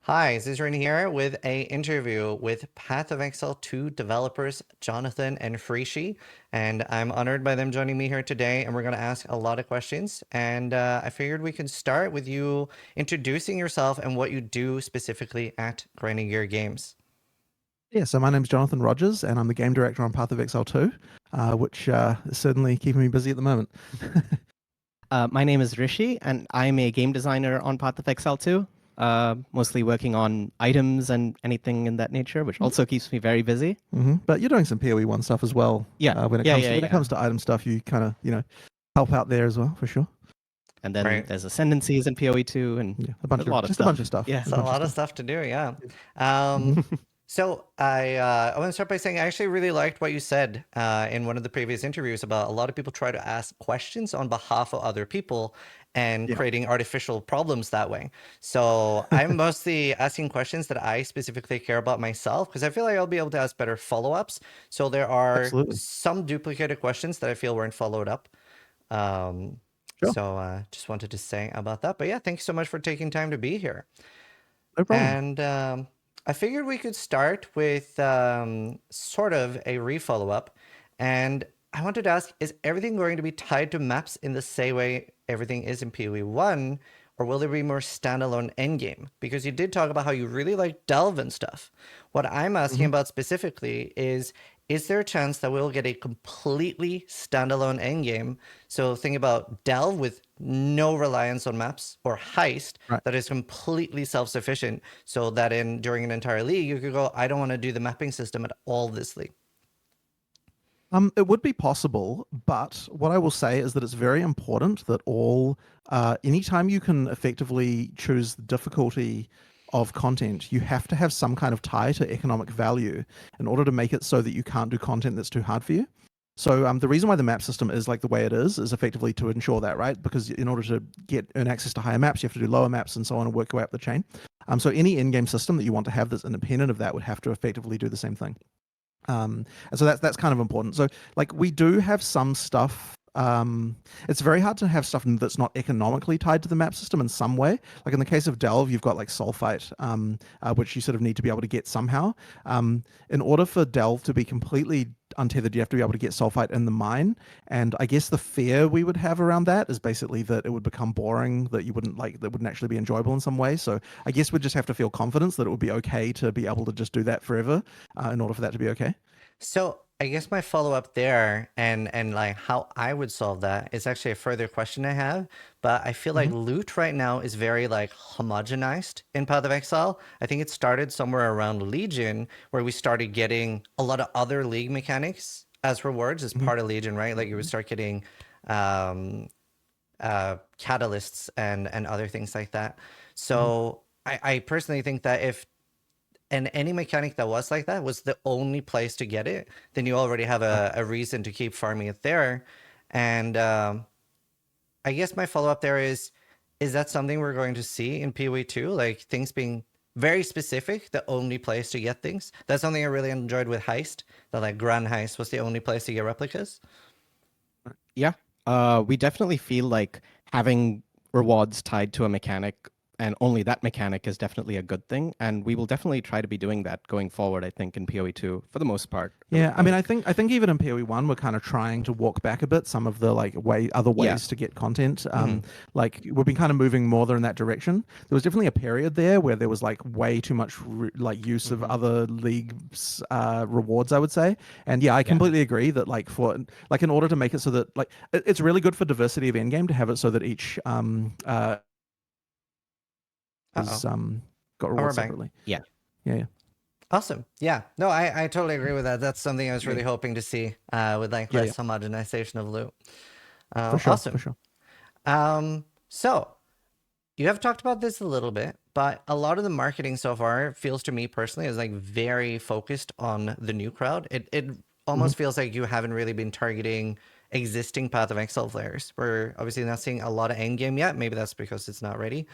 Hi, Zizaran here with a interview with Path of Exile 2 developers Jonathan and Hrishi, and I'm honored by them joining me here today, and we're going to ask a lot of questions, and I figured we could start with you introducing yourself and what you do specifically at Grinding Gear Games. Yeah, so my name's Jonathan Rogers, and I'm the game director on Path of Exile 2, which is certainly keeping me busy at the moment. My name is Hrishi, and I'm a game designer on Path of Exile 2, mostly working on items and anything in that nature, which also keeps me very busy. But you're doing some PoE1 stuff as well. Yeah, when it comes to item stuff, you kind of help out there as well, for sure. And then there's ascendancies in PoE2 and a bunch of stuff. Yeah, it's a lot of stuff to do. Yeah. So I want to start by saying I actually really liked what you said in one of the previous interviews about a lot of people try to ask questions on behalf of other people and creating artificial problems that way. So I'm mostly asking questions that I specifically care about myself because I feel like I'll be able to ask better follow-ups. So there are some duplicated questions that I feel weren't followed up. So just wanted to say about that. But yeah, thanks so much for taking time to be here. No problem. And I figured we could start with sort of a re-follow-up. And I wanted to ask, is everything going to be tied to maps in the same way everything is in PoE1? Or will there be more standalone endgame? Because you did talk about how you really like Delve and stuff. What I'm asking about specifically is there a chance that we'll get a completely standalone endgame? So think about Delve with no reliance on maps, or Heist that is completely self-sufficient, so that during an entire league, you could go, I don't want to do the mapping system at all this league. It would be possible, but what I will say is that it's very important that anytime you can effectively choose the difficulty of content, you have to have some kind of tie to economic value in order to make it so that you can't do content that's too hard for you. So the reason why the map system is like the way it is effectively to ensure that, right? Because in order to earn access to higher maps, you have to do lower maps and so on and work your way up the chain. So any in-game system that you want to have that's independent of that would have to effectively do the same thing. And so that's kind of important. So like we do have some stuff. It's very hard to have stuff that's not economically tied to the map system in some way. Like in the case of Delve, you've got like Sulfite, which you sort of need to be able to get somehow. In order for Delve to be completely untethered, you have to be able to get Sulfite in the mine. And I guess the fear we would have around that is basically that it would become boring, that wouldn't actually be enjoyable in some way. So I guess we'd just have to feel confidence that it would be okay to be able to just do that forever in order for that to be okay. So I guess my follow-up there and like how I would solve that is actually a further question I have, but I feel like loot right now is very like homogenized in Path of Exile. I think it started somewhere around Legion where we started getting a lot of other league mechanics as rewards as part of Legion, right? Like you would start getting catalysts and other things like that. So I personally think that if any mechanic that was like that was the only place to get it, then you already have a reason to keep farming it there. And I guess my follow-up there is that something we're going to see in PoE2? Like things being very specific, the only place to get things? That's something I really enjoyed with Heist, that like Grand Heist was the only place to get replicas. Yeah, we definitely feel like having rewards tied to a mechanic and only that mechanic is definitely a good thing, and we will definitely try to be doing that going forward, I think, in PoE2 for the most part. Yeah, I mean, I think even in PoE1 we're kind of trying to walk back a bit some of the like other ways to get content. Like we've been kind of moving more in that direction. There was definitely a period there where there was like way too much like use of other leagues rewards, I would say. And yeah, I completely agree that like in order to make it so that like it's really good for diversity of endgame to have it so that each got rewards separately. Yeah. Awesome. Yeah. No, I totally agree with that. That's something I was really hoping to see with like less homogenization of loot. For sure, awesome. For sure. So you have talked about this a little bit, but a lot of the marketing so far feels to me personally is like very focused on the new crowd. It almost feels like you haven't really been targeting existing Path of Exile players. We're obviously not seeing a lot of endgame yet. Maybe that's because it's not ready.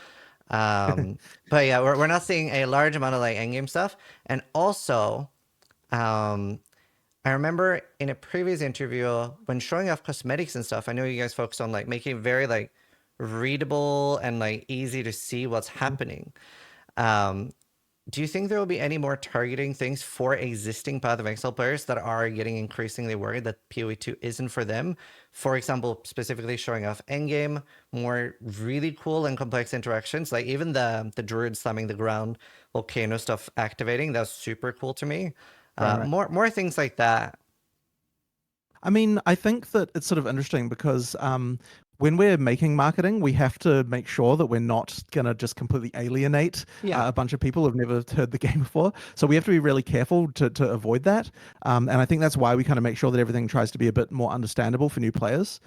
But yeah, we're not seeing a large amount of like endgame stuff. And also, I remember in a previous interview when showing off cosmetics and stuff, I know you guys focus on like making it very like readable and like easy to see what's happening. Um, do you think there will be any more targeting things for existing Path of Exile players that are getting increasingly worried that PoE2 isn't for them? For example, specifically showing off endgame, more really cool and complex interactions, like even the druid slamming the ground, volcano stuff activating. That was super cool to me. Right. More things like that. I mean, I think that it's sort of interesting because when we're making marketing, we have to make sure that we're not going to just completely alienate Yeah. a bunch of people who've never heard the game before. So we have to be really careful to avoid that. And I think that's why we kind of make sure that everything tries to be a bit more understandable for new players.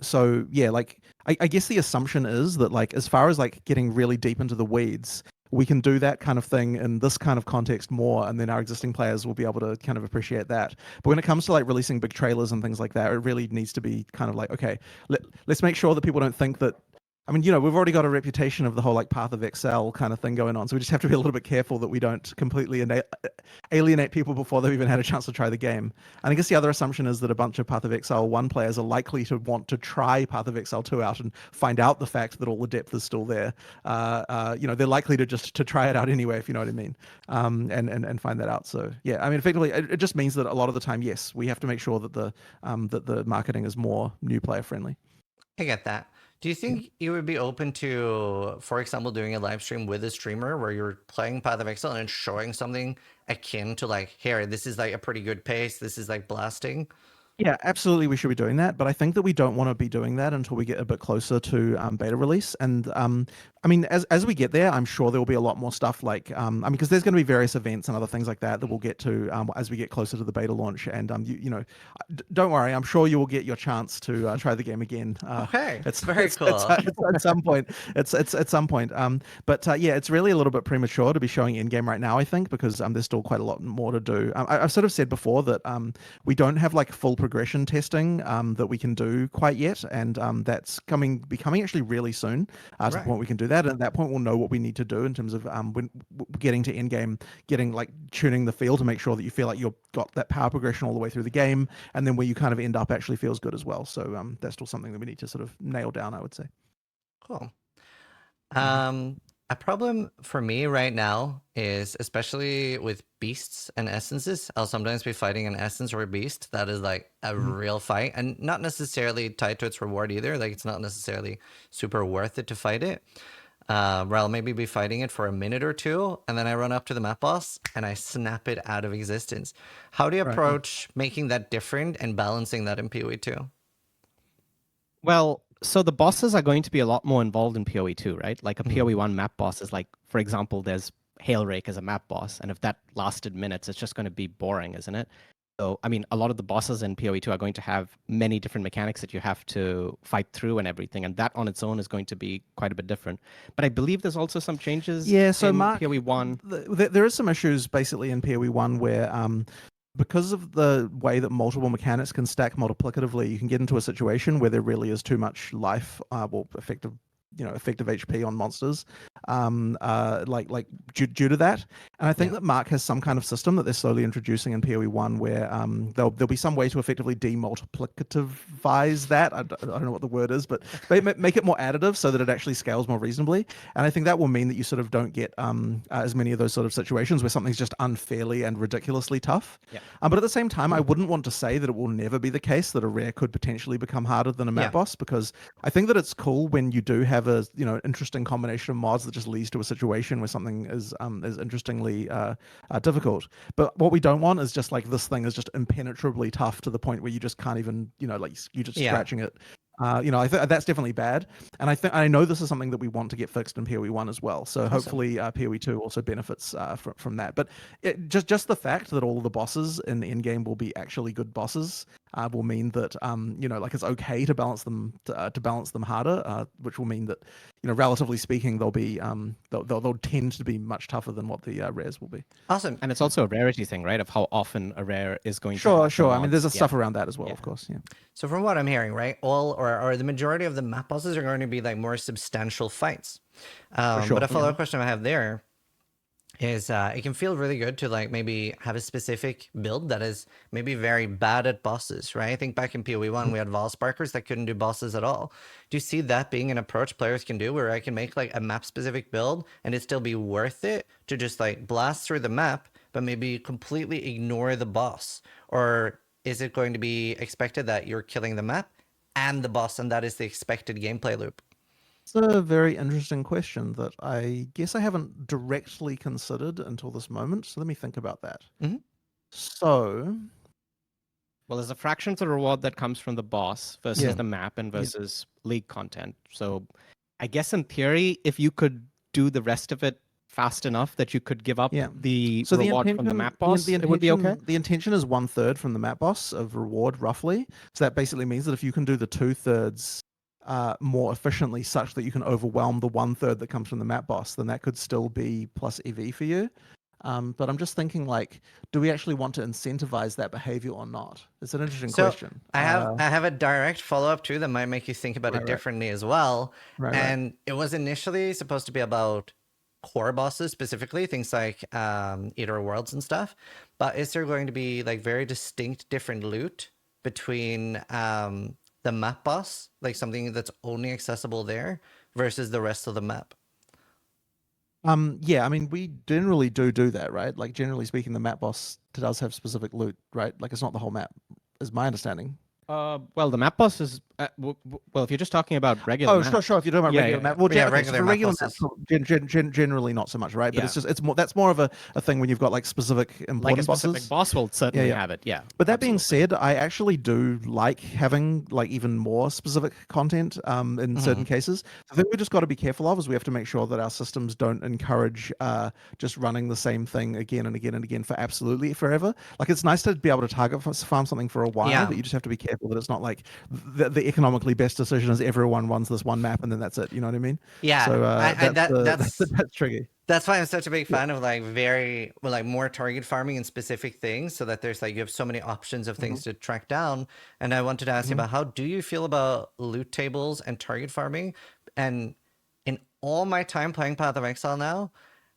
So yeah, like I guess the assumption is that like as far as like getting really deep into the weeds, we can do that kind of thing in this kind of context more, and then our existing players will be able to kind of appreciate that. But when it comes to like releasing big trailers and things like that, it really needs to be kind of like, okay, let's make sure that people don't think that. I mean, we've already got a reputation of the whole like Path of Exile kind of thing going on, so we just have to be a little bit careful that we don't completely alienate people before they've even had a chance to try the game. And I guess the other assumption is that a bunch of Path of Exile 1 players are likely to want to try Path of Exile 2 out and find out the fact that all the depth is still there. They're likely to just to try it out anyway, if you know what I mean, and find that out. So yeah, I mean, effectively, it just means that a lot of the time, yes, we have to make sure that the marketing is more new player friendly. I get that. Do you think you would be open to, for example, doing a live stream with a streamer where you're playing Path of Exile and showing something akin to like, here, this is like a pretty good pace, this is like blasting? Yeah, absolutely, we should be doing that. But I think that we don't want to be doing that until we get a bit closer to beta release. And I mean, as we get there, I'm sure there will be a lot more stuff like, I mean, because there's going to be various events and other things like that that we'll get to as we get closer to the beta launch. And don't worry, I'm sure you will get your chance to try the game again. Okay, It's very cool. it's at some point. It's at some point. But yeah, it's really a little bit premature to be showing in game right now, I think, because there's still quite a lot more to do. I've sort of said before that we don't have like full progression testing that we can do quite yet, and that's becoming actually really soon to the Right. point we can do that. And at that point, we'll know what we need to do in terms of when getting to end game, getting like tuning the field to make sure that you feel like you've got that power progression all the way through the game, and then where you kind of end up actually feels good as well. So that's still something that we need to sort of nail down, I would say. Cool. Mhm. A problem for me right now is, especially with beasts and essences, I'll sometimes be fighting an essence or a beast that is like a Mhm. real fight and not necessarily tied to its reward either. Like it's not necessarily super worth it to fight it. Where I'll maybe be fighting it for a minute or two, and then I run up to the map boss and I snap it out of existence. How do you Right. approach making that different and balancing that in PoE2? Well, so the bosses are going to be a lot more involved in PoE2, right? Like a Mhm. PoE1 map boss is like, for example, there's Hailrake as a map boss, and if that lasted minutes, it's just going to be boring, isn't it? So, I mean, a lot of the bosses in PoE2 are going to have many different mechanics that you have to fight through and everything, and that on its own is going to be quite a bit different. But I believe there's also some changes Yeah, so in Mark, PoE1. there is some issues basically in PoE1 where because of the way that multiple mechanics can stack multiplicatively, you can get into a situation where there really is too much life, effective HP on monsters, due to that. And I think that Mark has some kind of system that they're slowly introducing in PoE1 where there'll be some way to effectively demultiplicativize that. I don't know what the word is, but make it more additive so that it actually scales more reasonably. And I think that will mean that you sort of don't get as many of those sort of situations where something's just unfairly and ridiculously tough. Yeah. But at the same time, I wouldn't want to say that it will never be the case that a rare could potentially become harder than a map boss, because I think that it's cool when you do have a interesting combination of mods that just leads to a situation where something is interestingly difficult. But what we don't want is just like this thing is just impenetrably tough to the point where you just can't even like you're just scratching it. I think that's definitely bad, and I know this is something that we want to get fixed in PoE1 as well. So hopefully PoE2 also benefits from that. But just the fact that all of the bosses in the end game will be actually good bosses will mean that like it's okay to balance them harder, which will mean that relatively speaking they'll tend to be much tougher than what the rares will be. Awesome. And it's also a rarity thing, right? Of how often a rare is going to Sure, have sure. the I mean, there's mods. stuff around that as well, Yeah. of course. Yeah. So from what I'm hearing, right, all or the majority of the map bosses are going to be like more substantial fights. For sure. But a follow-up question I have there is it can feel really good to like maybe have a specific build that is maybe very bad at bosses, right? I think back in PoE1 we had Vol Sparkers that couldn't do bosses at all. Do you see that being an approach players can do where I can make like a map specific build and it still be worth it to just like blast through the map but maybe completely ignore the boss? Or is it going to be expected that you're killing the map and the boss and that is the expected gameplay loop? It's a very interesting question that I guess I haven't directly considered until this moment. So let me think about that. Mhm. So, Well, there's a fraction of the reward that comes from the boss versus Yeah. the map and versus league content. So I guess in theory, if you could do the rest of it fast enough that you could give up Yeah. the so the reward intention, from the map boss, it would be okay. The intention is 1/3 from the map boss of reward, roughly. So that basically means that if you can do the 2/3 more efficiently, such that you can overwhelm the 1/3 that comes from the map boss, then that could still be plus EV for you. But I'm just thinking, like, do we actually want to incentivize that behavior or not? It's an interesting So question. I have a direct follow up too that might make you think about it Right. differently as well. Right. And it was initially supposed to be about core bosses specifically, things like Eater Worlds and stuff. But is there going to be like very distinct different loot between the map boss, like something that's only accessible there, versus the rest of the map? Yeah, I mean, we generally do that, right? Like, generally speaking, the map boss does have specific loot, right? Like, it's not the whole map, is my understanding. Well, the map boss is well, if you're just talking about regular Oh, maps. sure. If you're talking about Yeah, regular yeah, map, well, yeah, okay, so regular for map regular bosses. maps, generally not so much, right? But Yeah. it's just that's more of a thing when you've got like specific like a important specific bosses. boss will certainly yeah. have it. Yeah. But that being absolutely. said, I actually do like having like even more specific content in certain cases. The thing we just got to be careful of is we have to make sure that our systems don't encourage just running the same thing again and again and again for absolutely forever. Like, it's nice to be able to target farm something for a while, Yeah. but you just have to be careful that it's not like the economically best decision is everyone runs this one map and then that's it. You know what I mean? Yeah, So that's that's tricky. That's why I'm such a big Yeah. fan of like more target farming in specific things so that there's like you have so many options of things to track down. And I wanted to ask you about how do you feel about loot tables and target farming? And in all my time playing Path of Exile now,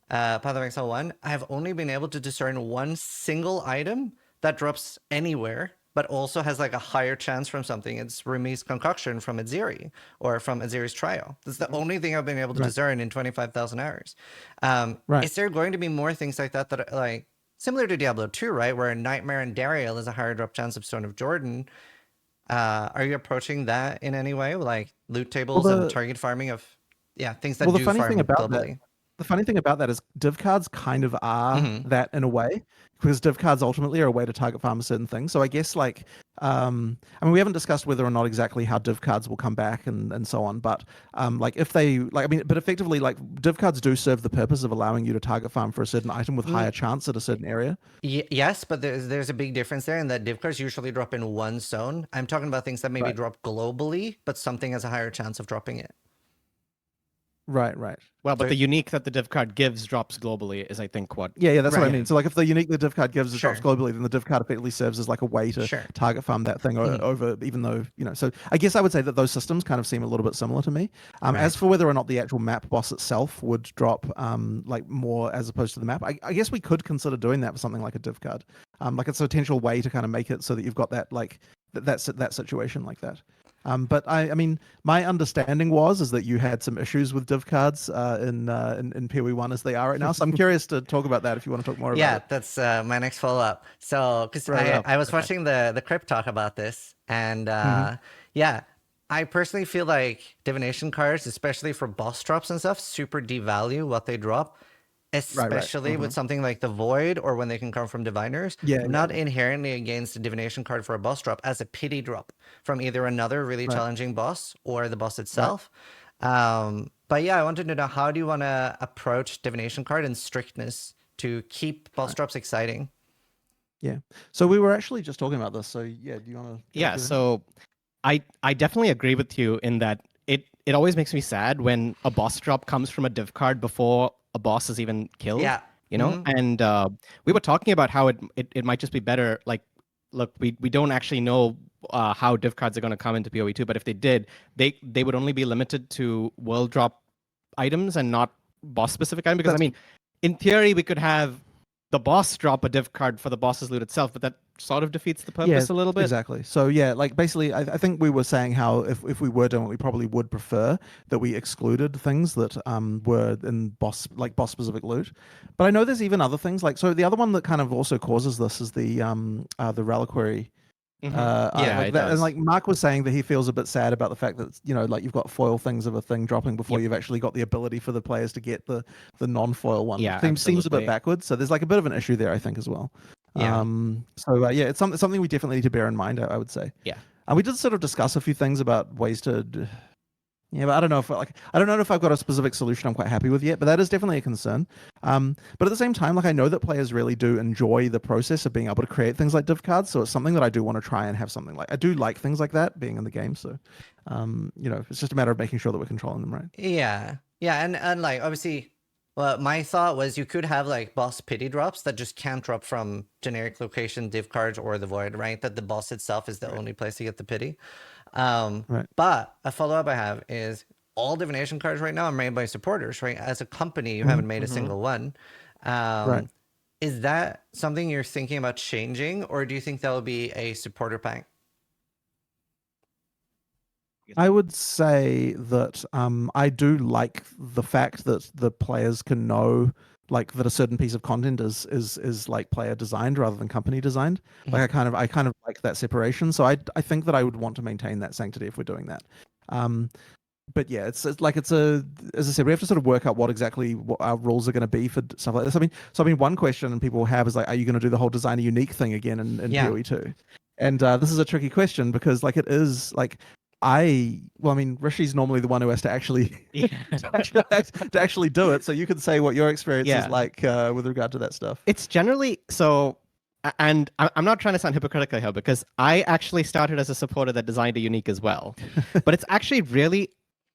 Path of Exile 1, I have only been able to discern one single item that drops anywhere, but also has like a higher chance from something. It's Rumi's concoction from Aziri or from Aziri's Trio. That's the only thing I've been able to Right. discern in 25,000 hours. Right. Is there going to be more things like that that are like similar to Diablo 2, right? Where Nightmare and Dariel is a higher drop chance of Stone of Jordan. Are you approaching that in any way? Like loot tables and target farming of things that Well, the do funny farm thing about globally? The funny thing about that is div cards kind of are Mhm. that in a way, because div cards ultimately are a way to target farm a certain thing. So I guess like, I mean, we haven't discussed whether or not exactly how div cards will come back and so on, but like if they like, I mean, but effectively like div cards do serve the purpose of allowing you to target farm for a certain item with higher chance at a certain area. Yes, but there's a big difference there in that div cards usually drop in one zone. I'm talking about things that maybe Right. drop globally, but something has a higher chance of dropping it. Right. Well, but So- the unique that the div card gives drops globally is, I think, what. Yeah, that's what I Right. mean. So like if the unique the div card gives Sure. drops globally, then the div card effectively serves as like a way to Sure. target farm that thing over, even though, you know, so I guess I would say that those systems kind of seem a little bit similar to me. Right. As for whether or not the actual map boss itself would drop like more as opposed to the map, I guess we could consider doing that for something like a div card. Like it's a potential way to kind of make it so that you've got that like that situation like that. But I mean, my understanding is that you had some issues with div cards in PoE1 as they are right now. So I'm curious to talk about that if you want to talk more about it. That's my next follow up. So, because Right. I was watching the Crypt talk about this, and I personally feel like divination cards, especially for boss drops and stuff, super devalue what they drop. Especially with something like the Void or when they can come from Diviners. Yeah, I'm not inherently against a divination card for a boss drop as a pity drop from either another really challenging boss or the boss itself. But yeah, I wanted to know how do you want to approach divination card and strictness to keep boss drops exciting? Yeah. So we were actually just talking about this. So yeah, do you want to? Yeah. So I definitely agree with you in that it always makes me sad when a boss drop comes from a div card before a boss is even killed. Yeah. You know, and we were talking about how it might just be better. Like, look, we don't actually know how div cards are going to come into PoE2, but if they did, they would only be limited to world drop items and not boss specific items. Because I mean, in theory, we could have the boss drop a div card for the boss's loot itself, but that sort of defeats the purpose a little bit. Exactly. So yeah, like basically, I think we were saying how if we were doing it, we probably would prefer that we excluded things that were in boss specific loot. But I know there's even other things like, so the other one that kind of also causes this is the reliquary. Yeah, like it that, and does. like Mark was saying that he feels a bit sad about the fact that like you've got foil things of a thing dropping before you've actually got the ability for the players to get the non-foil one. Yeah, Seems a bit absolutely. backwards. So there's like a bit of an issue there, I think, as well. Yeah. So yeah, it's something we definitely need to bear in mind. I would say. Yeah. And we did sort of discuss a few things about ways to. Yeah, but I don't know if I don't know if I've got a specific solution I'm quite happy with yet, but that is definitely a concern. But at the same time, like I know that players really do enjoy the process of being able to create things like div cards, so it's something that I do want to try and have something like. I do like things like that being in the game, so it's just a matter of making sure that we're controlling them right. Yeah. Yeah, and like obviously, well, my thought was you could have like boss pity drops that just can't drop from generic location div cards or the void, right? That the boss itself is the only place to get the pity. Right. But a follow-up I have is all divination cards right now are made by supporters, right? As a company, you haven't made a single one. Right. Is that something you're thinking about changing, or do you think that will be a supporter pack? I would say that I do like the fact that the players can know like that a certain piece of content is like player designed rather than company designed. Like I kind of like that separation. So I think that I would want to maintain that sanctity if we're doing that. But yeah, it's like as I said, we have to sort of work out what exactly what our rules are going to be for stuff like this. I mean, one question people have is like, are you going to do the whole design a unique thing again in PoE2? And this is a tricky question because like it is like well, I mean, Hrishi's normally the one who has to actually to actually do it. So you can say what your experience is like with regard to that stuff. It's generally so, and I'm not trying to sound hypocritical here because I actually started as a supporter that designed a unique as well, but it's actually really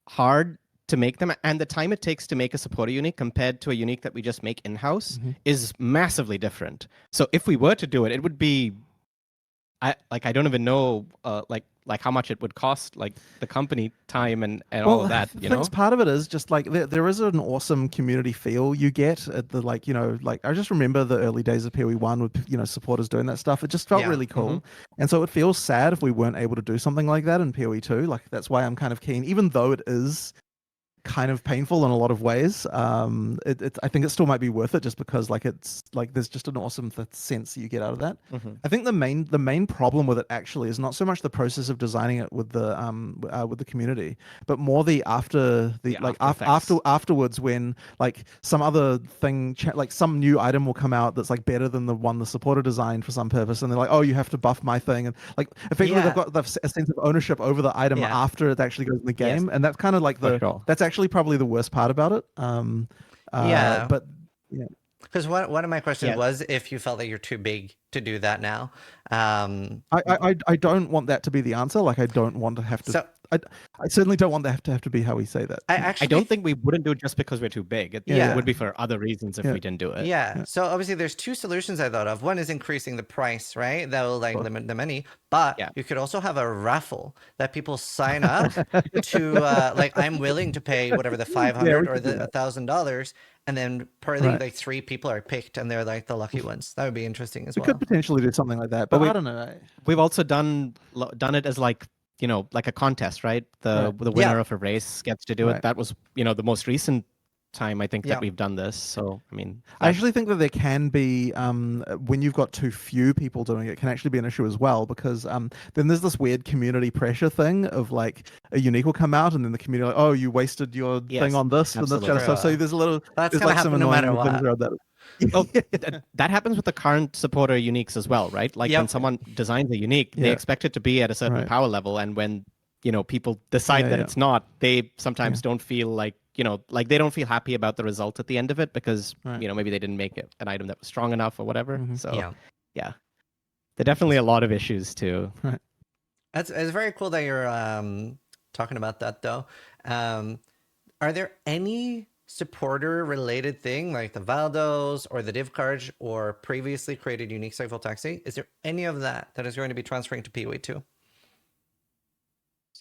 hard to make them, and the time it takes to make a supporter unique compared to a unique that we just make in-house is massively different. So if we were to do it, it would be, I don't even know like how much it would cost, like the company time and all of that. You know, part of it is just like there is an awesome community feel you get at the like I just remember the early days of PoE1 with supporters doing that stuff. It just felt really cool, and so it feels sad if we weren't able to do something like that in PoE2. Like that's why I'm kind of keen, even though it is kind of painful in a lot of ways. I think it still might be worth it just because like it's like there's just an awesome sense you get out of that. I think the main problem with it actually is not so much the process of designing it with the community, but more the afterwards when like some other thing like some new item will come out that's like better than the one the supporter designed for some purpose, and they're like, oh, you have to buff my thing, and like effectively they've got a sense of ownership over the item after it actually goes in the game, and that's kind of like that's actually probably the worst part about it. But yeah, because one of my questions was if you felt that you're too big to do that now. I don't want that to be the answer. Like I don't want to have to. So, I certainly don't want that to have to be how we say that. I don't think we wouldn't do it just because we're too big. It would be for other reasons if we didn't do it. Yeah. So obviously there's two solutions I thought of. One is increasing the price, right? That will like limit the money. But you could also have a raffle that people sign up to like I'm willing to pay whatever the $500 or the $1,000, and then like 3 people are picked and they're like the lucky ones. That would be interesting as well. We could potentially do something like that, but I don't know. We've also done it as like like a contest, right? The winner of a race gets to do it. That was the most recent time I think that we've done this. So I mean, I actually think that there can be when you've got too few people doing it, can actually be an issue as well, because then there's this weird community pressure thing of like a unique will come out and then the community like, oh, you wasted your thing on this and this kind of stuff. So there's a little that's like some no matter what. That happens with the current supporter uniques as well, right? Like when someone designs a unique, they expect it to be at a certain power level, and when people decide that it's not, they sometimes don't feel like like they don't feel happy about the result at the end of it because maybe they didn't make it an item that was strong enough or whatever. So yeah, there are definitely a lot of issues too. Right. It's very cool that you're talking about that though. Are there any supporter related thing like the Valdos or the div cards or previously created unique cycle taxi? Is there any of that is going to be transferring to PoE2?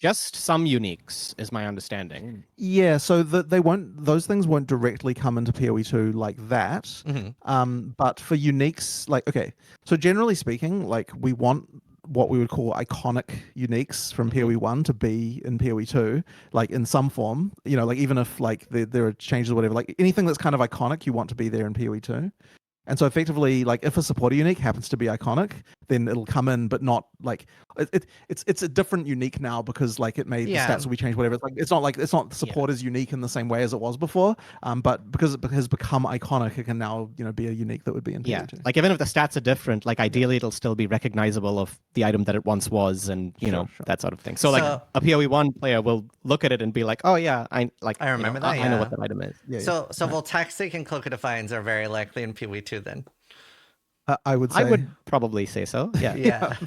Just some uniques, is my understanding. Yeah, so those things won't directly come into PoE2 like that. Mm-hmm. But for uniques, like, okay, so generally speaking, like, we want what we would call iconic uniques from PoE1 to be in PoE2, like in some form, like even if like there are changes or whatever, like anything that's kind of iconic, you want to be there in PoE2. And so effectively, like if a supporter unique happens to be iconic, then it'll come in, but not like it's a different unique now because like the Yeah. stats will be changed, whatever. It's like it's not supporters unique in the same way as it was before. But because it has become iconic, it can now be a unique that would be in Yeah, PoE2. like even if the stats are different, like ideally it'll still be recognizable of the item that it once was, and Sure. that sort of thing. So like So- a PoE1 player will look at it and be like, oh yeah, I remember that, I know yeah. what that item is. Yeah. So Voltaxic and Cloak of Defiance are very likely in PoE2 then. I would say. I would probably say so. Yeah. Yeah.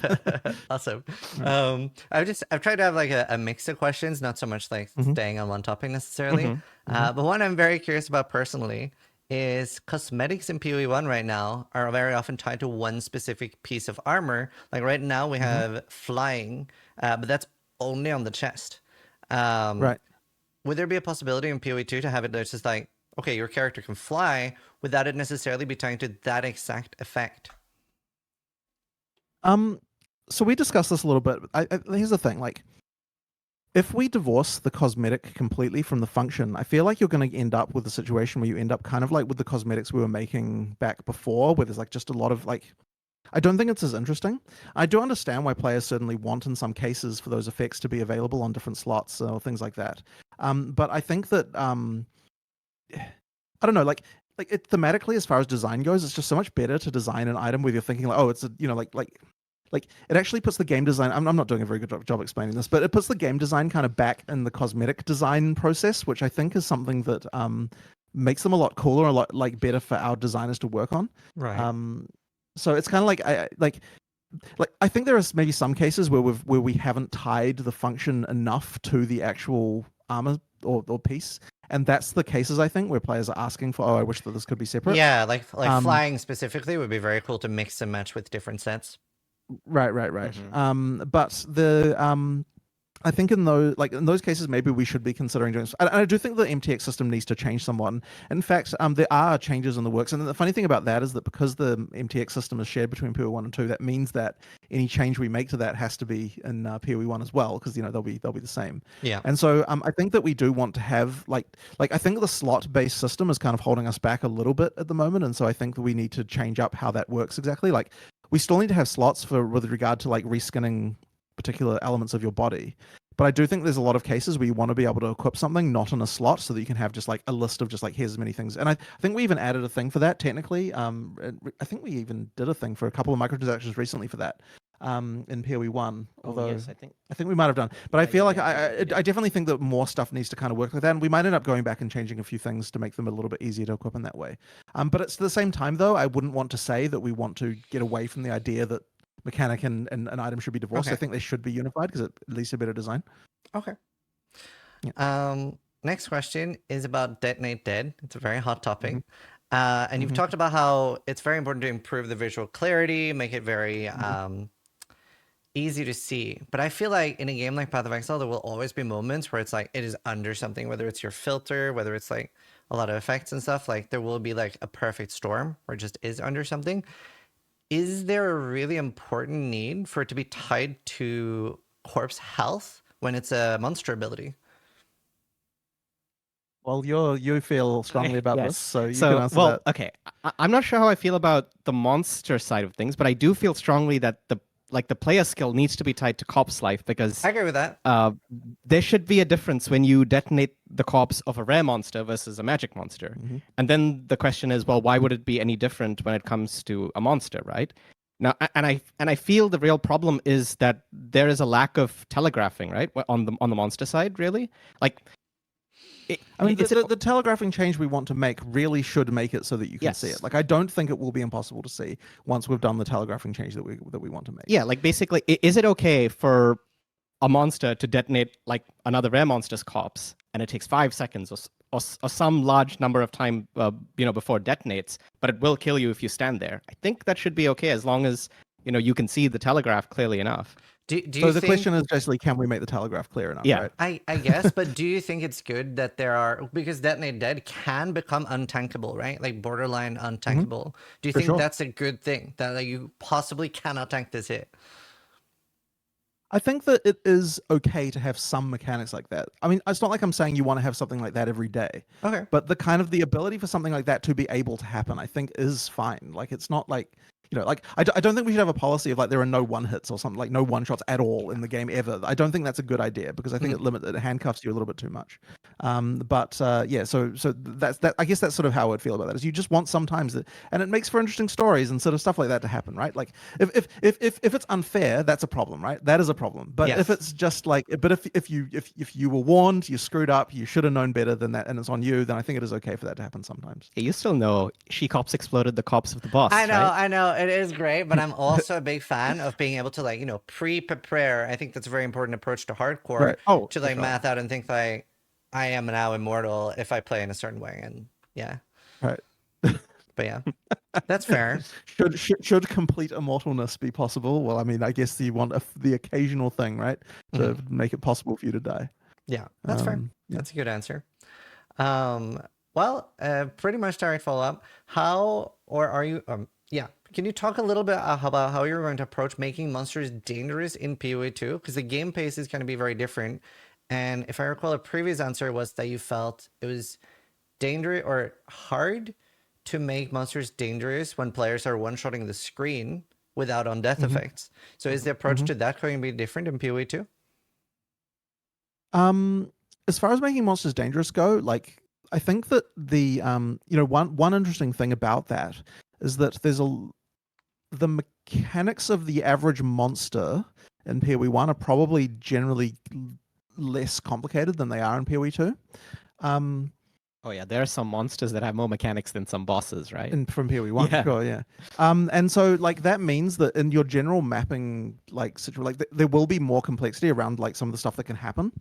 Awesome. I've tried to have like a mix of questions, not so much like staying on one topic necessarily. But one I'm very curious about personally is cosmetics in PoE1 right now are very often tied to one specific piece of armor. Like right now we have flying, but that's only on the chest. Right. Would there be a possibility in PoE2 to have it that's just like, okay, your character can fly without it necessarily be tied to that exact effect? So we discussed this a little bit. Here's the thing, like, if we divorce the cosmetic completely from the function, I feel like you're going to end up with a situation where you end up kind of like with the cosmetics we were making back before, where there's like just a lot of like, I don't think it's as interesting. I do understand why players certainly want in some cases for those effects to be available on different slots or things like that. But I think that I don't know, like thematically as far as design goes, it's just so much better to design an item where you're thinking like, oh, it's a like it actually puts the game design. I'm not doing a very good job explaining this, but it puts the game design kind of back in the cosmetic design process, which I think is something that makes them a lot cooler, a lot like better for our designers to work on. Right. So it's kind of like I think there are maybe some cases where we haven't tied the function enough to the actual armor or piece, and that's the cases I think where players are asking for. Oh, I wish that this could be separate. Yeah, like flying specifically would be very cool to mix and match with different sets. Right. But the I think in those cases, maybe we should be considering doing. And I do think the MTX system needs to change somewhat. In fact, there are changes in the works, and the funny thing about that is that because the MTX system is shared between PoE1 and 2, that means that any change we make to that has to be in PoE1 as well, because they'll be the same. Yeah. And so I think that we do want to have like I think the slot-based system is kind of holding us back a little bit at the moment, and so I think that we need to change up how that works exactly. Like we still need to have slots with regard to like reskinning particular elements of your body. But I do think there's a lot of cases where you want to be able to equip something not in a slot so that you can have just like a list of just like here's as many things. And I think we even added a thing for that technically. I think we even did a thing for a couple of microtransactions recently for that in PoE1. Although yes, I think we might have done. But I feel like I definitely think that more stuff needs to kind of work like that. And we might end up going back and changing a few things to make them a little bit easier to equip in that way. But it's at the same time though, I wouldn't want to say that we want to get away from the idea that mechanic and an item should be divorced. Okay. I think they should be unified because it at least a better design. Okay. Yeah. Next question is about Detonate Dead. It's a very hot topic. And you've talked about how it's very important to improve the visual clarity, make it very easy to see. But I feel like in a game like Path of Exile, there will always be moments where it's like it is under something, whether it's your filter, whether it's like a lot of effects and stuff. Like there will be like a perfect storm where it just is under something. Is there a really important need for it to be tied to corpse health when it's a monster ability? Well, you feel strongly about Yes. this, so you can answer that. Okay. I'm not sure how I feel about the monster side of things, but I do feel strongly that the player skill needs to be tied to corpse life because I agree with that. there should be a difference when you detonate the corpse of a rare monster versus a magic monster. And then the question is, well, why would it be any different when it comes to a monster, right? Now, and I feel the real problem is that there is a lack of telegraphing, right, on the monster side, really. Like, the telegraphing change we want to make really should make it so that you can see it. Like, I don't think it will be impossible to see once we've done the telegraphing change that we want to make. Yeah, like basically, is it okay for a monster to detonate like another rare monster's corpse, and it takes 5 seconds or some large number of time, before it detonates, but it will kill you if you stand there? I think that should be okay as long as you can see the telegraph clearly enough. Do So you the think question is basically, can we make the telegraph clear enough, Yeah. right? I guess, but do you think it's good that there are, because Detonate Dead can become untankable, right? Like borderline untankable. Do you For think sure. that's a good thing that like, you possibly cannot tank this hit? I think that it is okay to have some mechanics like that. I mean, it's not like I'm saying you want to have something like that every day, Okay. but the ability for something like that to be able to happen, I think, is fine. Like, it's not like, like I don't think we should have a policy of like there are no one hits or something, like no one shots at all in the game ever. I don't think that's a good idea because I think it handcuffs you a little bit too much. Yeah, so that's that. I guess that's sort of how I would feel about that. Is you just want sometimes that, and it makes for interesting stories and sort of stuff like that to happen, right? Like if it's unfair, that's a problem, right? That is a problem. But if Yes. it's just like, but if you were warned, you screwed up, you should have known better than that, and it's on you, then I think it is okay for that to happen sometimes. You still know she cops exploded the cops of the boss, I know, right? I know, it is great, but I'm also a big fan of being able to like, pre-prepare. I think that's a very important approach to hardcore Right. Oh, to for like sure. math out and think like I am now immortal if I play in a certain way. And yeah. Right. But yeah. That's fair. Should complete immortalness be possible? Well, I mean, I guess you want the occasional thing, right, to make it possible for you to die. Yeah, that's fair. Yeah. That's a good answer. Well, pretty much direct follow up. How or are you? Yeah. Can you talk a little bit about how you're going to approach making monsters dangerous in PoE2? Because the game pace is going to be very different. And if I recall, a previous answer was that you felt it was dangerous or hard to make monsters dangerous when players are one-shotting the screen without on-death effects. So is the approach to that going to be different in PoE2? As far as making monsters dangerous go, like I think that the one interesting thing about that is that the mechanics of the average monster in PoE1 are probably generally less complicated than they are in PoE2. Oh yeah, there are some monsters that have more mechanics than some bosses, right? And from PoE1, Yeah. sure, yeah. And so like that means that in your general mapping, like there will be more complexity around like some of the stuff that can happen.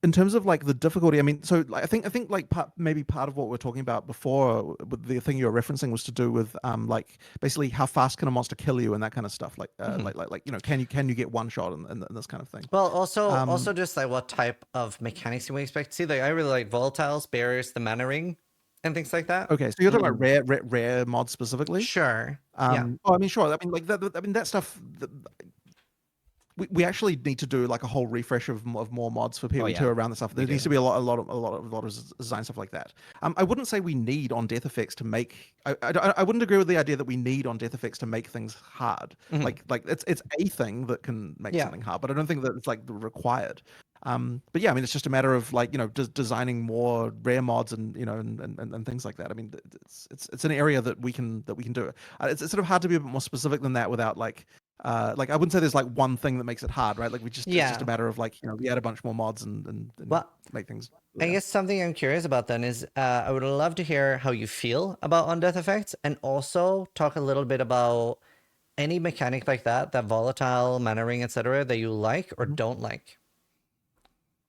In terms of like the difficulty, I mean, so like, I think like maybe part of what we're talking about before, with the thing you were referencing, was to do with like basically how fast can a monster kill you and that kind of stuff. Like can you get one shot and this kind of thing. Well, also just like what type of mechanics can we expect to see? Like I really like volatiles, barriers, the mana ring, and things like that. Okay, so you're talking about rare mods specifically. Sure. Yeah. Oh, I mean, sure. I mean, like that. I mean, that stuff. We actually need to do like a whole refresh of more mods for PoE2 around the stuff. There needs to be a lot of design stuff like that. I wouldn't say we need on death effects to make. I wouldn't agree with the idea that we need on death effects to make things hard. Like it's a thing that can make something hard, but I don't think that it's like required. But yeah, I mean, it's just a matter of like designing more rare mods and and things like that. I mean, it's an area that we can do. It's sort of hard to be a bit more specific than that without like I wouldn't say there's like one thing that makes it hard, right? Like it's just a matter of like we add a bunch more mods and make things. I guess something I'm curious about then is I would love to hear how you feel about on-death effects, and also talk a little bit about any mechanic like that volatile, mana ring, etc., that you like or don't like.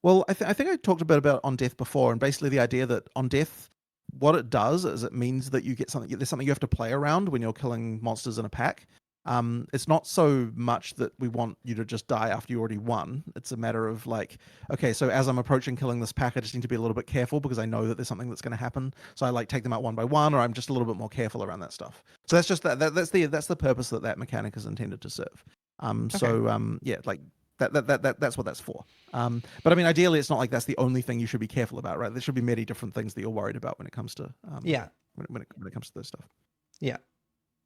Well, I think I talked a bit about on death before, and basically the idea that on death, what it does is it means that you get something. There's something you have to play around when you're killing monsters in a pack. It's not so much that we want you to just die after you already won. It's a matter of like, okay, so as I'm approaching killing this pack, I just need to be a little bit careful because I know that there's something that's going to happen. So I like take them out one by one, or I'm just a little bit more careful around that stuff. So that's just that's the purpose that mechanic is intended to serve. Yeah, like that's what that's for. But I mean, ideally, it's not like that's the only thing you should be careful about, right? There should be many different things that you're worried about when it comes to when it comes to this stuff. Yeah.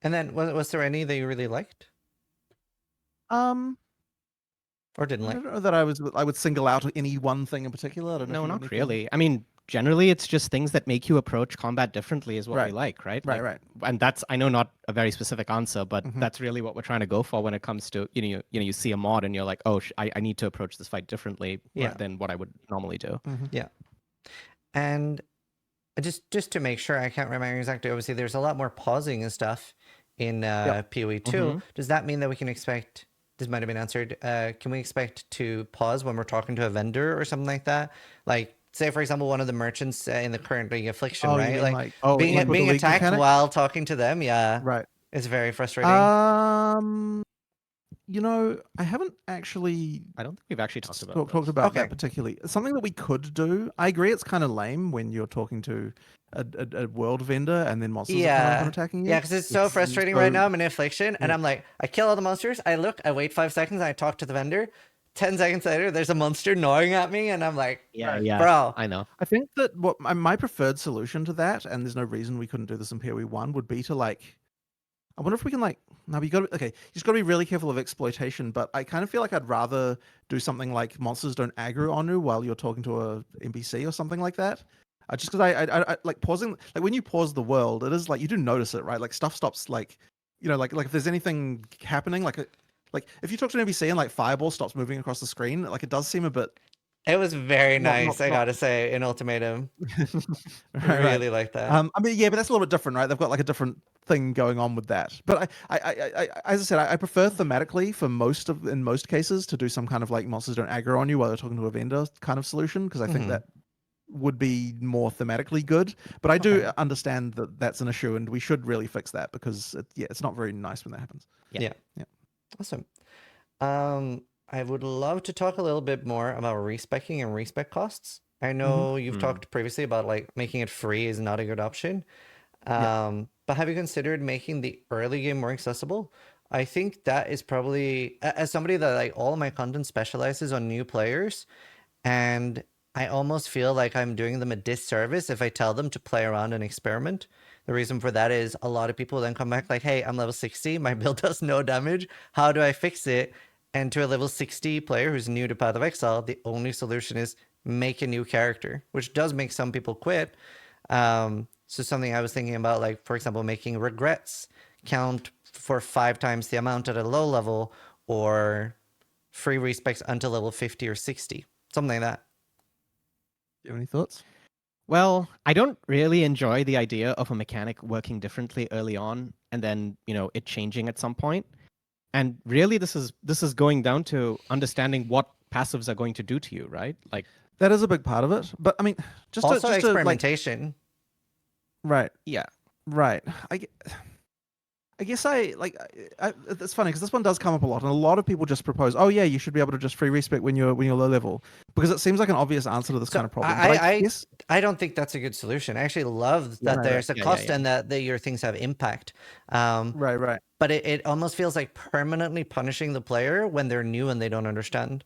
And then was there any that you really liked? Or didn't like? I don't know that I would single out any one thing in particular. I don't know. No, not really. I mean, generally, it's just things that make you approach combat differently is what we like, right? Right. And that's, I know, not a very specific answer, but that's really what we're trying to go for when it comes to you see a mod and you're like, oh, I need to approach this fight differently than what I would normally do. Yeah. And just to make sure, I can't remember exactly. Obviously, there's a lot more pausing and stuff in PoE2. Does that mean that we can expect? This might have been answered. Can we expect to pause when we're talking to a vendor or something like that? Like, say, for example, one of the merchants in the current League Affliction, right? Like being attacked while talking to them. Yeah, right. It's very frustrating. I haven't actually I don't think we've actually talked about talked those. about Okay. that particularly. Something that we could do. I agree, it's kind of lame when you're talking to a world vendor and then monsters are coming up and Yeah. attacking you. Yeah, because it's so frustrating So right now. I'm in affliction, and yeah. I'm like, I kill all the monsters. I look, I wait 5 seconds, and I talk to the vendor. 10 seconds later, there's a monster gnawing at me, and I'm like, Yeah, Right. yeah, bro. I know. I think that what my preferred solution to that, and there's no reason we couldn't do this in PoE1, would be to like. I wonder if we can like. No, you got to okay. You just got to be really careful of exploitation. But I kind of feel like I'd rather do something like monsters don't aggro on you while you're talking to a NPC or something like that. Just because I like pausing, like when you pause the world, it is like you do notice it, right? Like stuff stops, like like if there's anything happening, like if you talk to an NPC and like fireball stops moving across the screen, like it does seem a bit It was very nice, I not gotta say, in Ultimatum. right, right. Really like that. I mean, yeah, but that's a little bit different, right? They've got like a different thing going on with that. But as I said, I prefer thematically for in most cases to do some kind of like monsters don't aggro on you while they're talking to a vendor kind of solution because I think Mhm. that would be more thematically good. But I do Okay. understand that that's an issue, and we should really fix that because it's not very nice when that happens. Yeah. Yeah. Awesome. I would love to talk a little bit more about respecing and respec costs. I know you've talked previously about like making it free is not a good option. But have you considered making the early game more accessible? I think that is probably as somebody that like all of my content specializes on new players, and I almost feel like I'm doing them a disservice if I tell them to play around and experiment. The reason for that is a lot of people then come back like, hey, I'm level 60, my build does no damage. How do I fix it? And to a level 60 player who's new to Path of Exile, the only solution is make a new character, which does make some people quit. So something I was thinking about, like, for example, making regrets count for 5 times the amount at a low level, or free respecs until level 50 or 60. Something like that. You have any thoughts? Well, I don't really enjoy the idea of a mechanic working differently early on and then, it changing at some point. And really this is going down to understanding what passives are going to do to you, right? Like That is a big part of it. But I mean, Also, just to like experimentation. right. yeah. Right. I guess it's funny because this one does come up a lot, and a lot of people just propose, "Oh yeah, you should be able to just free respec when you're low level," because it seems like an obvious answer to this So kind of problem. But I guess I don't think that's a good solution. I actually love that right, there's a Yeah, cost yeah. and that your things have impact. Um, right. but it almost feels like permanently punishing the player when they're new and they don't understand.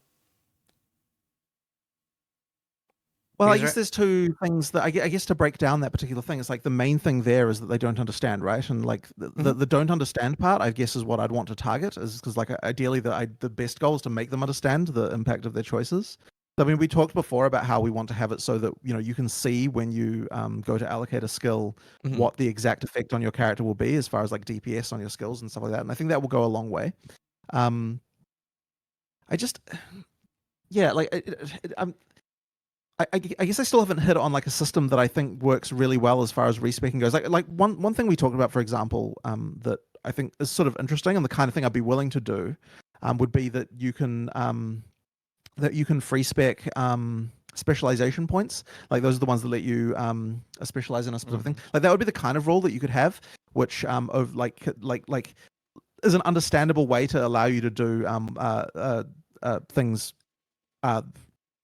Well, I Because guess there's two things that I guess to break down that particular thing. It's like the main thing there is that they don't understand, right? And like the don't understand part, I guess, is what I'd want to target, is because like ideally the best goal is to make them understand the impact of their choices. I mean, we talked before about how we want to have it so that you can see when you go to allocate a skill what the exact effect on your character will be as far as like DPS on your skills and stuff like that. And I think that will go a long way. I just yeah, like I guess I still haven't hit on like a system that I think works really well as far as respecing goes. Like one thing we talked about, for example, that I think is sort of interesting and the kind of thing I'd be willing to do, would be that you can free spec specialization points. Like those are the ones that let you specialize in a specific thing. Like that would be the kind of rule that you could have, which of like is an understandable way to allow you to do things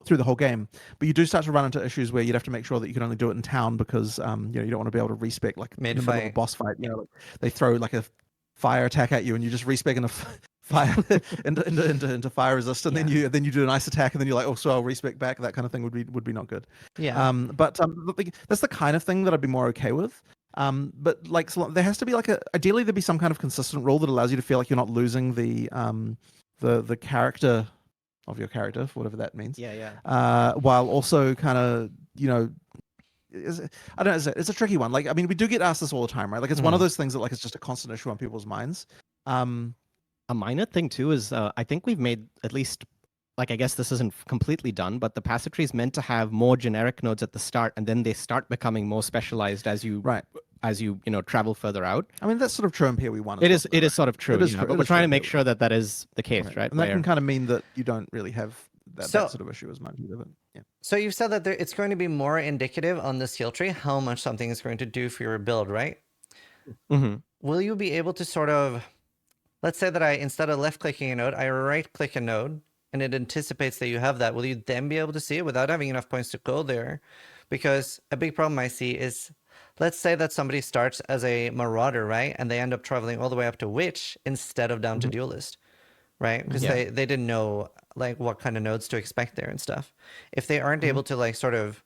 through the whole game. But you do start to run into issues where you'd have to make sure that you can only do it in town because you don't want to be able to respec like in the middle of a mid-fight. boss fight. Like, they throw like a fire attack at you and you just respec in a fire into fire resist, and then you do an ice attack, and then you're like, oh, so I'll respec back. That kind of thing would be not good. Yeah. But that's the kind of thing that I'd be more okay with. But like so there has to be like ideally there'd be some kind of consistent rule that allows you to feel like you're not losing the character of your character, for whatever that means. Yeah. While also kind of, I don't know, it's a tricky one. Like, I mean, we do get asked this all the time, right? Like, it's one of those things that like it's just a constant issue on people's minds. A minor thing too is I think we've made at least, like, I guess this isn't completely done, but the passive tree is meant to have more generic nodes at the start, and then they start becoming more specialized as you travel further out. I mean, that's sort of true in PoE1. It is sort of true. It is true. But we're trying to make sure that is the case, right? And that can kind of mean that you don't really have that sort of issue as much either. But yeah. So you've said that it's going to be more indicative on the skill tree how much something is going to do for your build, right? Mm-hmm. Will you be able to sort of let's say that I, instead of left clicking a node, I right click a node and it anticipates that you have that. Will you then be able to see it without having enough points to go there? Because a big problem I see is, let's say that somebody starts as a marauder, right? And they end up traveling all the way up to witch instead of down to duelist, right? Because Yeah. they didn't know like what kind of nodes to expect there and stuff. If they aren't able to like sort of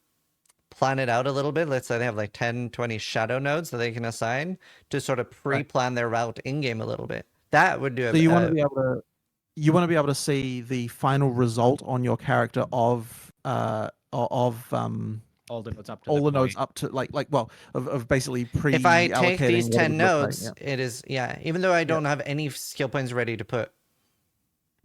plan it out a little bit, let's say they have like 10, 20 shadow nodes that they can assign to sort of pre-plan their route in game a little bit. That would do So you want to be able to see the final result on your character of All the nodes up to all the nodes point. up to of basically if I take pre-allocating these what it 10 would look like, nodes, it is, even though I don't have any skill points ready to put.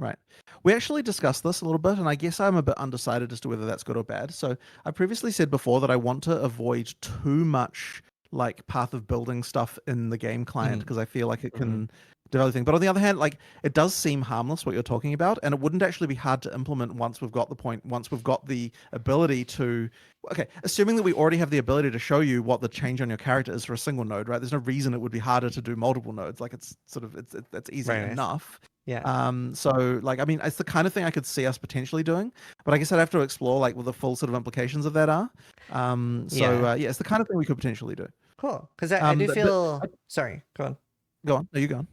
Right. We actually discussed this a little bit, and I guess I'm a bit undecided as to whether that's good or bad. So I previously said before that I want to avoid too much like path of building stuff in the game client because I feel like it can develop things. But on the other hand, like it does seem harmless what you're talking about, and it wouldn't actually be hard to implement once we've got the ability to. Okay, assuming that we already have the ability to show you what the change on your character is for a single node, right? There's no reason it would be harder to do multiple nodes. Like it's sort of it's easy Right. enough. Yeah. So like I mean it's the kind of thing I could see us potentially doing, but I guess I'd have to explore like what the full sort of implications of that are. It's the kind of thing we could potentially do. Cool. Because I do But- feel. Sorry, go on. Go on. Are you going?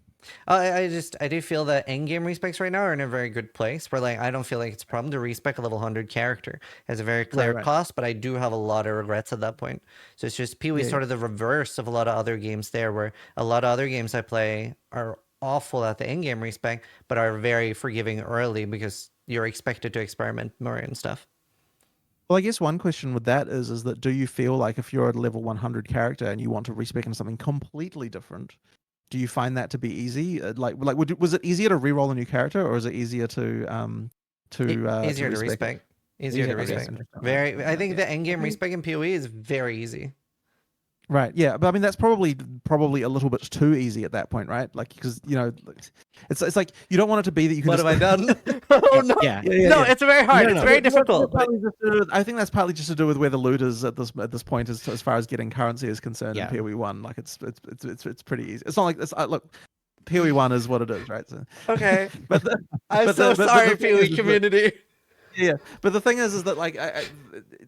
I do feel that endgame respecs right now are in a very good place where like I don't feel like it's a problem to respec a level 100 character. It has a very clear right. cost, but I do have a lot of regrets at that point. So it's just PoE is sort of the reverse of a lot of other games there, where a lot of other games I play are awful at the endgame respec, but are very forgiving early because you're expected to experiment more and stuff. Well, I guess one question with that is that do you feel like if you're a level 100 character and you want to respec into something completely different, do you find that to be easy? Was it easier to reroll a new character, or is it easier to easier to respec? respec? Easier to Okay, respec. interesting. Very. I think the endgame Okay. respec in PoE is very easy. Right. Yeah, but I mean that's probably a little bit too easy at that point, right? Like because it's like you don't want it to be that you can. What just... have I done? Oh no! Yeah. No, it's very hard. It's very difficult. I think that's partly just to do with where the loot is at this point, as far as getting currency is concerned. Yeah. In PoE1, like it's pretty easy. It's not like this. Look, PoE1 is what it is, right? So, Okay. but I'm so sorry, PoE community. yeah, but the thing is that like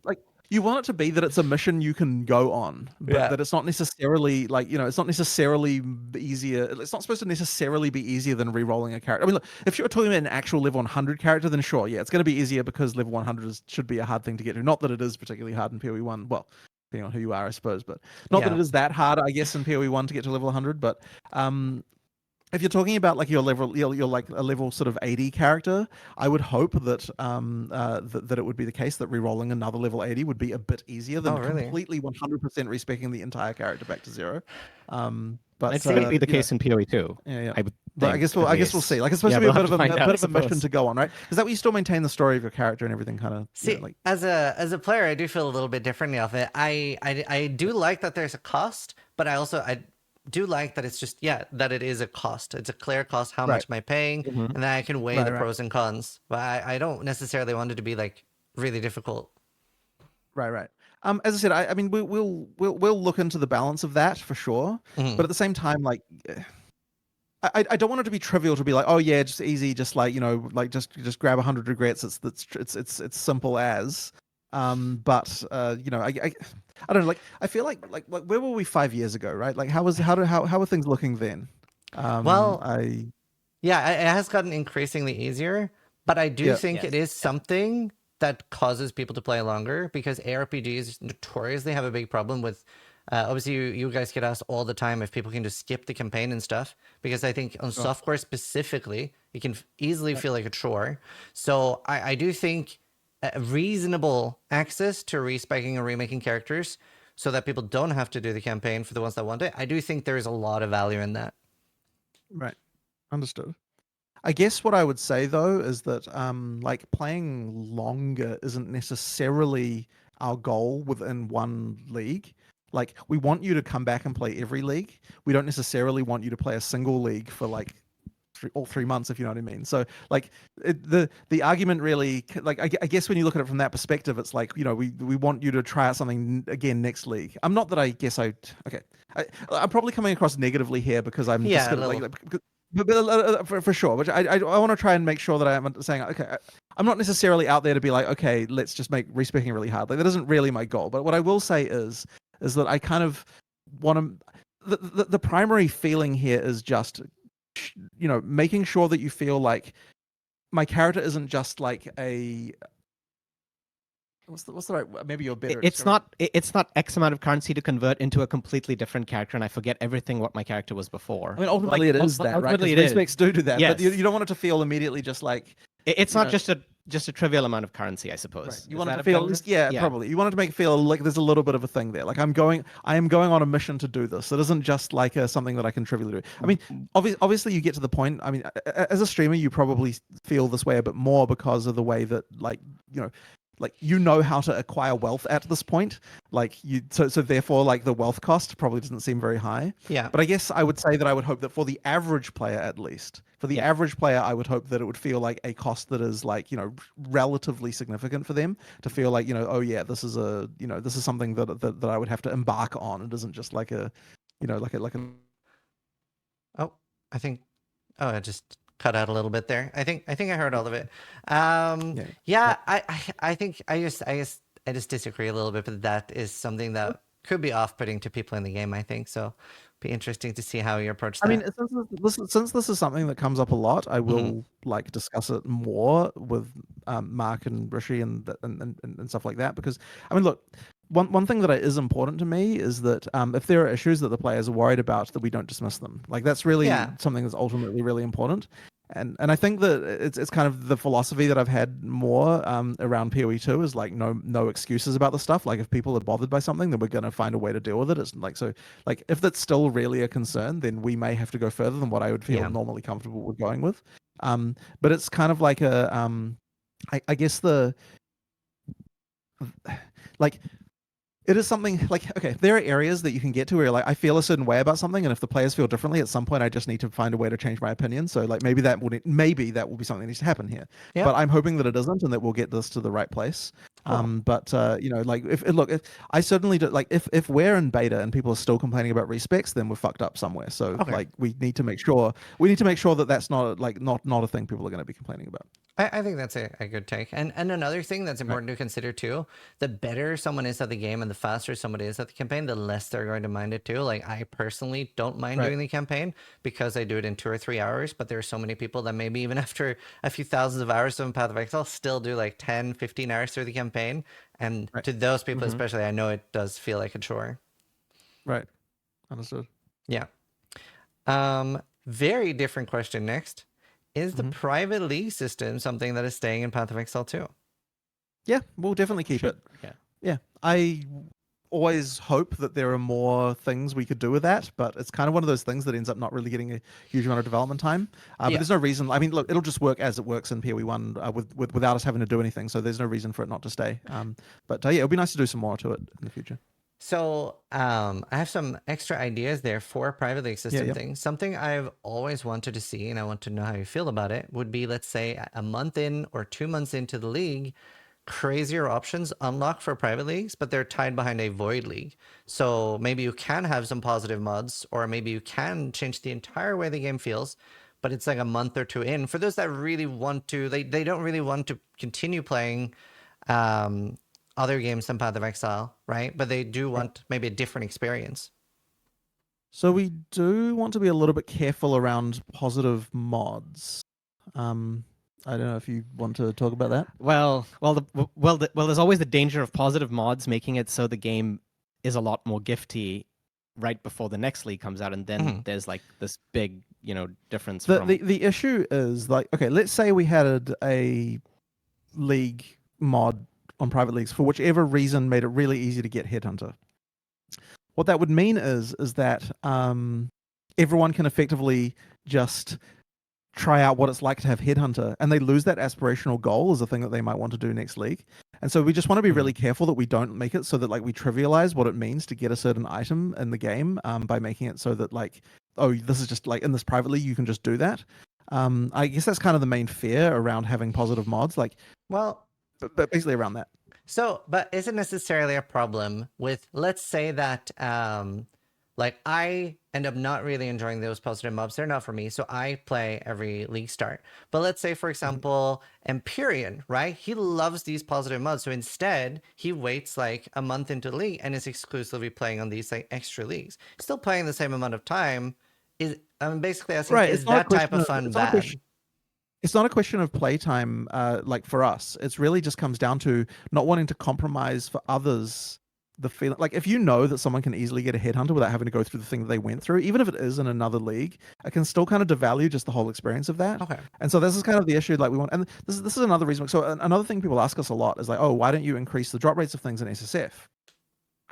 like you want it to be that it's a mission you can go on, but that it's not necessarily like it's not necessarily easier. It's not supposed to necessarily be easier than re-rolling a character. I mean, look, if you're talking about an actual level 100 character, then sure, yeah, it's going to be easier because level 100 should be a hard thing to get to. Not that it is particularly hard in PoE1. Well, depending on who you are, I suppose, but not that it is that hard, I guess, in PoE1 to get to level 100. But if you're talking about like your level, you're like a level sort of 80 character, I would hope that that it would be the case that re-rolling another level 80 would be a bit easier than completely 100% respecing the entire character back to 0. But I'd say it'd be the case in PoE2. Yeah. I would but I guess we'll see. Like it's supposed to be a bit of a mission to go on, right? Is that where you still maintain the story of your character and everything kind of see like... as a player I do feel a little bit differently of it. I do like that there's a cost, but I do like that it's just that it is a cost. It's a clear cost. How much am I paying? And then I can weigh the pros and cons. But I don't necessarily want it to be like really difficult. Right. As I said, I mean we'll look into the balance of that for sure. But at the same time, like I don't want it to be trivial to be like, oh yeah, just easy, just like like just grab 100 regrets. It's simple as. But I don't know. Like I feel like where were we 5 years ago, right? Like how were things looking then? It has gotten increasingly easier, but I do think it is something that causes people to play longer because ARPGs notoriously have a big problem with. Obviously, you guys get asked all the time if people can just skip the campaign and stuff because I think on software specifically, it can easily feel like a chore. So I do think reasonable access to respecing and remaking characters so that people don't have to do the campaign for the ones that want it. I do think there is a lot of value in that. Right. Understood. I guess what I would say though is that like playing longer isn't necessarily our goal within one league. Like we want you to come back and play every league. We don't necessarily want you to play a single league for like all 3 months, if you know what I mean. So like the argument really, like I guess when you look at it from that perspective, it's like we want you to try out something again next league. I'm not that I guess I'm probably coming across negatively here because I'm just gonna, for sure. Which I want to try and make sure that I'm saying, okay, I'm not necessarily out there to be like, okay, let's just make respecing really hard. Like that isn't really my goal. But what I will say is that I kind of want to. The primary feeling here is just, making sure that you feel like my character isn't just like a. What's the right? Maybe you're better. It's not X amount of currency to convert into a completely different character, and I forget everything what my character was before. I mean, ultimately it is that, right? Ultimately, Because specs do that, yes. but you don't want it to feel immediately just like it's not just a trivial amount of currency, I suppose. Right. You want it to feel at least, probably. You want it to make it feel like there's a little bit of a thing there. Like I am going on a mission to do this. It isn't just like something that I can trivially do. I mean, obviously you get to the point. I mean, as a streamer, you probably feel this way a bit more because of the way that, like how to acquire wealth at this point. Like so therefore, like the wealth cost probably doesn't seem very high. Yeah. But I guess I would say that I would hope that for the average player, at least, average player, I would hope that it would feel like a cost that is like, relatively significant for them to feel like, oh yeah, this is something that I would have to embark on. It isn't just like a, like a. Oh, I think. Oh, I just cut out a little bit there. I think I heard all of it. I think I just disagree a little bit, but that is something that could be off-putting to people in the game, I think. So be interesting to see how you approach that. I mean, since this is something that comes up a lot, I will like discuss it more with Mark and Hrishi and stuff like that. Because I mean, look, one thing that is important to me is that if there are issues that the players are worried about, that we don't dismiss them. Like that's really something that's ultimately really important. And I think that it's kind of the philosophy that I've had more around PoE2 is like no excuses about the stuff. Like if people are bothered by something, then we're going to find a way to deal with it. It's like, so like if that's still really a concern, then we may have to go further than what I would feel normally comfortable with going with. But it's kind of like a I guess like it is something like, okay, there are areas that you can get to where like I feel a certain way about something, and if the players feel differently, at some point I just need to find a way to change my opinion. So like maybe that will be something that needs to happen here. Yeah. But I'm hoping that it doesn't, and that we'll get this to the right place. Cool. But like if I certainly do, like if we're in beta and people are still complaining about respecs, then we're fucked up somewhere. So like we need to make sure that that's not a thing people are going to be complaining about. I think that's a good take. And another thing that's important to consider too, the better someone is at the game and the faster someone is at the campaign, the less they're going to mind it too. Like I personally don't mind doing the campaign because I do it in 2 or 3 hours, but there are so many people that maybe even after a few thousands of hours of Path of Exile still do like 10, 15 hours through the campaign. And to those people especially, I know it does feel like a chore. Right. Understood. Yeah. Very different question next. Is the private league system something that is staying in Path of Exile too? Yeah, we'll definitely keep it. Yeah. I always hope that there are more things we could do with that, but it's kind of one of those things that ends up not really getting a huge amount of development time. But there's no reason. I mean, look, it'll just work as it works in PoE1 without us having to do anything. So there's no reason for it not to stay. But it'll be nice to do some more to it in the future. So I have some extra ideas there for private league system things. Something I've always wanted to see, and I want to know how you feel about it, would be, let's say, a month in or 2 months into the league, crazier options unlock for private leagues, but they're tied behind a void league. So maybe you can have some positive mods, or maybe you can change the entire way the game feels, but it's like a month or 2 in. For those that really want to, they don't really want to continue playing other games than Path of Exile, right? But they do want maybe a different experience. So we do want to be a little bit careful around positive mods. I don't know if you want to talk about that. Well, there's always the danger of positive mods making it so the game is a lot more gifty right before the next league comes out, and then there's like this big, difference. The issue is like, okay, let's say we had a league mod on private leagues for whichever reason made it really easy to get Headhunter. What that would mean is that everyone can effectively just try out what it's like to have Headhunter, and they lose that aspirational goal as a thing that they might want to do next league. And so we just want to be really careful that we don't make it so that like we trivialize what it means to get a certain item in the game by making it so that like, oh, this is just like in this private league you can just do that. I guess that's kind of the main fear around having positive mods. Like, well, but basically around that. So, but is it necessarily a problem with, let's say that Like, I end up not really enjoying those positive mobs. They're not for me. So I play every league start. But let's say, for example, Empyrean, right? He loves these positive mobs. So instead, he waits like a month into the league and is exclusively playing on these like extra leagues. Still playing the same amount of time. I'm basically asking, Right. is that type of fun bad? It's not a question of playtime, like for us. It's really just comes down to not wanting to compromise for others. The feeling, like if you know that someone can easily get a headhunter without having to go through the thing that they went through, even if it is in another league, it can still kind of devalue just the whole experience of that. Okay. And so this is kind of the issue. Like we want, and this is another reason. So another thing people ask us a lot is like, oh, why don't you increase the drop rates of things in SSF?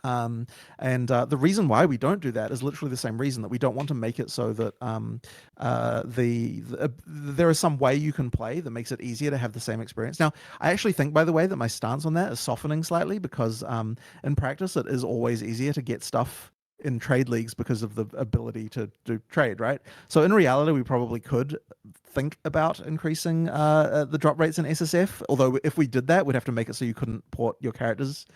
The reason why we don't do that is literally the same reason, that we don't want to make it so that there is some way you can play that makes it easier to have the same experience. Now, I actually think, by the way, that my stance on that is softening slightly, because in practice it is always easier to get stuff in trade leagues because of the ability to do trade, right? So in reality, we probably could think about increasing the drop rates in SSF. Although if we did that, we'd have to make it so you couldn't port your characters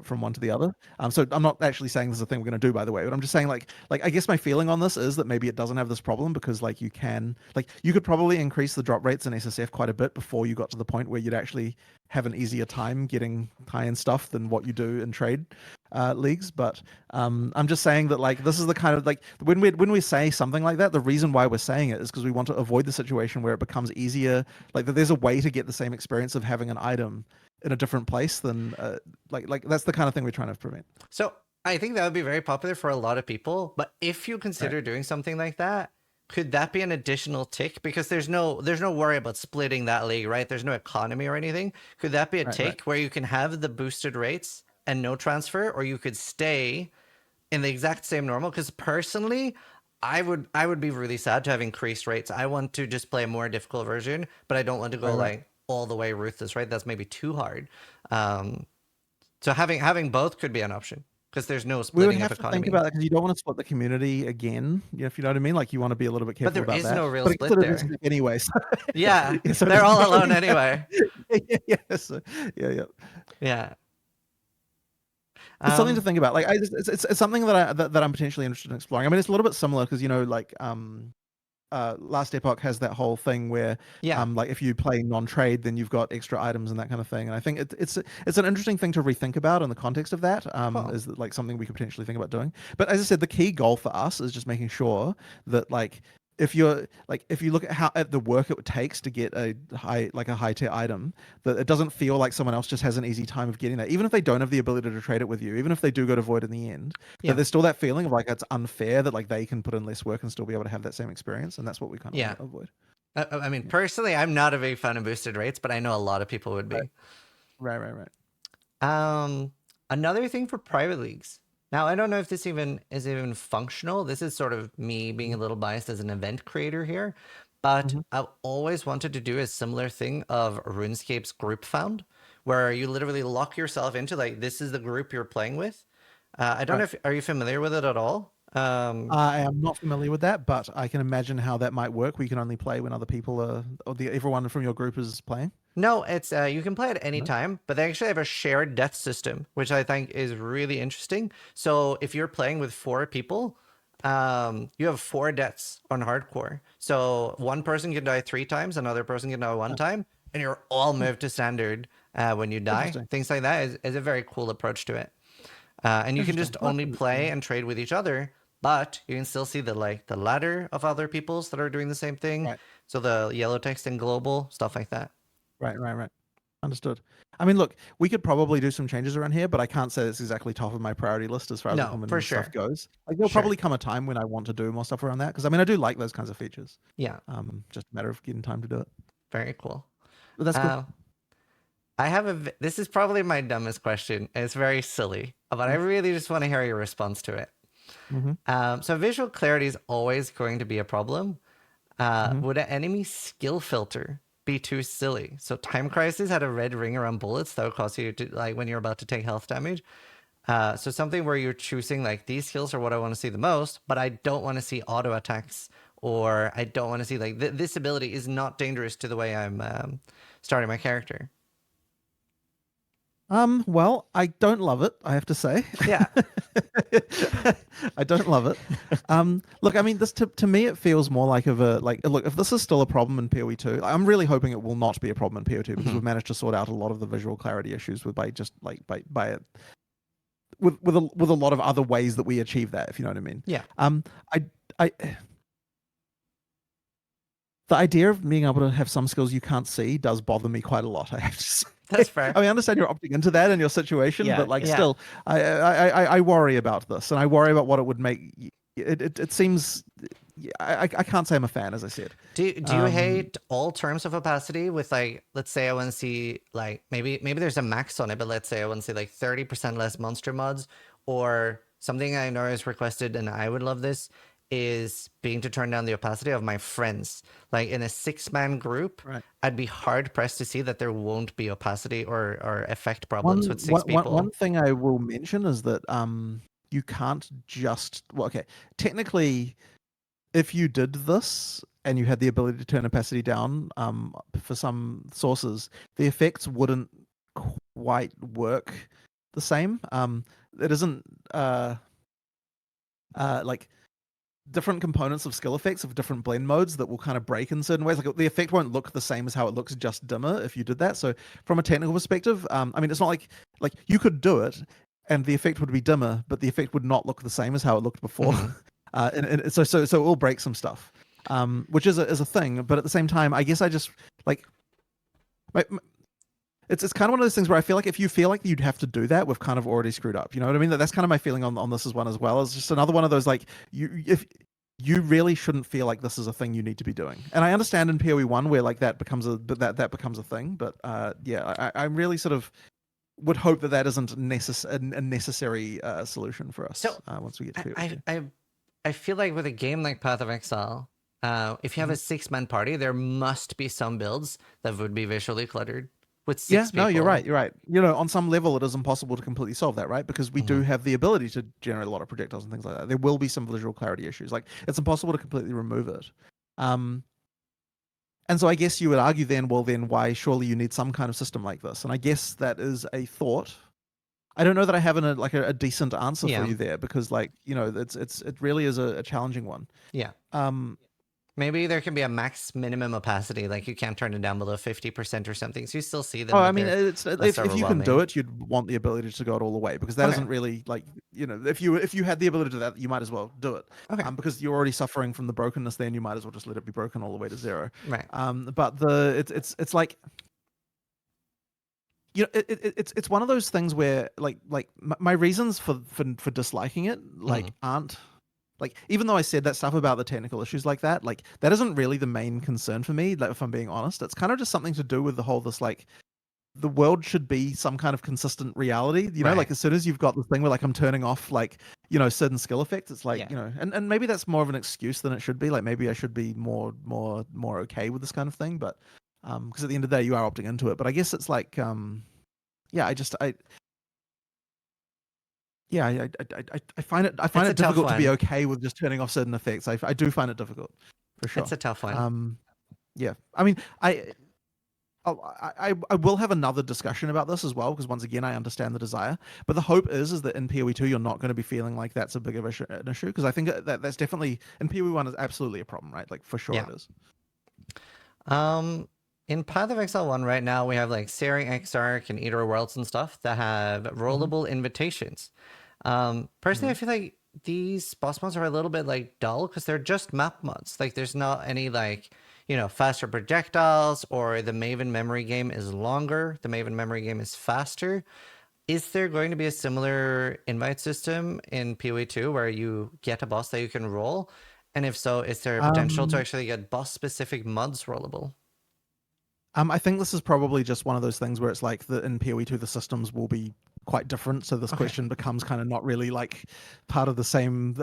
from one to the other. So I'm not actually saying this is a thing we're going to do, by the way, but I'm just saying like I guess my feeling on this is that maybe it doesn't have this problem, because like you could probably increase the drop rates in SSF quite a bit before you got to the point where you'd actually have an easier time getting high-end stuff than what you do in trade leagues. But I'm just saying that like this is the kind of like when we say something like that, the reason why we're saying it is because we want to avoid the situation where it becomes easier, like that there's a way to get the same experience of having an item in a different place than like that's the kind of thing we're trying to prevent. So I think that would be very popular for a lot of people. But if you consider doing something like that, could that be an additional tick? Because there's no worry about splitting that league, right? There's no economy or anything. Could that be a tick where you can have the boosted rates and no transfer, or you could stay in the exact same normal? Because personally, I would be really sad to have increased rates. I want to just play a more difficult version, but I don't want to go like all the way ruthless, right? That's maybe too hard. So having both could be an option, because there's no We would splitting of have to think economy. about that, because you don't want to split the community again, if you know what I mean. Like you want to be a little bit But careful there about is that. no real But I guess split it is there. anyway. So Yeah, so they're it's all not alone really- anyway. Yeah. Yeah. It's something to think about. Like it's something that I'm potentially interested in exploring. I mean, it's a little bit similar because like Last Epoch has that whole thing where Yeah. like if you play non-trade, then you've got extra items and that kind of thing. And I think it's an interesting thing to rethink about in the context of that. Cool. Is that like something we could potentially think about doing. But as I said, the key goal for us is just making sure that like if you look at the work it takes to get a high tier item, that it doesn't feel like someone else just has an easy time of getting that, even if they don't have the ability to trade it with you, even if they do go to Void in the end. Yeah. That there's still that feeling of like it's unfair that like they can put in less work and still be able to have that same experience, and that's what we kind of want to avoid. I mean, personally, I'm not a big fan of boosted rates, but I know a lot of people would be. Right. Another thing for private leagues. Now, I don't know if this is even functional. This is sort of me being a little biased as an event creator here, but I've always wanted to do a similar thing of RuneScape's group found, where you literally lock yourself into like, this is the group you're playing with. I don't know if, are you familiar with it at all? I am not familiar with that, but I can imagine how that might work. We can only play when other people everyone from your group is playing. No, it's you can play at any time, but they actually have a shared death system, which I think is really interesting. So if you're playing with 4 people, you have 4 deaths on hardcore. So one person can die 3 times, another person can die 1 time, and you're all moved to standard when you die. Things like that is a very cool approach to it. And you can just only play and trade with each other, but you can still see the ladder of other peoples that are doing the same thing. Right. So the yellow text in global, stuff like that. Right. Understood. I mean, look, we could probably do some changes around here, but I can't say it's exactly top of my priority list as far as implementing stuff goes. Like there'll probably come a time when I want to do more stuff around that, because I mean, I do like those kinds of features. Yeah. Just a matter of getting time to do it. Very cool. But that's cool. This is probably my dumbest question. It's very silly, but I really just want to hear your response to it. So visual clarity is always going to be a problem. Would an enemy skill filter be too silly? So Time Crisis had a red ring around bullets that would cause you to, like, when you're about to take health damage. So something where you're choosing like, these skills are what I want to see the most, but I don't want to see auto attacks, or I don't want to see like this ability is not dangerous to the way I'm starting my character. Well, I don't love it, I have to say. Yeah. I don't love it. Look, I mean, this to me it feels more like look, if this is still a problem in PoE2, I'm really hoping it will not be a problem in PoE2 because we've managed to sort out a lot of the visual clarity issues by just like by it with a lot of other ways that we achieve that, if you know what I mean. Yeah. I the idea of being able to have some skills you can't see does bother me quite a lot, I have to say. That's fair. I mean, I understand you're opting into that in your situation, Yeah, but like yeah. still, I worry about this, and I worry about what it would make. It seems I can't say I'm a fan, as I said. Do you hate all terms of opacity with like, let's say I want to see like maybe there's a max on it, but let's say I want to see like 30% less monster mods, or something I know is requested and I would love this is being to turn down the opacity of my friends. Like in a 6-man group, Right. I'd be hard pressed to see that there won't be opacity or effect problems with 6 people. One thing I will mention is that you can't just okay, technically, if you did this and you had the ability to turn opacity down, for some sources, the effects wouldn't quite work the same. It isn't like different components of skill effects of different blend modes that will kind of break in certain ways. Like the effect won't look the same as how it looks just dimmer if you did that. So from a technical perspective, I mean, it's not like you could do it and the effect would be dimmer, but the effect would not look the same as how it looked before. And so it will break some stuff, which is a thing. But at the same time, I guess I just like it's kind of one of those things where I feel like if you feel like you'd have to do that, we've kind of already screwed up. You know what I mean? That's kind of my feeling on this as one as well. It's just another one of those like if you really shouldn't feel like this is a thing you need to be doing. And I understand in PoE1 where like that becomes a thing. But yeah, I really sort of would hope that isn't a necessary solution for us. So, once we get to PoE2. I feel like with a game like Path of Exile, if you have a 6-man party, there must be some builds that would be visually cluttered with 6 people. No, you're right. You're right. You know, on some level, it is impossible to completely solve that, right? Because we do have the ability to generate a lot of projectiles and things like that. There will be some visual clarity issues. Like, it's impossible to completely remove it. And so I guess you would argue then, well, then why surely you need some kind of system like this? And I guess that is a thought. I don't know that I have a decent answer for you there because, like, you know, it really is a challenging one. Yeah. Maybe there can be a max minimum opacity, like you can't turn it down below 50% or something. So you still see them. Oh, I mean, if you can do it, you'd want the ability to go it all the way because that isn't really like, you know, if you had the ability to do that, you might as well do it. Okay. Because you're already suffering from the brokenness, then you might as well just let it be broken all the way to 0. Right. But it's like, you know, it's one of those things where like my reasons for disliking it aren't. Like, even though I said that stuff about the technical issues like that isn't really the main concern for me, like, if I'm being honest. It's kind of just something to do with the whole, this, like, the world should be some kind of consistent reality, you know? Like, as soon as you've got this thing where, like, I'm turning off, like, you know, certain skill effects, it's like, you know, and maybe that's more of an excuse than it should be. Like, maybe I should be more okay with this kind of thing, but, because at the end of the day, you are opting into it. But I guess it's like, yeah, yeah, I find it difficult to be okay with just turning off certain effects. I do find it difficult, for sure. It's a tough one. Yeah, I mean, I will have another discussion about this as well because once again I understand the desire, but the hope is that in PoE2 you're not going to be feeling like that's a big of an issue because I think that's definitely in PoE1 is absolutely a problem, right? Like, for sure it is. In Path of Exile 1 right now, we have like Searing Exarch and Eater of Worlds and stuff that have rollable invitations. Personally, I feel like these boss mods are a little bit like dull because they're just map mods. Like, there's not any like, you know, faster projectiles, or the Maven memory game is longer. The Maven memory game is faster. Is there going to be a similar invite system in PoE2 where you get a boss that you can roll? And if so, is there a potential to actually get boss specific mods rollable? I think this is probably just one of those things where it's like in PoE2 the systems will be quite different, so this question becomes kind of not really like part of the same.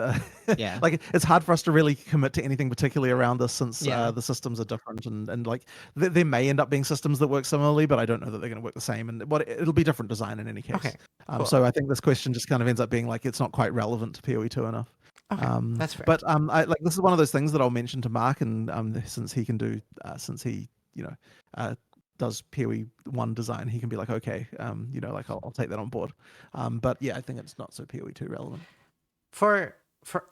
Yeah, like it's hard for us to really commit to anything particularly around this since the systems are different, and like there may end up being systems that work similarly, but I don't know that they're going to work the same, and it'll be different design in any case. Okay, cool. So I think this question just kind of ends up being like it's not quite relevant to PoE2 enough. Okay, that's fair. But I like this is one of those things that I'll mention to Mark, and since he can do since he, you know, does PoE 1 design, he can be like, okay, like I'll take that on board. But yeah, I think it's not so PoE 2 relevant. For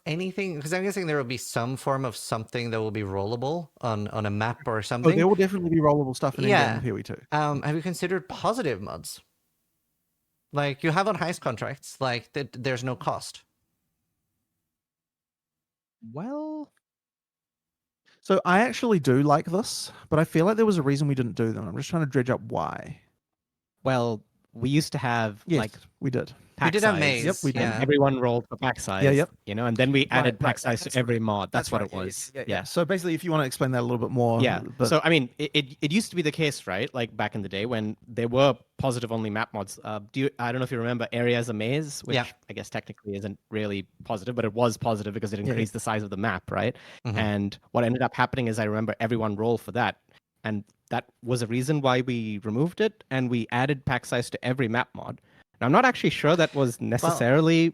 anything, because I'm guessing there will be some form of something that will be rollable on a map or Oh, something. there will definitely be rollable stuff in Yeah. in PoE 2. Have you considered positive mods? Like you have on heist contracts, like there's no cost. Well, So I actually do like this, but I feel like there was a reason we didn't do them. I'm just trying to dredge up why. well, we used to have Yes, like we did. pack did have size. maze, Yep, we did. And yeah. everyone rolled for pack size. Yeah, yep. And then we added pack right, size to that's every mod. That's what right, it was. Yeah. So basically, if you want to explain that a little bit more. Yeah. But So I mean, it used to be the case, right? Like back in the day when there were positive only map mods. I don't know if you remember Area as a Maze, which Yeah. I guess technically isn't really positive, but it was positive because it increased the size of the map, right? Mhm. And what ended up happening is I remember everyone rolled for that, and that was a reason why we removed it, and we added pack size to every map mod. And I'm not actually sure that was necessarily.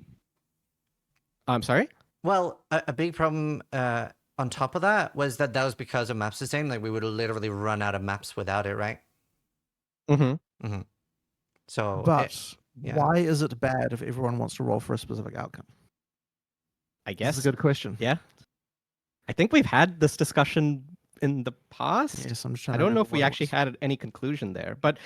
I'm sorry. Well, a big problem on top of that was that was because of map sustain. Like we would literally run out of maps without it, right? Mm-hmm. So, but yeah. why is it bad if everyone wants to roll for a specific outcome? I guess. That's a good question. Yeah. I think we've had this discussion in the past. Yes, I'm just trying I to don't know remember if we what it actually was. had any conclusion there, but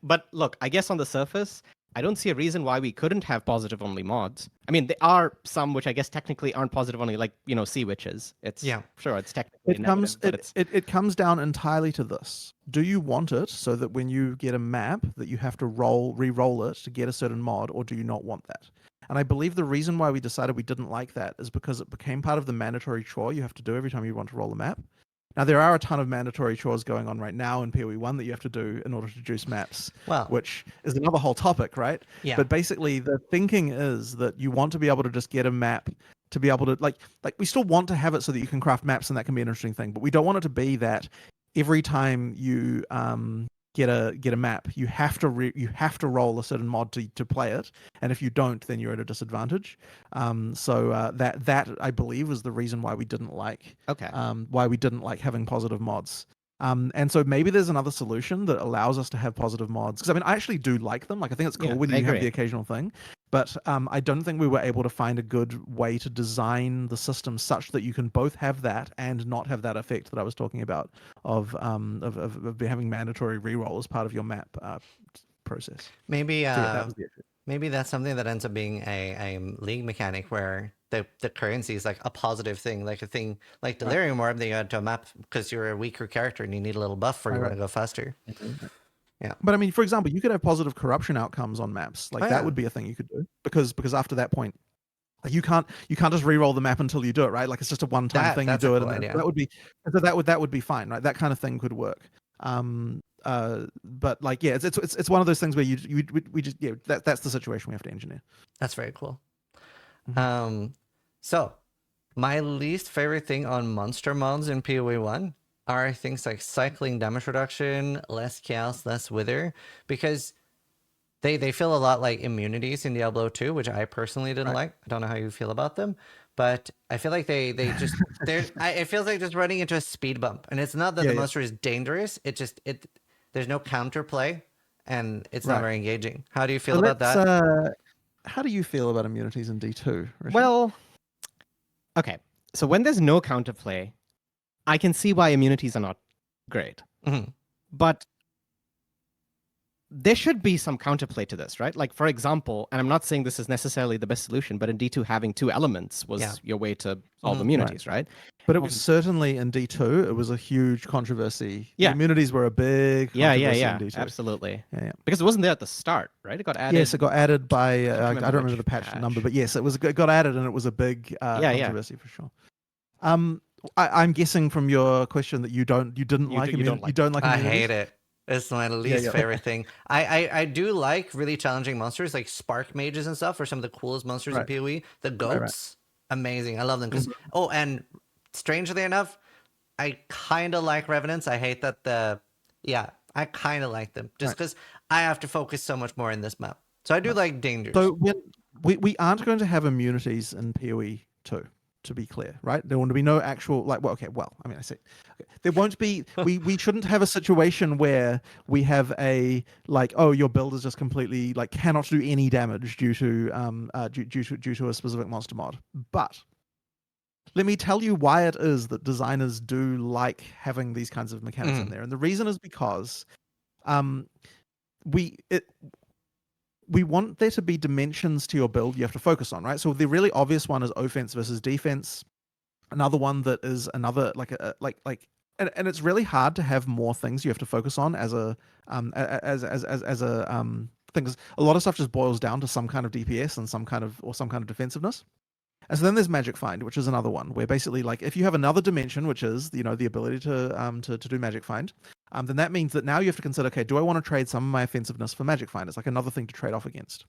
but look, I guess on the surface, I don't see a reason why we couldn't have positive only mods. I mean, there are some which I guess technically aren't positive only, like sea witches. It's sure it's technically negative, but it's it comes down entirely to this. Do you want it so that when you get a map that you have to re-roll it to get a certain mod, or do you not want that? And I believe the reason why we decided we didn't like that is because it became part of the mandatory chore you have to do every time you want to roll a map. Now, there are a ton of mandatory chores going on right now in PoE 1 that you have to do in order to juice maps, Well, which is another whole topic, right? Yeah. But basically, the thinking is that you want to be able to just get a map to be able to, like we still want to have it so that you can craft maps, and that can be an interesting thing, but we don't want it to be that every time you get a map, you have to roll a certain mod to play it, and if you don't, then you're at a disadvantage. So that I believe was the reason why we didn't like having positive mods. And so maybe there's another solution that allows us to have positive mods, because I mean I actually do like them. Like I think it's cool when you have the occasional thing, but I don't think we were able to find a good way to design the system such that you can both have that and not have that effect that I was talking about of having mandatory reroll as part of your map process. Maybe So yeah, that was the issue. maybe that's something that ends up being a league mechanic where the currency is like a positive thing, like a thing like Delirium Orb that you add to a map because you're a weaker character and you need a little buff or you want to go faster. Yeah. But I mean, for example, you could have positive corruption outcomes on maps. Like that would be a thing you could do, because after that point, like you can't just re-roll the map until you do it, right? Like it's just a one-time thing. You do it, cool and idea. that would be fine, right? That kind of thing could work. But like yeah, it's one of those things where we just that's the situation we have to engineer. That's very cool. Mm-hmm. So my least favorite thing on monster mods in PoE 1 are things like cycling damage reduction, less chaos, less wither, because they feel a lot like immunities in Diablo 2, which I personally didn't like. I don't know how you feel about them, but I feel like they just it feels like just running into a speed bump, and it's not that the monster is dangerous. There's no counterplay, and it's not very engaging. How do you feel about that? How do you feel about immunities in D2? Hrishi? Well, okay. So when there's no counterplay, I can see why immunities are not great. Mm-hmm. But there should be some counterplay to this, right? Like, for example, and I'm not saying this is necessarily the best solution, but in D2, having two elements was your way to solve immunities, right? But it was certainly in D2, it was a huge controversy. Yeah. The immunities were a big controversy in D2. Absolutely. Yeah. Because it wasn't there at the start, right? It got added. Yes, it got added by, I don't remember the patch number, but yes, it got added, and it was a big controversy for sure. I'm guessing from your question that you don't like immunities. You don't like immunities? I hate it. It's my least favorite thing. I do like really challenging monsters like spark mages and stuff, or some of the coolest monsters in PoE. The goats, amazing. I love them because and strangely enough, I kind of like revenants. I hate that I kind of like them just because I have to focus so much more in this map. So I do like dangers. So we aren't going to have immunities in PoE 2. to be clear, right? There want to be no actual like. Well, okay. Well, I mean, I say there won't be. We shouldn't have a situation where we have a like, oh, your build is just completely like cannot do any damage due to due to a specific monster mod. But let me tell you why it is that designers do like having these kinds of mechanics in there, and the reason is because we want there to be dimensions to your build you have to focus on, right? So the really obvious one is offense versus defense. Another one that is another and it's really hard to have more things you have to focus on as a thing. 'Cause a lot of stuff just boils down to some kind of DPS and some kind of defensiveness. And so then there's Magic Find, which is another one where basically like if you have another dimension, which is the ability to do Magic Find, then that means that now you have to consider, okay, do I want to trade some of my offensiveness for Magic Find? It's like another thing to trade off against.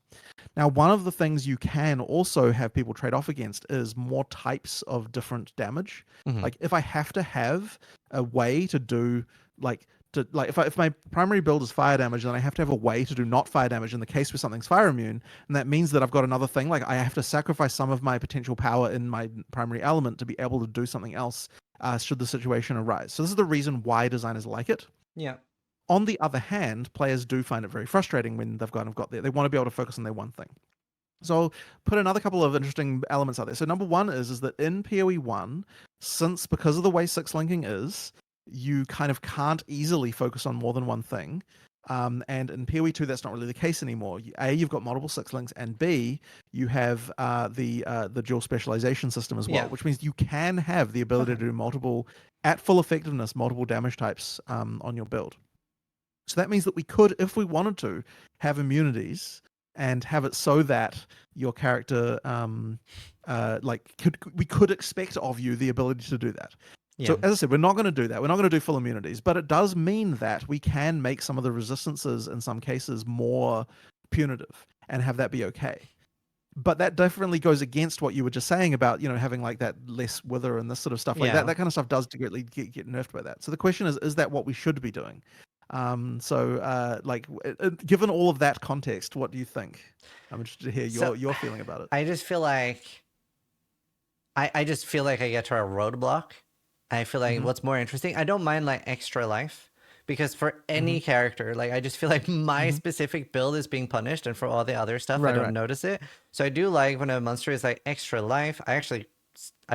Now, one of the things you can also have people trade off against is more types of different damage. Like if I have to have a way to do if my primary build is fire damage, then I have to have a way to do not fire damage in the case where something's fire immune, and that means that I've got another thing. Like I have to sacrifice some of my potential power in my primary element to be able to do something else should the situation arise. So this is the reason why designers like it. Yeah. On the other hand, players do find it very frustrating when they've kind of got there. They want to be able to focus on their one thing. So I'll put another couple of interesting elements out there. So number one is that in PoE1, because of the way six linking is, you kind of can't easily focus on more than one thing. And in PoE2, that's not really the case anymore. A, you've got multiple six links, and B, you have the dual specialization system as well, which means you can have the ability to do multiple, at full effectiveness, multiple damage types on your build. So that means that we could, if we wanted to, have immunities and have it so that your character, we could expect of you the ability to do that. Yeah. So as I said, we're not going to do that. We're not going to do full immunities, but it does mean that we can make some of the resistances in some cases more punitive and have that be okay. But that definitely goes against what you were just saying about, having like that less wither and this sort of stuff. Like that kind of stuff does get nerfed by that. So the question is that what we should be doing? Given all of that context, what do you think? I'm interested to hear your feeling about it. I just feel like I get to a roadblock. I feel like what's more interesting, I don't mind like extra life, because for any character, like I just feel like my specific build is being punished, and for all the other stuff, I don't notice it. So I do like when a monster is like extra life. I'm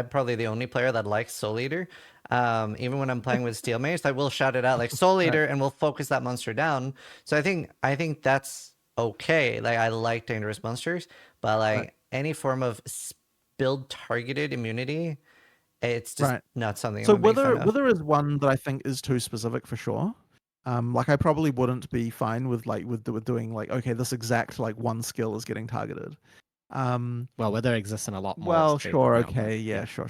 probably the only player that likes Soul Eater. Even when I'm playing with Steel Mage, I will shout it out like Soul Eater, and we'll focus that monster down. So I think that's okay. Like I like dangerous monsters, but like any form of build targeted immunity, it's just not something. So wither is one that I think is too specific for sure. Like I probably wouldn't be fine with doing like, okay, this exact like one skill is getting targeted. Well, whether exists in a lot more. Well, sure, okay, yeah, sure.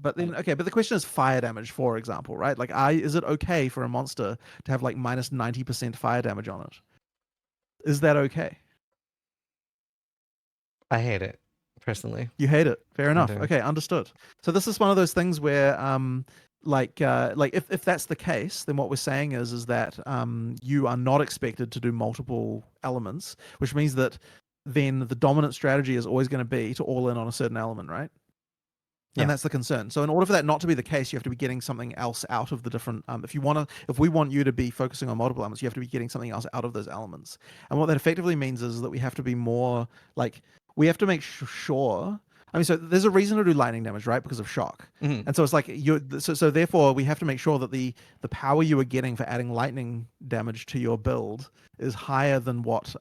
But then, okay, but the question is fire damage, for example, right? Like, is it okay for a monster to have like minus 90% fire damage on it? Is that okay? I hate it personally. You hate it. Fair enough. Okay, understood. So this is one of those things where, if that's the case, then what we're saying is that you are not expected to do multiple elements, which means that then the dominant strategy is always going to be to all in on a certain element, right? And that's the concern. So in order for that not to be the case, you have to be getting something else out of the different. If we want you to be focusing on multiple elements, you have to be getting something else out of those elements. And what that effectively means is that we have to be more like we have to make sure. I mean, so there's a reason to do lightning damage, right? Because of shock. And so it's like so therefore we have to make sure that the power you are getting for adding lightning damage to your build is higher than what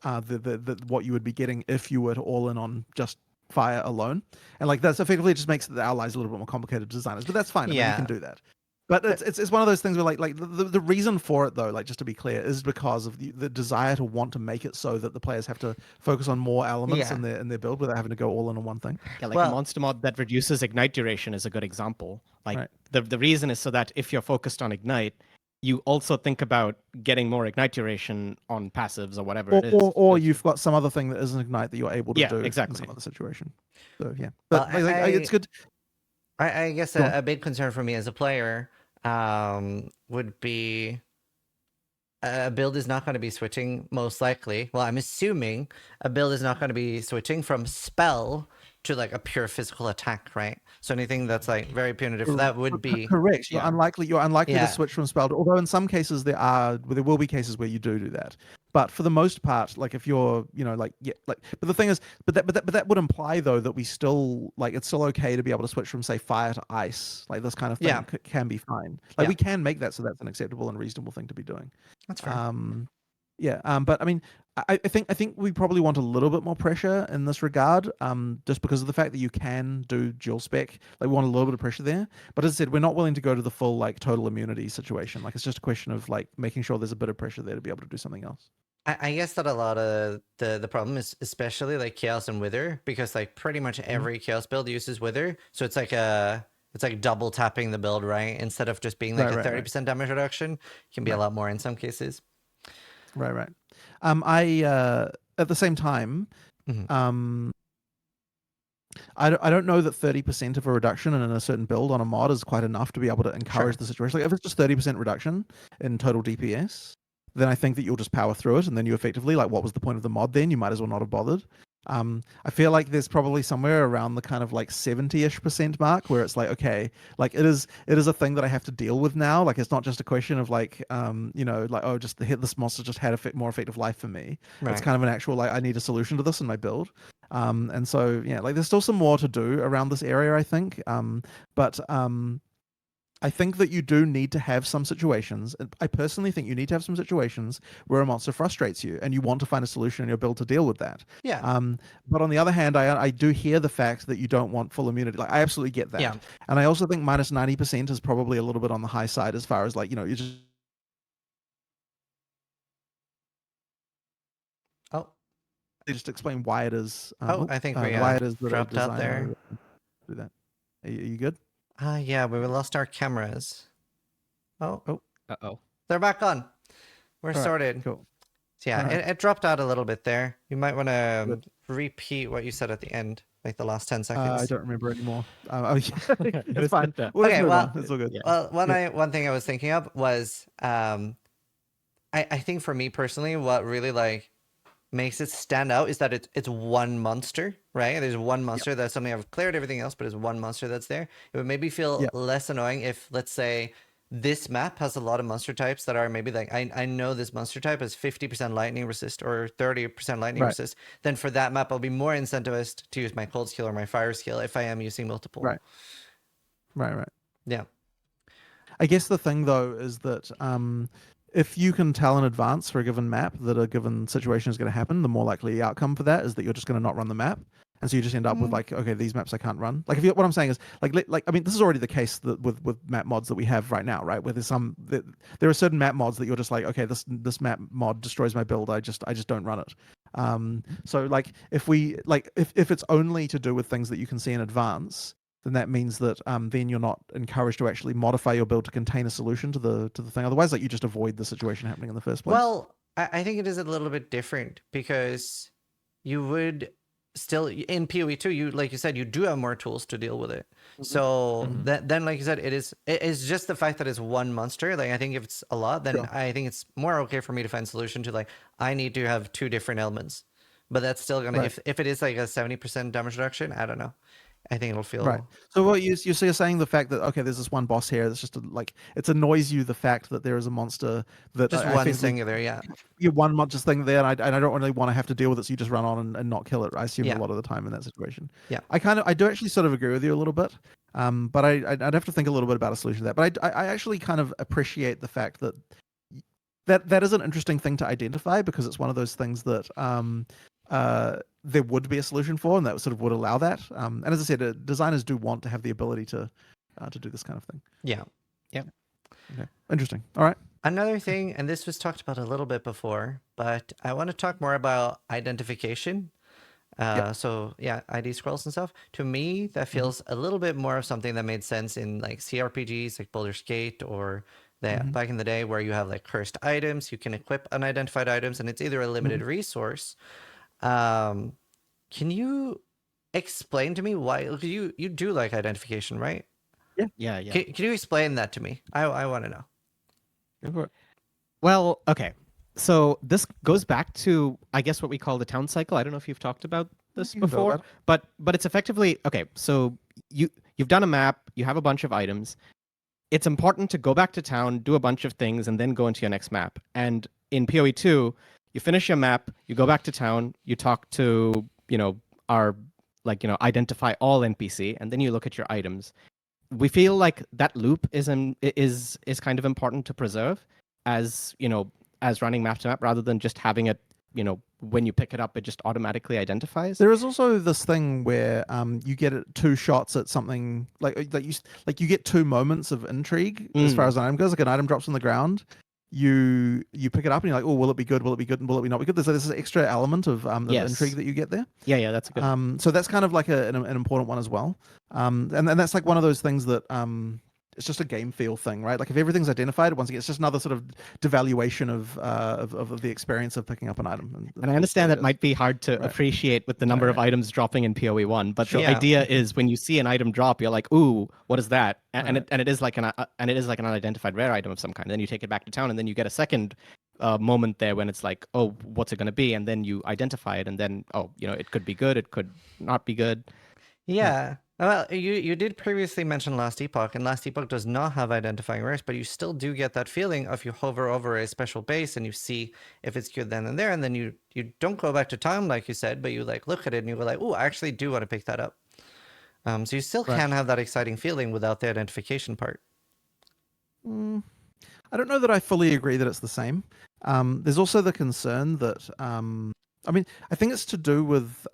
what you would be getting if you were to all in on just fire alone. And like that's effectively just makes our lives a little bit more complicated designers, but that's fine. I mean, you can do that. But it's one of those things where like the reason for it though, like just to be clear, is because of the desire to want to make it so that the players have to focus on more elements in their build without having to go all in on one thing. Yeah, like a monster mod that reduces ignite duration is a good example. Like the reason is so that if you're focused on ignite, you also think about getting more ignite duration on passives or whatever it is. Or you've got some other thing that isn't ignite that you're able to do in some other situation. So yeah, but it's good. I guess a big concern for me as a player would be a build is not going to be switching most likely. Well, I'm assuming a build is not going to be switching from spell to like a pure physical attack, right? So anything that's like very punitive for that would be correct. You're unlikely Yeah. to switch from spell. Although in some cases there will be cases where you do that. But for the most part, like if you're, but the thing is, but that would imply though that we still like it's still okay to be able to switch from say fire to ice, like this kind of thing Yeah. can be fine. Like Yeah. we can make that so that's an acceptable and reasonable thing to be doing. That's fair. But I mean, I think we probably want a little bit more pressure in this regard, just because of the fact that you can do dual spec. Like we want a little bit of pressure there. But as I said, we're not willing to go to the full like total immunity situation. Like it's just a question of like making sure there's a bit of pressure there to be able to do something else. I guess that a lot of the problem is especially like Chaos and Wither, because like pretty much every Chaos build uses Wither, so it's like double tapping the build, right? Instead of just being like a 30% damage reduction, it can be a lot more in some cases. Right. I at the same time, I don't know that 30% of a reduction in a certain build on a mod is quite enough to be able to encourage the situation. Like if it's just 30% reduction in total DPS, then I think that you'll just power through it, and then you effectively like, what was the point of the mod? Then you might as well not have bothered. I feel like there's probably somewhere around the kind of like 70-ish% mark where it's like, okay, like it is a thing that I have to deal with now. Like it's not just a question of like, like, oh, just hit this monster just had a more effective life for me. Right. It's kind of an actual like I need a solution to this in my build. And so yeah, like there's still some more to do around this area, I think. But I think that you do need to have some situations. I personally think you need to have some situations where a monster frustrates you and you want to find a solution in your build to deal with that. Yeah. But on the other hand, I do hear the fact that you don't want full immunity. Like I absolutely get that. Yeah. And I also think minus 90% is probably a little bit on the high side as far as like, you just. Oh. Just explain why it is. I think we why it is that dropped out there. Do that. Are you good? Yeah, we lost our cameras. Oh. Uh-oh. They're back on. We're sorted. Right, cool. So yeah, it dropped out a little bit there. You might want to repeat what you said at the end, like the last 10 seconds. I don't remember anymore. It's fine. Okay, well, it's all good. Yeah. Well, one thing I was thinking of was, I think for me personally, what really like makes it stand out is that it's one monster, right? There's one monster that's something I've cleared everything else, but it's one monster that's there. It would maybe feel less annoying if, let's say, this map has a lot of monster types that are maybe like, I know this monster type has 50% lightning resist or 30% lightning resist. Then for that map, I'll be more incentivized to use my cold skill or my fire skill if I am using multiple. Right. Yeah. I guess the thing though is that if you can tell in advance for a given map that a given situation is going to happen, the more likely outcome for that is that you're just going to not run the map. And so you just end up with like, okay, these maps I can't run. Like what I'm saying is like I mean, this is already the case that with map mods that we have right now, right? Where there are certain map mods that you're just like, okay, this map mod destroys my build. I just don't run it. So like if it's only to do with things that you can see in advance, then that means that then you're not encouraged to actually modify your build to contain a solution to the thing. Otherwise, like you just avoid the situation happening in the first place. Well, I think it is a little bit different because you would still in PoE2, you like you said, you do have more tools to deal with it. So then like you said, it's just the fact that it's one monster. Like I think if it's a lot, then I think it's more okay for me to find a solution to like I need to have two different elements. But that's still gonna if it is like a 70% damage reduction, I don't know. I think it'll feel right. So what you're saying the fact that okay, there's this one boss here that's just like it annoys you the fact that there is a monster that just one singular, one monster thing there, and I don't really want to have to deal with it, so you just run on and not kill it. I assume a lot of the time in that situation. Yeah, I do actually sort of agree with you a little bit, but I'd have to think a little bit about a solution to that. But I actually kind of appreciate the fact that is an interesting thing to identify because it's one of those things that there would be a solution for, and that sort of would allow that. And as I said, designers do want to have the ability to do this kind of thing. Yeah. Okay. Interesting. All right. Another thing, and this was talked about a little bit before, but I want to talk more about identification. So yeah, ID scrolls and stuff. To me, that feels a little bit more of something that made sense in like CRPGs, like Baldur's Gate, or back in the day where you have like cursed items, you can equip unidentified items, and it's either a limited resource. Can you explain to me why you do like identification, right? Yeah. Can you explain that to me? I want to know. Well, okay. So this goes back to, I guess, what we call the town cycle. I don't know if you've talked about this You can talk before, about it. but it's effectively okay. So you've done a map, you have a bunch of items. It's important to go back to town, do a bunch of things, and then go into your next map. And in PoE2, you finish your map, you go back to town, you talk to our identify all NPC, and then you look at your items. We feel like that loop is kind of important to preserve as as running map to map rather than just having it when you pick it up it just automatically identifies. There is also this thing where you get two shots at something you get two moments of intrigue as far as an item goes. Like an item drops on the ground, you pick it up and you're like, oh, will it be good? Will it be good? And will it be not be good? There's this extra element of Yes. intrigue that you get there. Yeah, that's a good. So that's kind of like an important one as well. And that's like one of those things that it's just a game feel thing, right? Like if everything's identified, once again, it's just another sort of devaluation of the experience of picking up an item. And I understand that might be hard to appreciate with the number of items dropping in PoE1, but the idea is when you see an item drop, you're like, "Ooh, what is that?" And it is like an unidentified rare item of some kind. And then you take it back to town, and then you get a second moment there when it's like, "Oh, what's it going to be?" And then you identify it, and then it could be good, it could not be good. Yeah. Well, you did previously mention Last Epoch, and Last Epoch does not have identifying rares, but you still do get that feeling of you hover over a special base and you see if it's good then and there, and then you don't go back to town like you said, but you like look at it and you go like, oh, I actually do want to pick that up. So you still can have that exciting feeling without the identification part. I don't know that I fully agree that it's the same. There's also the concern that I think it's to do with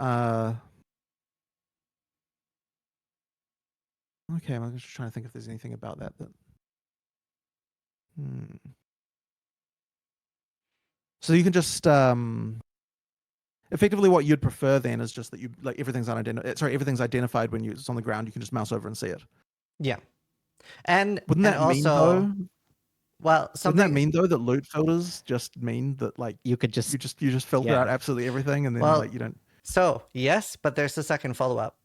okay, I'm just trying to think if there's anything about that. So you can just effectively what you'd prefer then is just that you like everything's identified when it's on the ground. You can just mouse over and see it. Yeah, and wouldn't that mean though? Well, wouldn't that mean though that loot filters just mean that like you just filter out absolutely everything and then you don't. So yes, but there's the second follow-up.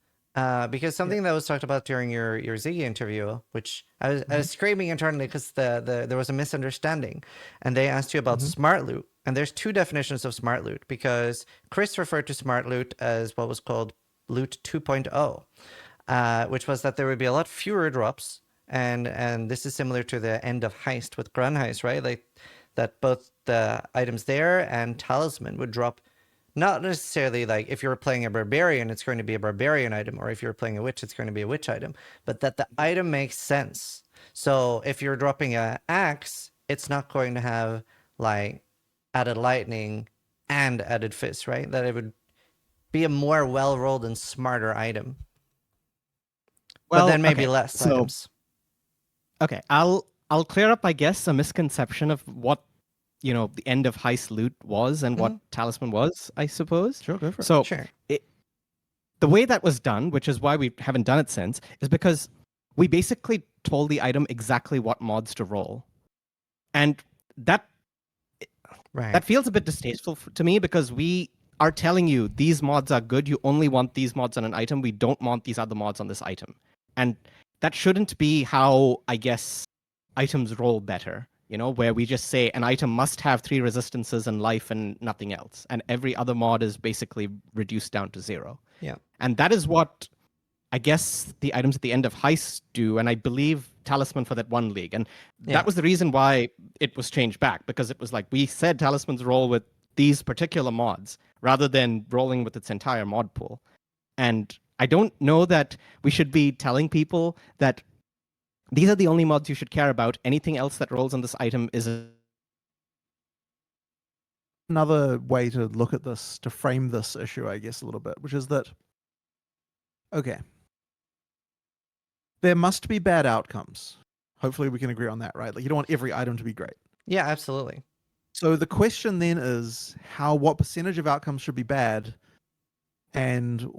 Because something that was talked about during your Ziggy interview, which I was screaming internally because there was a misunderstanding, and they asked you about smart loot, and there's two definitions of smart loot because Chris referred to smart loot as what was called loot 2.0, which was that there would be a lot fewer drops, and this is similar to the end of heist with Grun Heist, right? Like that both the items there and talisman would drop. Not necessarily like if you're playing a barbarian, it's going to be a barbarian item, or if you're playing a witch, it's going to be a witch item, but that the item makes sense. So if you're dropping an axe, it's not going to have like added lightning and added fist, right? That it would be a more well-rolled and smarter item. Well, but then maybe less items. Okay, I'll clear up, I guess, a misconception of what the end of heist loot was and what talisman was, I suppose. Sure, go for it. So sure. The way that was done, which is why we haven't done it since, is because we basically told the item exactly what mods to roll. And that feels a bit distasteful to me because we are telling you these mods are good, you only want these mods on an item, we don't want these other mods on this item. And that shouldn't be how, I guess, items roll better. Where we just say an item must have 3 resistances and life and nothing else. And every other mod is basically reduced down to 0. Yeah. And that is what I guess the items at the end of Heist do. And I believe Talisman for that one league. And that was the reason why it was changed back. Because it was like we said Talismans roll with these particular mods rather than rolling with its entire mod pool. And I don't know that we should be telling people that these are the only mods you should care about. Anything else that rolls on this item is another way to look at this, to frame this issue, I guess, a little bit, which is that, okay, there must be bad outcomes. Hopefully we can agree on that, right? Like you don't want every item to be great. Yeah, absolutely. So the question then is what percentage of outcomes should be bad? And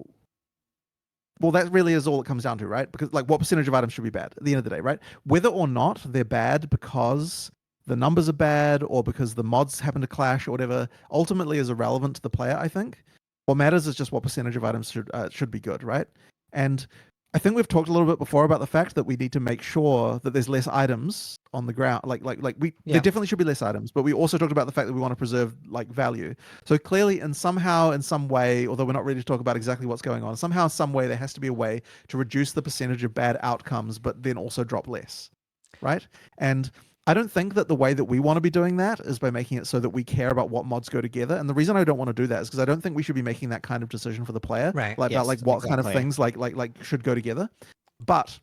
well, that really is all it comes down to, right? Because like what percentage of items should be bad at the end of the day, right? Whether or not they're bad because the numbers are bad or because the mods happen to clash or whatever, ultimately is irrelevant to the player, I think. What matters is just what percentage of items should be good, right? And I think we've talked a little bit before about the fact that we need to make sure that there's less items on the ground. There Yeah. definitely should be less items, but we also talked about the fact that we want to preserve like value. So clearly, in some way, although we're not ready to talk about exactly what's going on, somehow, some way, there has to be a way to reduce the percentage of bad outcomes, but then also drop less, right? And I don't think that the way that we want to be doing that is by making it so that we care about what mods go together. And the reason I don't want to do that is because I don't think we should be making that kind of decision for the player, Right. like about Yes, what kind of exactly. things like should go together. But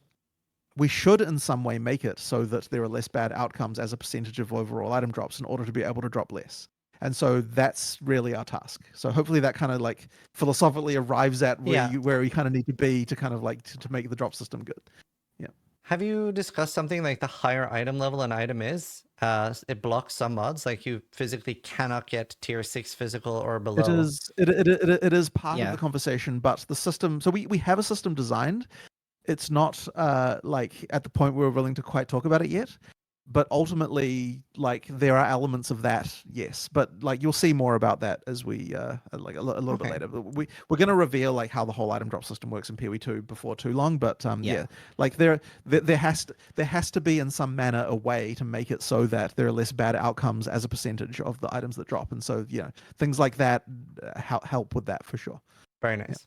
we should in some way make it so that there are less bad outcomes as a percentage of overall item drops in order to be able to drop less. And so that's really our task. So hopefully that kind of like philosophically arrives at where Yeah. where we kind of need to be to kind of like to make the drop system good. Have you discussed something like the higher item level an item is? It blocks some mods, like you physically cannot get tier 6 physical or below. It is part of Yeah. the conversation, but the system. So we have a system designed. It's not like at the point where we're willing to quite talk about it yet, but ultimately, like there are elements of that, yes. But like you'll see more about that as we like a little bit Okay. later. But we're going to reveal like how the whole item drop system works in PoE2 before too long. But yeah, like there has to be in some manner a way to make it so that there are less bad outcomes as a percentage of the items that drop, and so things like that help with that for sure. Very nice.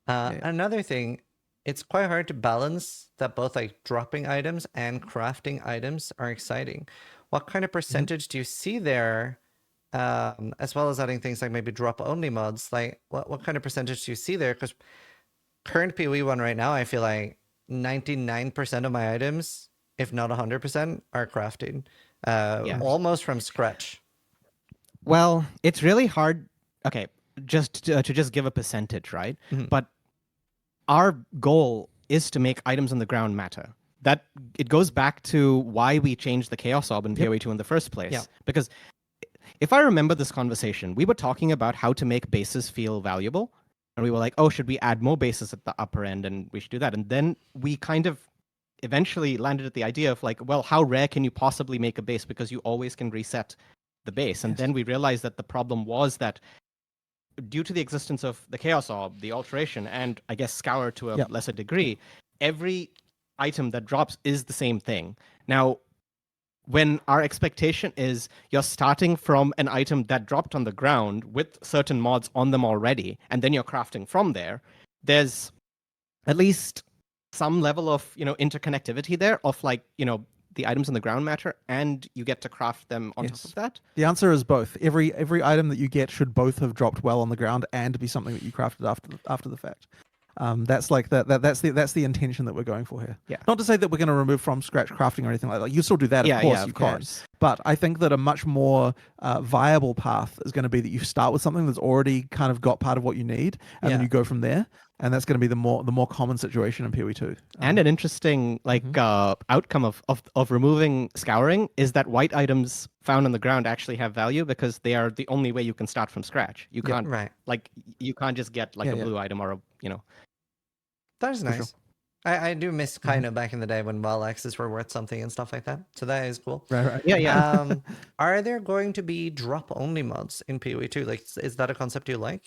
Yeah. Another thing, it's quite hard to balance that both like dropping items and crafting items are exciting. What kind of percentage do you see there? As well as adding things like maybe drop only mods, like what kind of percentage do you see there? Because current PoE one right now, I feel like 99% of my items, if not 100%, are crafted, almost from scratch. Well, it's really hard. Okay, just to just give a percentage, right? Mhm. But our goal is to make items on the ground matter. That it goes back to why we changed the Chaos Orb in PoE2 in the first place. Yeah. Because if I remember this conversation, we were talking about how to make bases feel valuable. And we were like, oh, should we add more bases at the upper end? And we should do that. And then we kind of eventually landed at the idea of like, well, how rare can you possibly make a base? Because you always can reset the base. And then we realized that the problem was that due to the existence of the Chaos Orb, the Alteration, and I guess Scour to a lesser degree, every item that drops is the same thing. Now, when our expectation is you're starting from an item that dropped on the ground with certain mods on them already, and then you're crafting from there, there's at least some level of interconnectivity there of like the items on the ground matter, and you get to craft them on top of that. The answer is both. Every item that you get should both have dropped well on the ground and be something that you crafted after the fact. That's like that's the intention that we're going for here. Yeah. Not to say that we're going to remove from scratch crafting or anything like that. You still do that, of course, you can. But I think that a much more viable path is going to be that you start with something that's already kind of got part of what you need, and then you go from there. And that's going to be the more common situation in PoE2. And an interesting outcome of removing scouring is that white items found on the ground actually have value because they are the only way you can start from scratch. You can't you can't just get like a blue item or a That is nice. Sure. I do miss kind of back in the day when WoW Axes were worth something and stuff like that. So that is cool. Right. Yeah. Are there going to be drop only mods in PoE2? Like, is that a concept you like?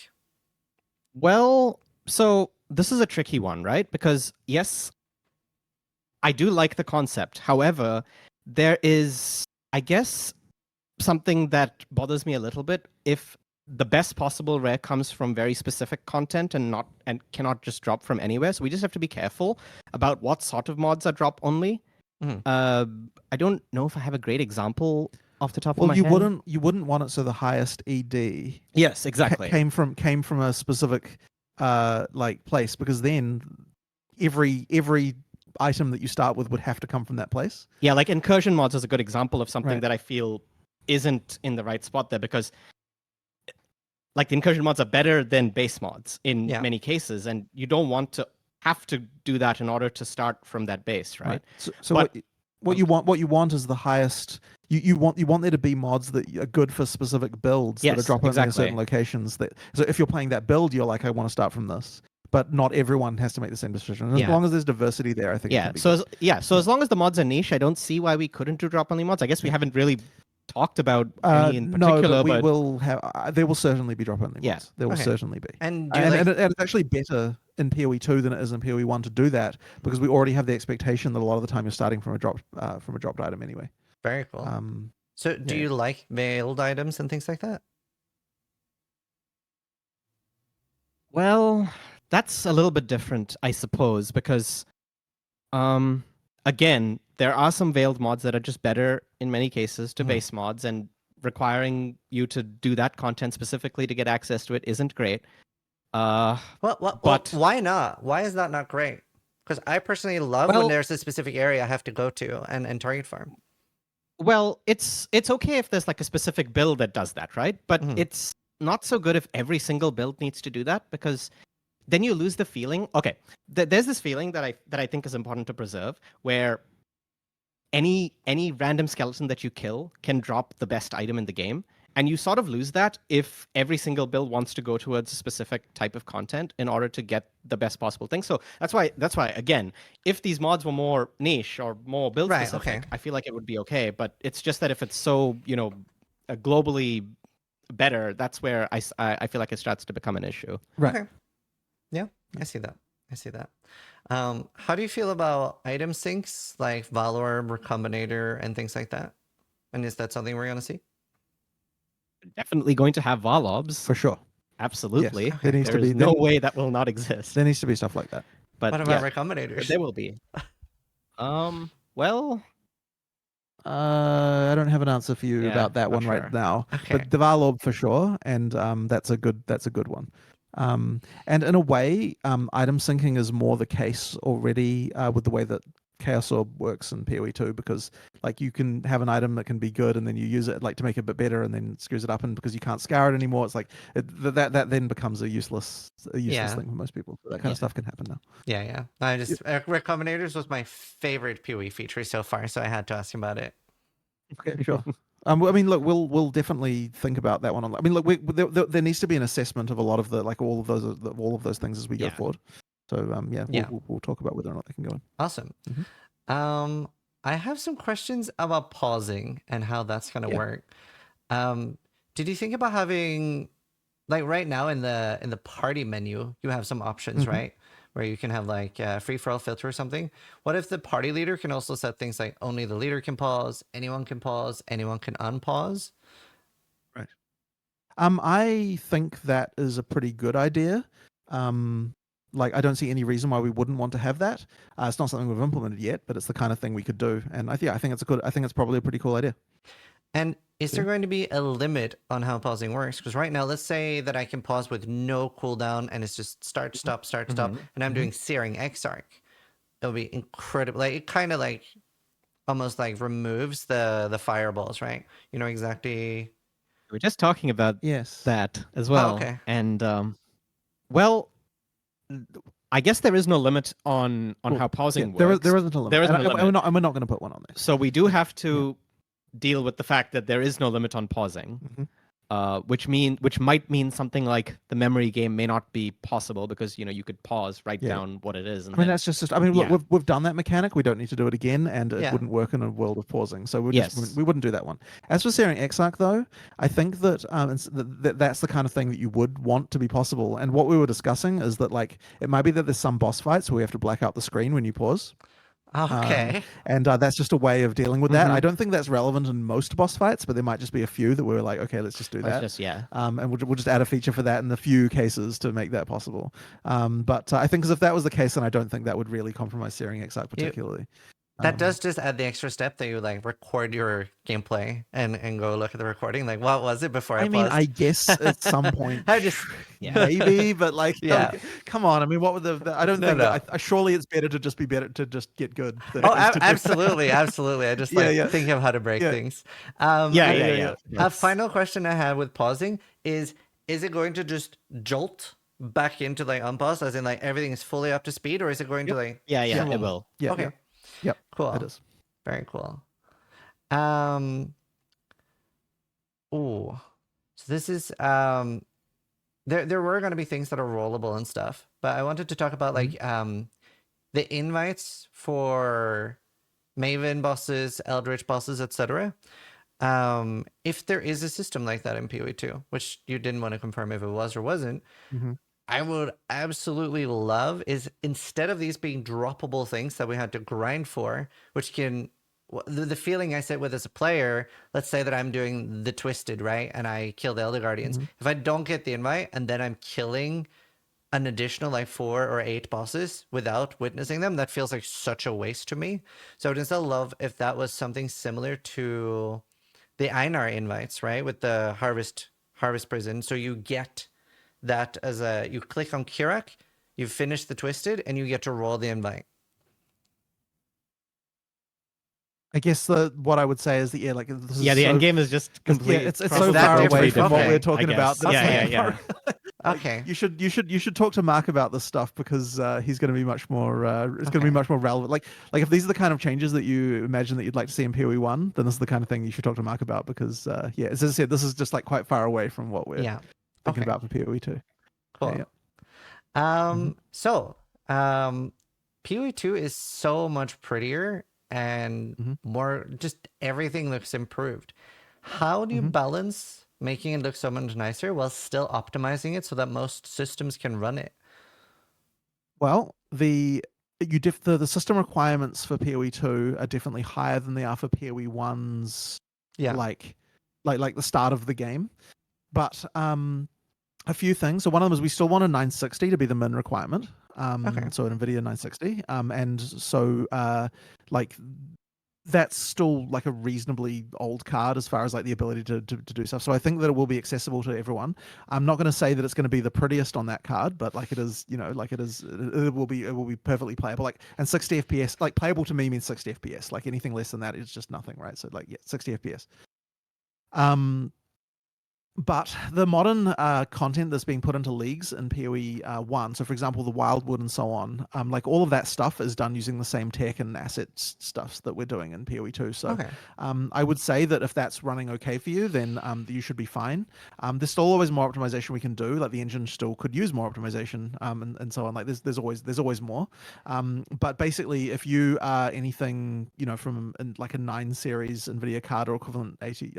Well, so this is a tricky one, right? Because yes, I do like the concept. However, there is, I guess, something that bothers me a little bit. If the best possible rare comes from very specific content and cannot just drop from anywhere, so we just have to be careful about what sort of mods are drop only. I don't know if I have a great example off the top of my head. Well, you wouldn't want it so the highest ED yes exactly came from a specific like place, because then every item that you start with would have to come from that place. Yeah, like incursion mods is a good example of something that I feel isn't in the right spot there, because like the incursion mods are better than base mods in many cases, and you don't want to have to do that in order to start from that base, right? So what you want is the highest. You want there to be mods that are good for specific builds that are drop only in certain locations. So if you're playing that build, you're like, I want to start from this. But not everyone has to make the same decision. And as long as there's diversity there, I think. So as long as the mods are niche, I don't see why we couldn't do drop only mods. I guess we haven't really talked about any in No, particular, but we but will have. There will certainly be drop-only Yeah. mods. There will Okay. certainly be. And do you like? And it's actually better in PoE2 than it is in PoE1 to do that because we already have the expectation that a lot of the time you're starting from a dropped item anyway. Very cool. So do yeah. you like mailed items and things like that? well, that's a little bit different, I suppose, because again, there are some veiled mods that are just better in many cases to base mods, and requiring you to do that content specifically to get access to it isn't great. Well, But- why not? Why is that not great? Because I personally love when Well- there's a specific area I have to go to and target farm. Well, it's okay if there's like a specific build that does that, right? But Mhm. it's not so good if every single build needs to do that, because then you lose the feeling. Okay, there's this feeling that I think is important to preserve, where any random skeleton that you kill can drop the best item in the game, and you sort of lose that if every single build wants to go towards a specific type of content in order to get the best possible thing. So that's why again, if these mods were more niche or more build Right, specific, okay. I feel like it would be okay. But it's just that if it's so globally better, that's where I feel like it starts to become an issue. Right. Okay. Yeah, I see that. I see that. How do you feel about item syncs like Valor, Recombinator, and things like that? And is that something we're gonna see? Definitely going to have Valobs. For sure. Absolutely. Yes. There needs to There be is no way that will not exist. There needs to be stuff like that. But What about yeah, Recombinators? there will be. Well, I don't have an answer for you Yeah, about that not one sure. right now. Okay. But the Varlob for sure, and that's a good one. And in a way, item syncing is more the case already with the way that Chaos Orb works in PoE2, because like you can have an item that can be good and then you use it like to make it a bit better and then it screws it up, and because you can't scour it anymore, it's like that then becomes a useless Yeah. thing for most people. So that kind of stuff can happen now. Yeah. I just Recombinators was my favorite PoE feature so far, so I had to ask about it. Okay, sure. I mean, look, we'll definitely think about that one. I mean, look, there needs to be an assessment of a lot of the like all of those things as we go Yeah. forward. So Yeah. we'll talk about whether or not they can go in. Awesome. Mhm. I have some questions about pausing and how that's gonna Yeah. work. Did you think about having like right now in the party menu, you have some options, Mhm. right? Where you can have like free for all filter or something. What if the party leader can also set things like only the leader can pause, anyone can unpause? Right. I think that is a pretty good idea. Like I don't see any reason why we wouldn't want to have that. It's not something we've implemented yet, but it's the kind of thing we could do. And I think it's probably a pretty cool idea. And is there Yeah. going to be a limit on how pausing works? Because right now, let's say that I can pause with no cooldown and it's just start, stop, and I'm doing Searing Exarch. It'll be incredible. Like it kind of like almost like removes the fireballs, right? You know exactly. we're just talking about Yes. that as well. okay. And well, I guess there is no limit on Well, how pausing There works. isn't a limit. There isn't And a limit. we're not going to put one on there. So we do have to deal with the fact that there is no limit on pausing. Mhm. Which might mean something like the memory game may not be possible because you could pause, write down what it is. And I mean, then- that's just. I mean, look, we've done that mechanic. We don't need to do it again, and it Yeah. wouldn't work in a world of pausing. So Yes. we wouldn't do that one. As for Searing Exarch, though, I think that that's the kind of thing that you would want to be possible. And what we were discussing is that like it might be that there's some boss fights where we have to black out the screen when you pause. Okay. And that's just a way of dealing with that. Mhm. I don't think that's relevant in most boss fights, but there might just be a few that we're like, okay, let's just do Let's that. just And we'll just add a feature for that in a few cases to make that possible. But I think because if that was the case, then I don't think that would really compromise Searing Exarch particularly. That does just add the extra step that you like record your gameplay and go look at the recording. Like, what was it before I I mean, paused? I guess at some point, I just maybe, but like, Yeah. come on. I mean, what would I don't No, think. no. Surely it's better to just get good. Than Oh, it is to do that. absolutely. I just Yeah, like yeah. thinking of how to break Yeah. things. yeah. A final question I had with pausing is it going to just jolt back into like unpause, as in like everything is fully up to speed, or is it going to like Yeah, zoom? it will. Yeah, Okay. yeah. Yep. Cool. It is. Very cool. Oh, so this is there were going to be things that are rollable and stuff, but I wanted to talk about like the invites for Maven bosses, Eldritch bosses, etc. if there is a system like that in PoE2, which you didn't want to confirm if it was or wasn't, Mhm. I would absolutely love is instead of these being droppable things that we had to grind for, which can the feeling I sit with as a player, let's say that I'm doing the twisted, right? And I kill the Elder Guardians. Mhm. If I don't get the invite and then I'm killing an additional like 4 or 8 bosses without witnessing them, that feels like such a waste to me. So I would instead love if that was something similar to the Einar invites, right? With the harvest prison. So you get that as a you click on Kirak, you finish the twisted, and you get to roll the invite. I guess what I would say is that like this is Yeah, the so end game is just complete. it's Is so that far away different? from what Okay, we're I talking about. guess. That Yeah, it's yeah. like, Okay. you should talk to Mark about this stuff because he's going to be much more it's going to be much more relevant. Like if these are the kind of changes that you imagine that you'd like to see in PoE1, then this is the kind of thing you should talk to Mark about because yeah, as I said, this is just like quite far away from what we're Yeah. thinking Okay. about for PoE2. Cool. Yeah. So PoE2 is so much prettier and Mhm. more just everything looks improved. How do you balance making it look so much nicer while still optimizing it so that most systems can run it? Well, the system requirements for PoE2 are definitely higher than they are for PoE1's Yeah. like the start of the game. But a few things. So one of them is we still want a 960 to be the min requirement. Okay. So an NVIDIA 960. And so like that's still like a reasonably old card as far as like the ability to do stuff. So I think that it will be accessible to everyone. I'm not going to say that it's going to be the prettiest on that card, but like it is, like it will be perfectly playable. Like, and 60 FPS, like playable to me means 60 FPS. Like anything less than that is just nothing, right? So like, yeah, 60 FPS. But the modern content that's being put into leagues in PoE1, so for example, the Wildwood and so on, like all of that stuff is done using the same tech and assets stuffs that we're doing in PoE2. So Okay. I would say that if that's running okay for you, then you should be fine. There's still always more optimization we can do. Like the engine still could use more optimization and so on. Like there's always more. But basically, if you are anything from like a 9 series NVIDIA card or equivalent 80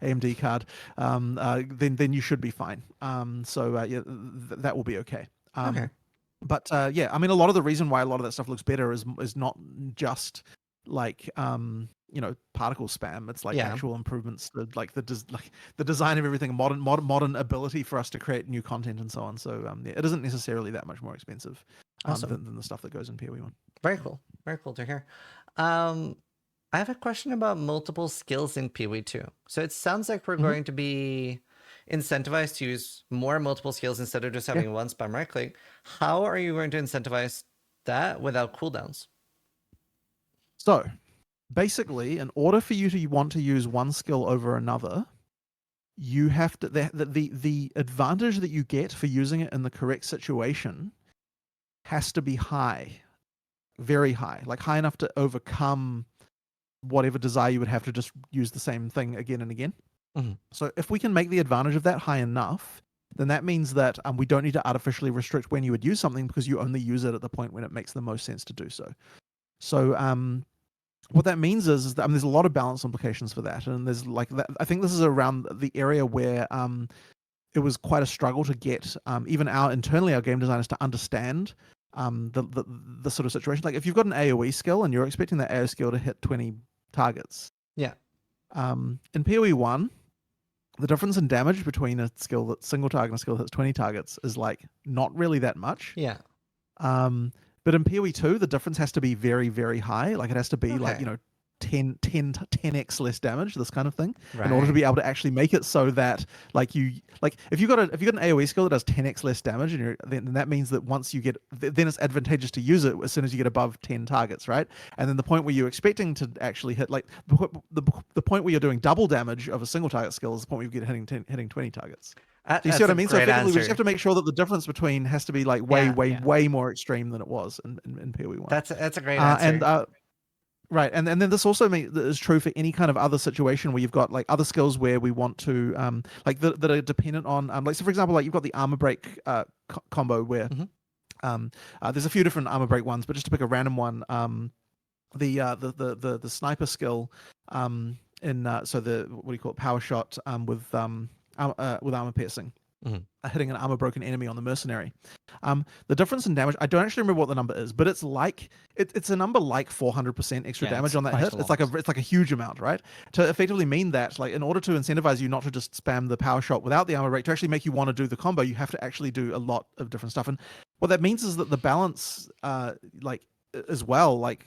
AMD card. Then you should be fine. So yeah, that will be okay. Okay. But yeah, I mean, a lot of the reason why a lot of that stuff looks better is not just like particle spam. It's like Yeah. actual improvements, to, like the design of everything, modern ability for us to create new content and so on. So yeah, it isn't necessarily that much more expensive Awesome. than the stuff that goes in PoE1. Very cool. Very cool to hear. I have a question about multiple skills in PoE2. So it sounds like we're going to be incentivized to use more multiple skills instead of just having one spam right click. How are you going to incentivize that without cooldowns? So basically, in order for you to want to use one skill over another, you have to the advantage that you get for using it in the correct situation has to be high, very high, like high enough to overcome whatever desire you would have to just use the same thing again and again. So if we can make the advantage of that high enough, then that means that we don't need to artificially restrict when you would use something because you only use it at the point when it makes the most sense to do so. So what that means is that there's a lot of balance implications for that, and there's like that, I think this is around the area where it was quite a struggle to get even our game designers to understand the sort of situation. Like if you've got an AoE skill and you're expecting that AoE skill to hit 20 targets, yeah, in PoE1, the difference in damage between a skill that's single target and a skill that hits 20 targets is like not really that much. Yeah. But in PoE2, the difference has to be very, very high. Like it has to be like, 10x less damage, this kind of thing, in order to be able to actually make it so that like if you got an AoE skill that does 10x less damage, and then that means that once you get, then it's advantageous to use it as soon as you get above 10 targets, right? And then the point where you're expecting to actually hit, like the point where you're doing double damage of a single target skill is the point where you get hitting 20 targets. Do you see what I mean? So effectively, we just have to make sure that the difference between has to be like way more extreme than it was in PoE1. That's a great answer. Right, and then this also is true for any kind of other situation where you've got like other skills where we want to like that are dependent on like, so for example, like you've got the armor break combo where there's a few different armor break ones, but just to pick a random one, the sniper skill so the what do you call it, power shot with armor piercing. Mhm. Hitting an armor broken enemy on the mercenary. The difference in damage, I don't actually remember what the number is, but it's like it's a number like 400% extra Yeah, damage it's on that quite hit. a It's like lot. it's like a huge amount, right? To effectively mean that, like, in order to incentivize you not to just spam the power shot without the armor break, to actually make you want to do the combo, you have to actually do a lot of different stuff. And what that means is that the balance, like as well, like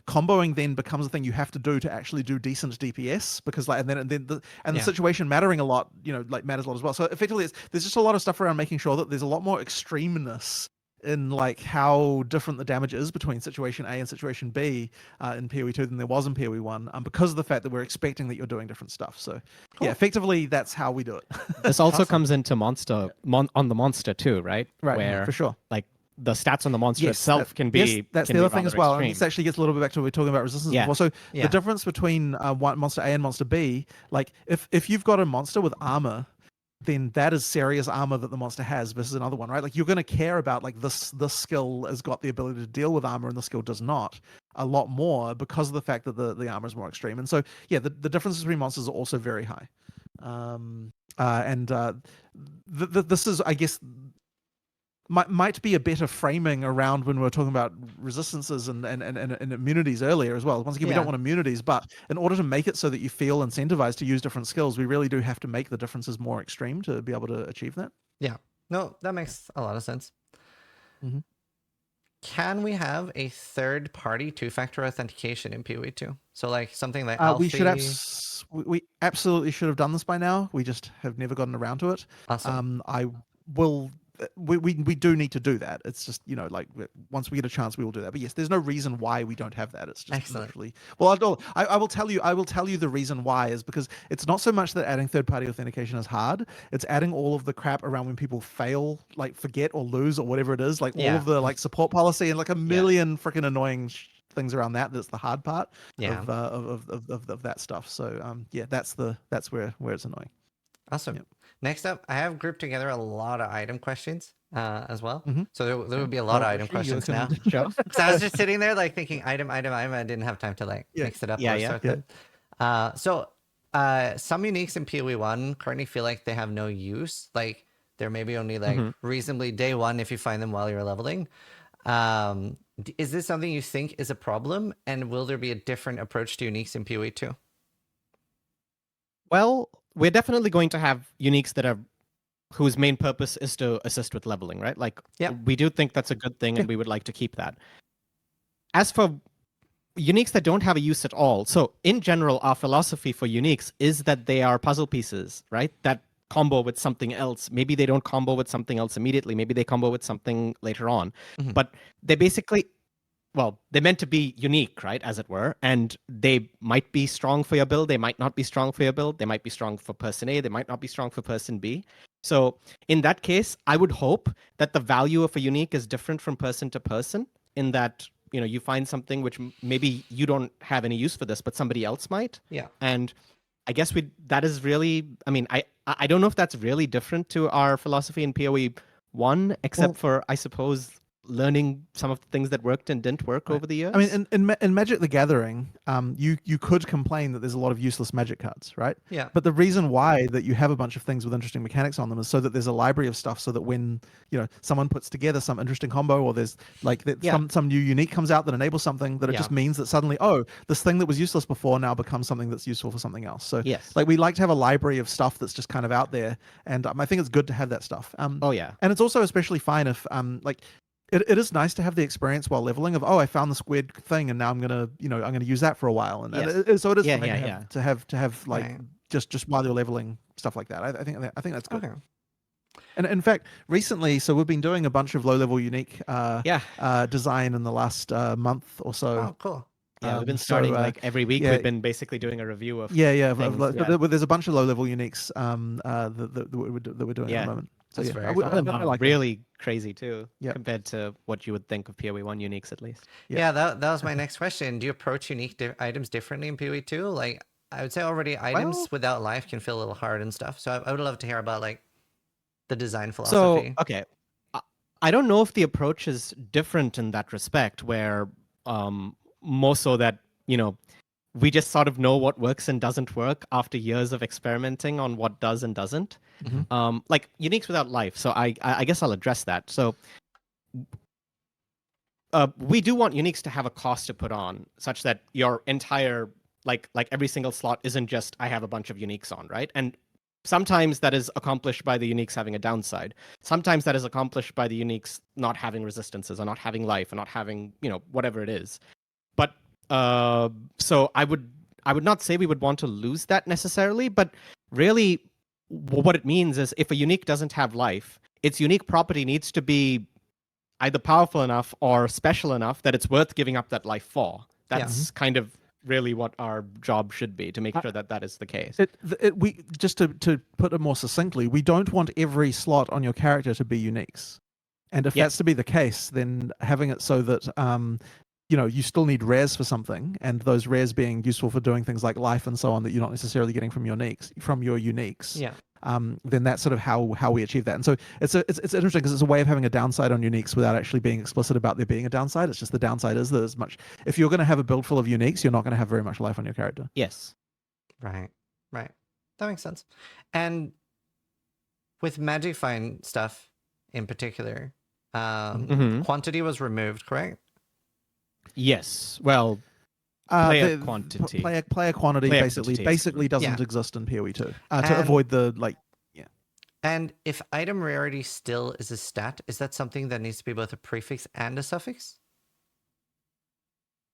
comboing then becomes a thing you have to do to actually do decent DPS, because like and then the Yeah. situation mattering a lot, like matters a lot as well. So effectively there's just a lot of stuff around making sure that there's a lot more extremeness in like how different the damage is between situation A and situation B in PoE2 than there was in PoE1, because of the fact that we're expecting that you're doing different stuff. So Cool. yeah, effectively that's how we do it. This also Awesome. comes into on the monster too, right? Right, Where for sure. like the stats on the monster Yes, itself can be yes, that's can the be other thing as rather well. And extreme. this actually gets a little bit back to what we were talking about resistance Yeah. before. So Yeah. the difference between monster A and monster B, like if you've got a monster with armor, then that is serious armor that the monster has versus another one, right? Like you're going to care about like this skill has got the ability to deal with armor and the skill does not a lot more because of the fact that the armor is more extreme. And so yeah, the differences between monsters are also very high. This is, I guess, might be a better framing around when we were talking about resistances and immunities earlier as well. Once again, we don't Yeah. want immunities, but in order to make it so that you feel incentivized to use different skills, we really do have to make the differences more extreme to be able to achieve that. Yeah. No, that makes a lot of sense. Mhm. Can we have a third-party two-factor authentication in PoE2? So like something like We should Alfie. we absolutely should have done this by now. We just have never gotten around to it. Awesome. I will. We do need to do that. It's just, like once we get a chance, we will do that. But yes, there's no reason why we don't have that. It's just Excellent. literally. Well, I will tell you the reason why is because it's not so much that adding third-party authentication is hard. It's adding all of the crap around when people fail, like forget or lose or whatever it is, like all Yeah. of the like support policy and like a million freaking annoying things around that. That's the hard part Yeah. of that stuff. So yeah, that's where it's annoying. Awesome. Yep. Next up, I have grouped together a lot of item questions as well. Mhm. So there would be a lot of item questions now. Sure. Because I was just sitting there like thinking item. I didn't have time to like Yeah. mix it up Yeah, or yeah. sort Yeah. them. So some uniques in PoE1 currently feel like they have no use. Like they're maybe only like reasonably day one if you find them while you're leveling. Is this something you think is a problem? And will there be a different approach to uniques in PoE2? Well, we're definitely going to have uniques that are whose main purpose is to assist with leveling, right? Like Yep. we do think that's a good thing and we would like to keep that. As for uniques that don't have a use at all, so in general, our philosophy for uniques is that they are puzzle pieces, right? That combo with something else. Maybe they don't combo with something else immediately. Maybe they combo with something later on. But they basically, well, they're meant to be unique, right, as it were, and they might be strong for your build, they might not be strong for your build, they might be strong for person A, they might not be strong for person B. So in that case, I would hope that the value of a unique is different from person to person, in that, you find something which maybe you don't have any use for this, but somebody else might. Yeah. And I guess that is really, I mean, I don't know if that's really different to our philosophy in PoE1, except for, I suppose, learning some of the things that worked and didn't work over the years. I mean, in Magic the Gathering, you could complain that there's a lot of useless magic cards, right? Yeah. But the reason why that you have a bunch of things with interesting mechanics on them is so that there's a library of stuff, so that when someone puts together some interesting combo, or there's like some new unique comes out that enables something, that it just means that suddenly, this thing that was useless before now becomes something that's useful for something else. So yes, like we like to have a library of stuff that's just kind of out there, and I think it's good to have that stuff. oh yeah, and it's also especially fine if like. It is nice to have the experience while leveling of, I found this weird thing and now I'm gonna use that for a while, and so it is fun to have like just while you're leveling, stuff like that. I think that's good. Okay. And in fact, recently, so we've been doing a bunch of low level unique design in the last month or so. Oh, cool. Yeah, we've been starting like every week. We've been basically doing a review of there's a bunch of low level uniques that we're doing at the moment. So that's very I fun. like really crazy too, Yeah. compared to what you would think of PoE1 uniques, at least. Yeah, that was my next question. Do you approach unique items differently in PoE2? Like, I would say already items without life can feel a little hard and stuff. So I would love to hear about like the design philosophy. So, okay, I don't know if the approach is different in that respect, where more so that we just sort of know what works and doesn't work after years of experimenting on what does and doesn't. Like uniques without life. So I guess I'll address that. So we do want uniques to have a cost to put on, such that your entire like every single slot isn't just I have a bunch of uniques on, right? And sometimes that is accomplished by the uniques having a downside. Sometimes that is accomplished by the uniques not having resistances or not having life or not having, whatever it is. But so I would not say we would want to lose that necessarily, but really what it means is if a unique doesn't have life, its unique property needs to be either powerful enough or special enough that it's worth giving up that life for. That's kind of really what our job should be, to make sure that that is the case. We just to put it more succinctly, we don't want every slot on your character to be uniques, and if that's to be the case, then having it so that you still need rares for something, and those rares being useful for doing things like life and so on that you're not necessarily getting from your uniques. Yeah. Then that's sort of how we achieve that. And so it's interesting because it's a way of having a downside on uniques without actually being explicit about there being a downside. It's just the downside is that if you're going to have a build full of uniques, you're not going to have very much life on your character. Yes. Right. That makes sense. And with Magic Find stuff in particular, quantity was removed, correct? Yes. Well, player quantity. Player quantity basically doesn't exist in PoE2 to avoid the And if item rarity still is a stat, is that something that needs to be both a prefix and a suffix?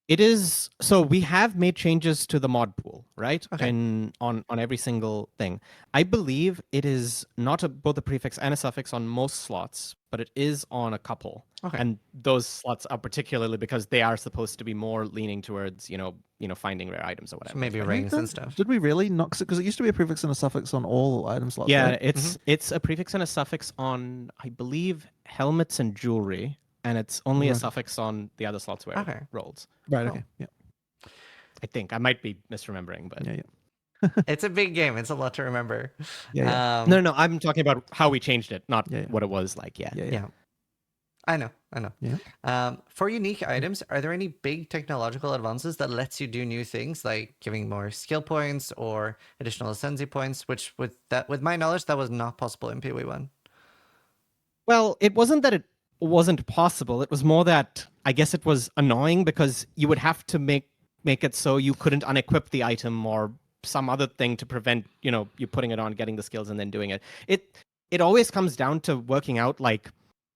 It is. So we have made changes to the mod pool, right? Okay. And on every single thing. I believe it is not both a prefix and a suffix on most slots, but it is on a couple. Okay. And those slots are particularly because they are supposed to be more leaning towards, finding rare items or whatever. So maybe rings and stuff. Did we really not? Because it used to be a prefix and a suffix on all item slots. Yeah, right? it's a prefix and a suffix on, I believe, helmets and jewelry, and it's only a suffix on the other slots where it rolls. Right. Okay. Yeah. I think I might be misremembering, but It's a big game. It's a lot to remember. Yeah. No. I'm talking about how we changed it, not what it was like. Yeah. I know. Yeah. For unique items, are there any big technological advances that lets you do new things, like giving more skill points or additional ascendancy points? Which, with my knowledge, that was not possible in PoE1. Well, it wasn't that it wasn't possible. It was more that I guess it was annoying because you would have to make it so you couldn't unequip the item or some other thing to prevent you putting it on, getting the skills, and then doing it. It always comes down to working out like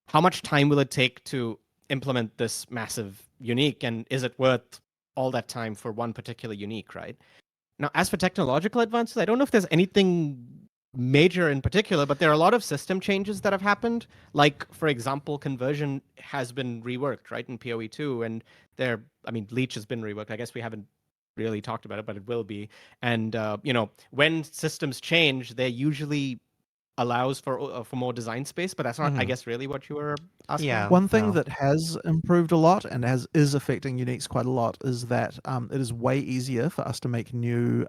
how much time will it take to implement this massive unique, and is it worth all that time for one particular unique, right? Now, as for technological advances, I don't know if there's anything major in particular, but there are a lot of system changes that have happened. Like, for example, conversion has been reworked, right, in PoE2, and Leech has been reworked. I guess we haven't really talked about it, but it will be. And when systems change, they usually allows for more design space, but that's not, I guess, really what you were asking. Yeah. One thing that has improved a lot and is affecting uniques quite a lot is that it is way easier for us to make new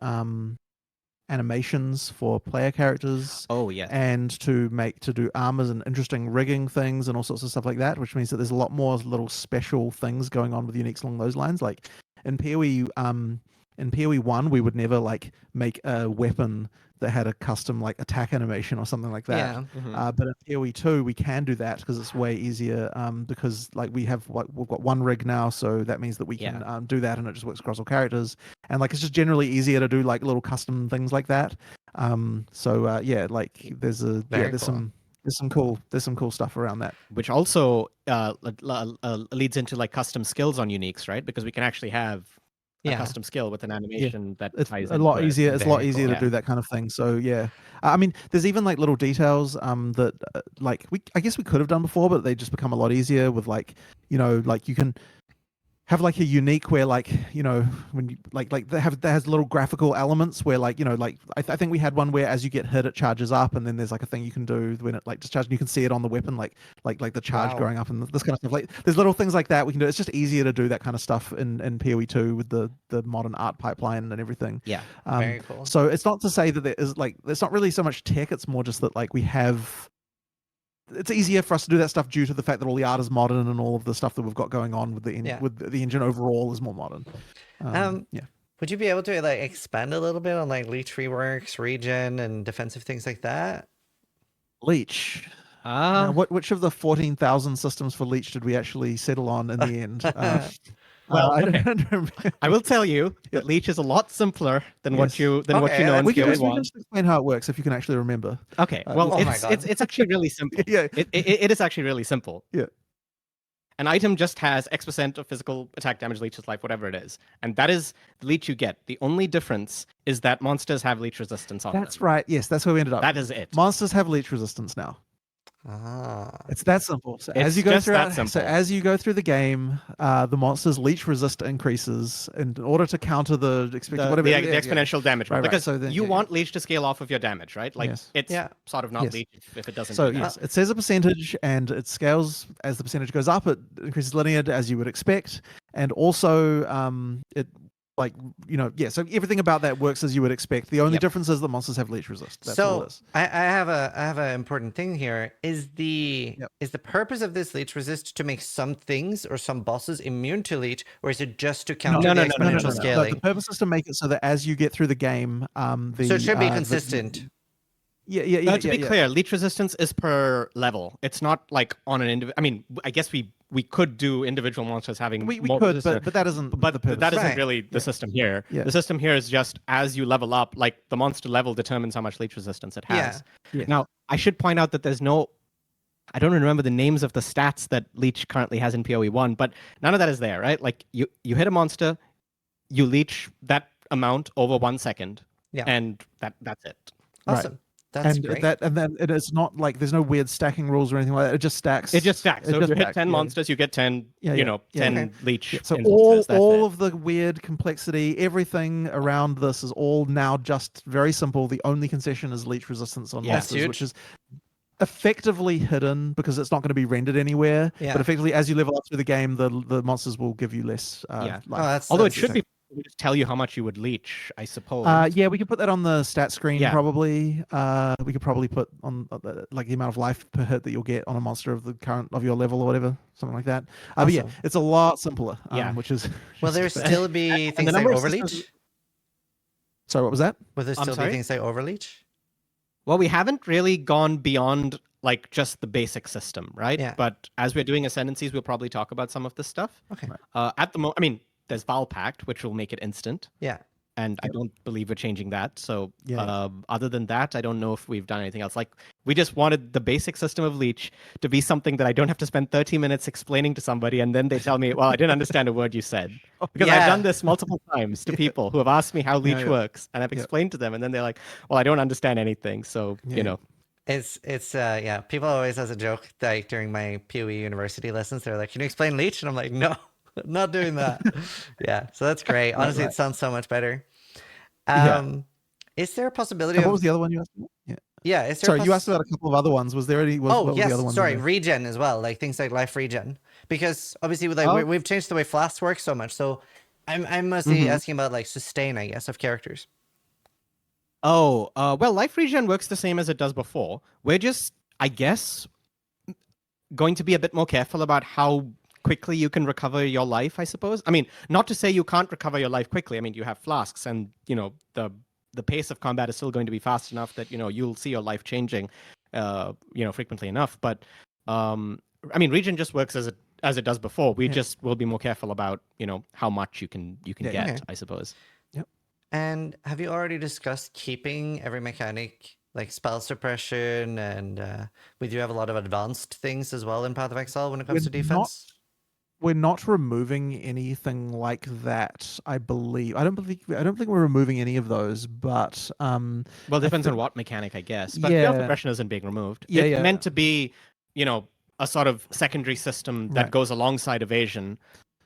animations for player characters. Oh yeah. And to do armors and interesting rigging things and all sorts of stuff like that, which means that there's a lot more little special things going on with uniques along those lines. Like in PoE, in PoE1, we would never like make a weapon that had a custom like attack animation or something like that. Yeah. But in PoE2, we can do that because it's way easier. Because like we've got one rig now, so that means that we can do that, and it just works across all characters. And like it's just generally easier to do like little custom things like that. Like there's some cool stuff around that. Which also leads into like custom skills on uniques, right? Because we can actually have a custom skill with an animation that it's ties a lot into easier. it. It's a lot easier to do that kind of thing. So yeah, I mean, there's even like little details that I guess we could have done before, but they just become a lot easier with like like you can have like a unique where like when you that has little graphical elements where like I think we had one where as you get hit it charges up, and then there's like a thing you can do when it like discharges, and you can see it on the weapon like the charge going up and this kind of stuff. Like there's little things like that we can do. It's just easier to do that kind of stuff in PoE2 with the modern art pipeline and everything. Very cool. So it's not to say that there's not really so much tech, it's more just that like it's easier for us to do that stuff due to the fact that all the art is modern and all of the stuff that we've got going on with the engine overall is more modern. Would you be able to like expand a little bit on like leech reworks, regen, and defensive things like that? Leech. Now, which of the 14,000 systems for Leech did we actually settle on in the end? Well, I okay. don't remember. I will tell you Yeah. that Leech is a lot simpler than what Yes. you Okay, know in that's We can, good. PoE we can 1. just explain how it works if you can actually remember. Okay, well, Oh my it's God. it's actually really simple. Yeah. It is actually really simple. Yeah. An item just has X% of physical attack damage, leech's life, whatever it is, and that is the leech you get. The only difference is that monsters have leech resistance on That's them. right. Yes, that's where we ended up. That is it. Monsters have leech resistance now. Ah. It's that simple. So It's as you go just through, that so simple. as you go through the game, the monster's leech resist increases in order to counter the expected The, whatever the, the exponential damage roll. Right, right. Because So then- you yeah, want leech to scale off of your damage, right? Like Yes. it's Yeah. sort of not Yes. leech if it doesn't So do that. yes, it says a percentage, and it scales as the percentage goes up. It increases linear as you would expect, and also it like so everything about that works as you would expect. The only Yep. difference is the monsters have leech resist. That's all it So is. I have an important thing here. Is the Yep. is the purpose of this leech resist to make some things or some bosses immune to leech, or is it just to counter the exponential scaling? The purpose is to make it so that as you get through the game, So it should be consistent. To be clear, leech resistance is per level. It's not like on an individual. I mean, I guess we could do individual monsters having we more could, resistance, but that isn't but the purpose. that isn't Right. really the system here. Yeah. The system here is just as you level up, like the monster level determines how much leech resistance it has. Yeah. Now, I should point out that there's no. I don't remember the names of the stats that leech currently has in PoE 1, but none of that is there, right? Like you hit a monster, you leech that amount over 1 second, Yeah. and that's it. Awesome. That's and great. then it's not like there's no weird stacking rules or anything like that. It just stacks. It just stacks. So if you hit 10 yeah. monsters, you get 10, Yeah, 10 Okay. leech Yeah, so instances. That's all it. of the weird complexity, everything around this is all now just very simple. The only concession is leech resistance on Yeah. That's monsters, huge. which is effectively hidden because it's not going to be rendered anywhere. Yeah. But effectively, as you level up through the game, the monsters will give you less Yeah. life. that's Although it that's- should be we just tell you how much you would leech, I suppose. Yeah, we could put that on the stat screen Yeah. probably. We could probably put on like the amount of life per hit that you'll get on a monster of the current of your level or whatever, something like that. But yeah, Awesome. it's a lot simpler. Yeah. Which is Will there still be the things like number of overleach? systems- sorry, what was that? Will there I'm still be sorry? things like overleach? Well, we haven't really gone beyond like just the basic system, right? Yeah. But as we're doing ascendancies, we'll probably talk about some of this stuff. Okay. At the moment, I mean, there's Val Pact, which will make it instant. Yeah. And I don't believe we're changing that. So Yeah. other than that, I don't know if we've done anything else. Like we just wanted the basic system of leech to be something that I don't have to spend 30 minutes explaining to somebody, and then they tell me, "Well, I didn't understand a word you said." Because I've Yeah. done this multiple times to people who have asked me how leech yeah. works, and I've explained to them, and then they're like, "Well, I don't understand anything." So Yeah. you know, It's yeah. People always as a joke like during my PoE university lessons, they're like, "Can you explain leech?" And I'm like, "No, not doing that." Yeah. So that's great. Honestly, it sounds so much better. Is there a possibility And of what was the other one you asked about? Yeah. yeah? Is there Sorry, a you asked about a couple of other ones. Was there any? What was yes, the other one? sorry, regen as well, like things like life regen, because obviously we've changed the way flasks work so much. So I'm mostly asking about like sustain, I guess, of characters. well, life regen works the same as it does before. We're just, I guess, going to be a bit more careful about how quickly you can recover your life, I suppose. I mean, not to say you can't recover your life quickly. I mean, you have flasks, and the pace of combat is still going to be fast enough that you'll see your life changing, frequently enough. But I mean, regen just works as it does before. We just will be more careful about how much you can get, okay. I suppose. And have you already discussed keeping every mechanic like spell suppression, and we do have a lot of advanced things as well in Path of Exile when it comes to defense? We're not removing anything like that, I believe. I don't think we're removing any of those, but well, it depends on what mechanic, I guess. But Yeah. spell suppression isn't being removed. Yeah, It's yeah. meant to be, a sort of secondary system that Right. goes alongside evasion.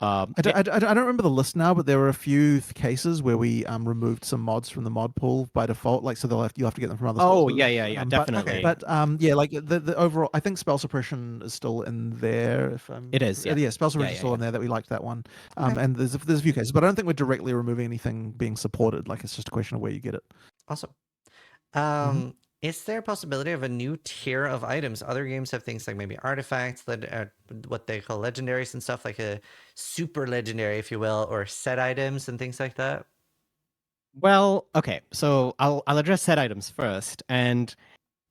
I don't remember the list now, but there were a few cases where we removed some mods from the mod pool by default. Like, so you'll have to get them from other sources. Yeah, definitely. But yeah, like the overall, I think spell suppression is still in there. If It is, yeah. yeah, spell suppression is still in there. That we liked that one. And there's a few cases, but I don't think we're directly removing anything being supported. Like, it's just a question of where you get it. Awesome. Is there a possibility of a new tier of items? Other games have things like maybe artifacts, what they call legendaries and stuff, like a super legendary, if you will, or set items and things like that. Well, okay, so I'll address set items first, and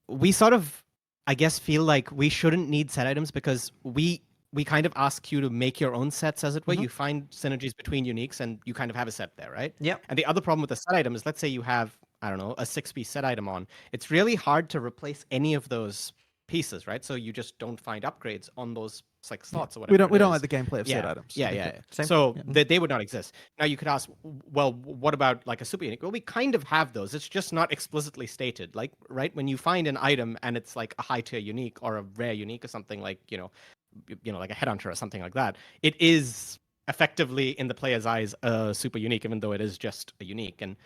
we sort of, I guess, feel like we shouldn't need set items because we kind of ask you to make your own sets, as it were. Mhm. You find synergies between uniques, and you kind of have a set there, right? Yep. And the other problem with the set item is, let's say you have, I don't know, a 6-piece set item on. It's really hard to replace any of those pieces, right? So you just don't find upgrades on those like slots or whatever. We don't it like is. the gameplay of set Yeah, items. yeah, to be yeah. clear. Yeah. Same. So Yeah. they would not exist. Now you could ask, well, what about like a super unique? Well, we kind of have those. It's just not explicitly stated. Like, right, when you find an item and it's like a high tier unique or a rare unique or something like, like a headhunter or something like that, it is effectively in the player's eyes a super unique, even though it is just a unique. And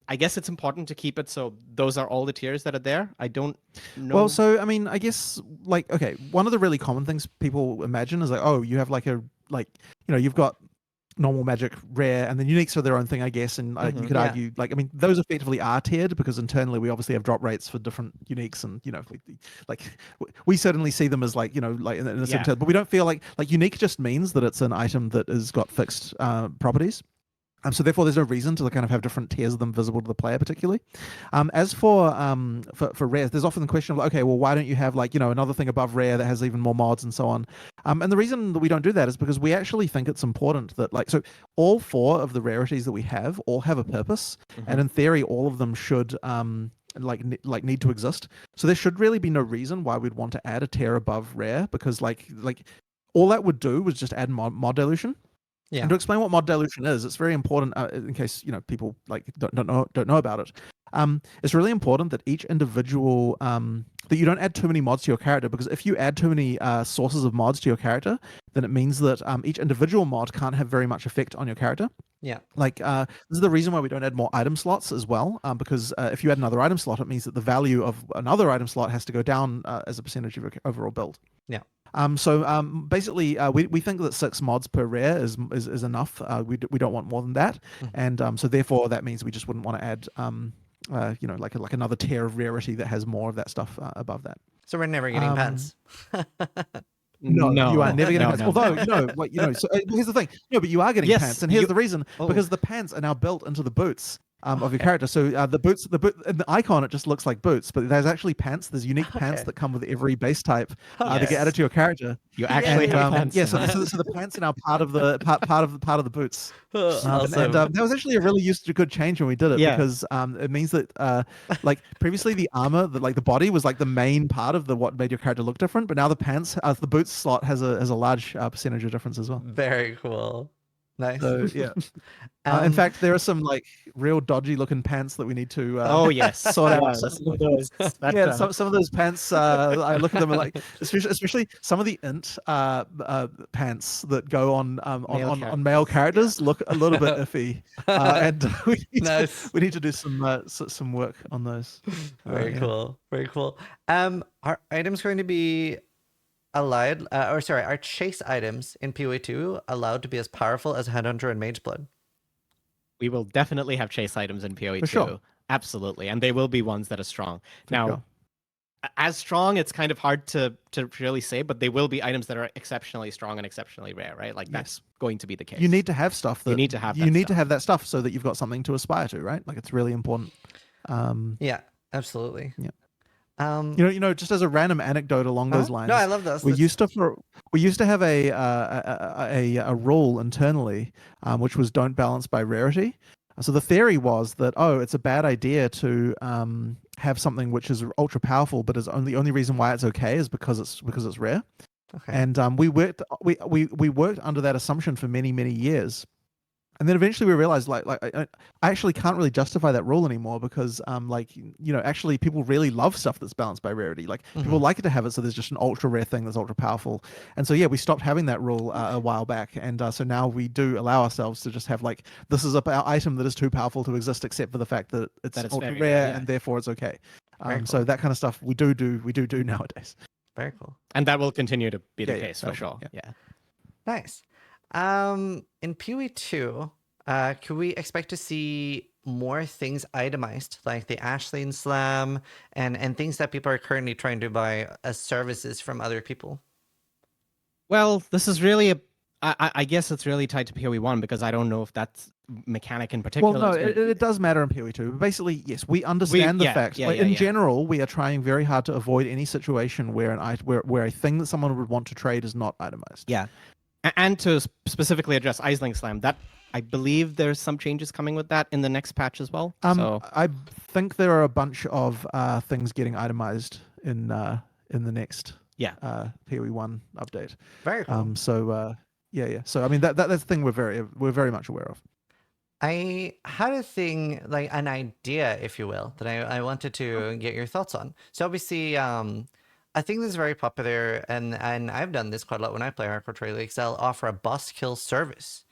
I guess it's important to keep it so those are all the tiers that are there. I don't know. Well, so I mean, I guess like okay, one of the really common things people imagine is like, oh, you have like you've got normal magic, rare, and then uniques are their own thing, I guess. And you could Yeah. argue like, I mean, those effectively are tiered because internally we obviously have drop rates for different uniques, and we certainly see them as like like in a certain Yeah. term, but we don't feel like unique just means that it's an item that has got fixed properties. So therefore, there's no reason to kind of have different tiers of them visible to the player, particularly. As for rares, there's often the question of like, okay, well, why don't you have like another thing above rare that has even more mods and so on? And the reason that we don't do that is because we actually think it's important that so all 4 of the rarities that we have all have a purpose, and in theory, all of them should need to exist. So there should really be no reason why we'd want to add a tier above rare, because like all that would do was just add mod dilution. Yeah. And to explain what mod dilution is, it's very important in case people like don't know about it. It's really important that each individual that you don't add too many mods to your character, because if you add too many sources of mods to your character, then it means that each individual mod can't have very much effect on your character. Yeah. Like this is the reason why we don't add more item slots as well, because if you add another item slot, it means that the value of another item slot has to go down as a percentage of your overall build. Yeah. So basically, we think that 6 mods per rare is enough. We don't want more than that, and so therefore that means we just wouldn't want to add like another tier of rarity that has more of that stuff above that. So we're never getting pants. No, you are never getting no, pants. no. Although, so here's the thing. No, but you are getting Yes, pants, and here's you- the reason: Oh. because the pants are now built into the boots of your Okay. character. So the boots, in the icon, it just looks like boots, but there's actually pants. There's unique pants Okay. that come with every base type that get Yes. added to your character. You actually Yay. have pants. Yeah, so the pants are now part of the part of the boots. Awesome. And that was actually a really good change when we did it, Yeah. because it means that like previously the armor, the body was like the main part of what made your character look different, but now the pants, the boots slot has a large percentage of difference as well. Very cool. Nice. So yeah. In Um, fact, there are some like real dodgy looking pants that we need to Oh yes, sort out. Yeah, some of those. Yeah, some of those pants, I look at them and like, especially some of the int pants that go on male characters look a little bit iffy, and Nice. we need to do some work on those. Very Yeah. cool. Very cool. Are items going to be allowed, are chase items in PoE2 allowed to be as powerful as Headhunter and Mageblood? We will definitely have chase items in PoE2. For sure. Absolutely, and they will be ones that are strong. Now, sure. as strong, it's kind of hard to really say, but they will be items that are exceptionally strong and exceptionally rare, right? Like that's going to be the case. You need to have stuff that You need to have you that need stuff. to have that stuff so that you've got something to aspire to, right? Like it's really important. Yeah, absolutely. Yeah. Just as a random anecdote along those lines. No, I love this. We used to have a rule internally, which was don't balance by rarity. So the theory was that it's a bad idea to have something which is ultra powerful, but is the only reason why it's okay is because it's rare. Okay. And we worked under that assumption for many years. And then eventually we realized I actually can't really justify that rule anymore, because actually people really love stuff that's balanced by rarity. Like people like it to have it, so there's just an ultra rare thing that's ultra powerful. And so yeah, we stopped having that rule a while back, and so now we do allow ourselves to just have like, this is an item that is too powerful to exist except for the fact that it's That it's ultra very rare, rare, yeah. and therefore it's okay. Very cool. So that kind of stuff we do nowadays. Very cool. And that will continue to be the Yeah, case for totally, sure. yeah. Yeah. Nice. In PoE2, could we expect to see more things itemized, like the Aisling Slam and things that people are currently trying to buy as services from other people? Well, this is really I guess it's really tied to PoE1, because I don't know if that's mechanic in Well, particular. no, is very- it does matter in PoE2. Basically, yes, we understand the fact. Like, in general, we are trying very hard to avoid any situation where where a thing that someone would want to trade is not itemized. Yeah. And to specifically address Aisling Slam, that I believe there's some changes coming with that in the next patch as well. So I think there are a bunch of things getting itemized in the next PoE1 update. Very cool. So yeah. So I mean that's the thing we're very much aware of. I had a thing, like an idea, if you will, that I wanted to get your thoughts on. So obviously, I think this is very popular, and I've done this quite a lot when I play Hardcore Trade Leagues. They'll offer a boss kill service.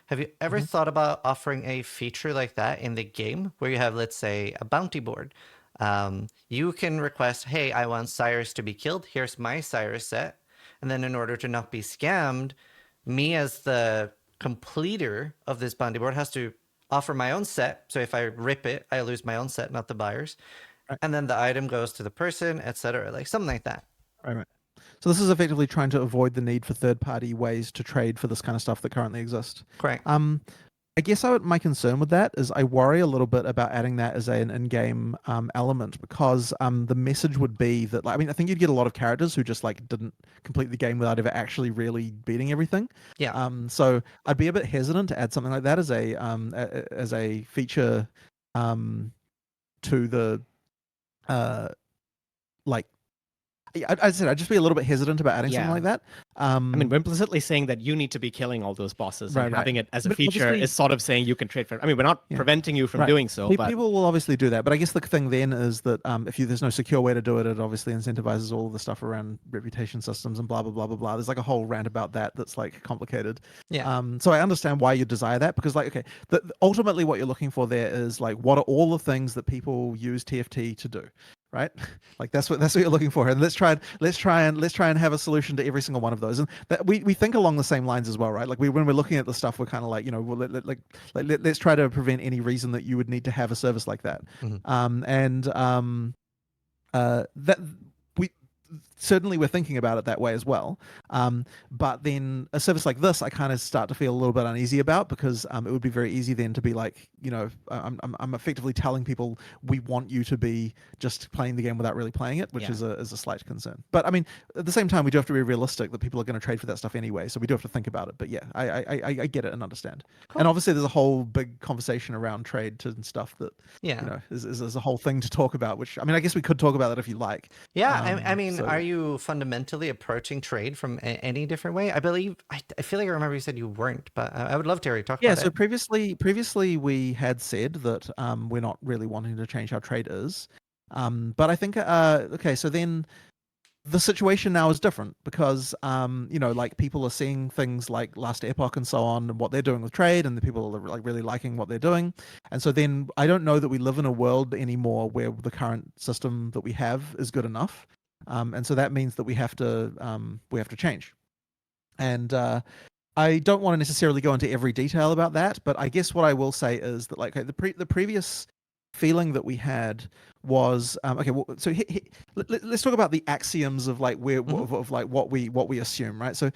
Have you ever thought about offering a feature like that in the game, where you have, let's say, a bounty board? You can request, hey, I want Cyrus to be killed. Here's my Cyrus set. And then in order to not be scammed, me as the completer of this bounty board has to offer my own set. So if I rip it, I lose my own set, not the buyer's. Right. And then the item goes to the person, etc. Like something like that. Right. So this is effectively trying to avoid the need for third-party ways to trade for this kind of stuff that currently exists. Correct. I guess my concern with that is I worry a little bit about adding that as an in-game element, because the message would be that, like, I mean, I think you'd get a lot of characters who just like didn't complete the game without ever actually really beating everything. Yeah. So I'd be a bit hesitant to add something like that as a feature to the like. I said I'd just be a little bit hesitant about adding something like that. I mean, we're implicitly saying that you need to be killing all those bosses, and having it as a feature is sort of saying you can trade for. I mean, we're not preventing you from doing so, but people will obviously do that. But I guess the thing then is that if there's no secure way to do it, it obviously incentivizes all of the stuff around reputation systems and blah blah blah blah blah. There's like a whole rant about that that's like complicated. Yeah. So I understand why you desire that, because like, okay, ultimately what you're looking for there is like, what are all the things that people use TFT to do? Right, like that's what you're looking for, and let's try and have a solution to every single one of those. And that we think along the same lines as well, right? Like when we're looking at the stuff, we're kind of like, you know, let's try to prevent any reason that you would need to have a service like that. That we certainly we're thinking about it that way as well. But then a service like this, I kind of start to feel a little bit uneasy about, because it would be very easy then to be like, you know, I'm effectively telling people we want you to be just playing the game without really playing it, which is a slight concern. But I mean, at the same time, we do have to be realistic that people are going to trade for that stuff anyway, so we do have to think about it. But yeah, I get it and understand. Cool. And obviously, there's a whole big conversation around trade and stuff that you know is a whole thing to talk about. Which I mean, I guess we could talk about that if you like. Yeah, I mean, are you fundamentally approaching trade from any different way? I believe I feel like I remember you said you weren't, but I would love to hear you talk about it. Yeah, so previously we had said that we're not really wanting to change how trade is, but I think okay, so then the situation now is different, because you know, like, people are seeing things like Last Epoch and so on, and what they're doing with trade, and the people are like really liking what they're doing. And so then I don't know that we live in a world anymore where the current system that we have is good enough. And so that means that we have to change. And I don't want to necessarily go into every detail about that, but I guess what I will say is that, like, the previous feeling that we had was okay. Well, so let's talk about the axioms of like of like what we assume, right? So,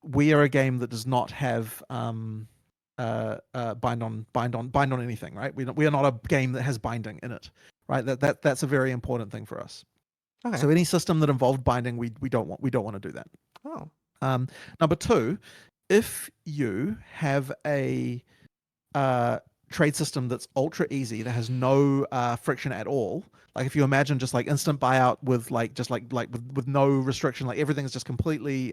we are a game that does not have bind on anything, right? We are not a game that has binding in it, right? That's a very important thing for us. Okay. So any system that involved binding, we don't want to do that. Oh. Number two, if you have a trade system that's ultra easy, that has no friction at all, like if you imagine just like instant buyout with with no restriction, like everything is just completely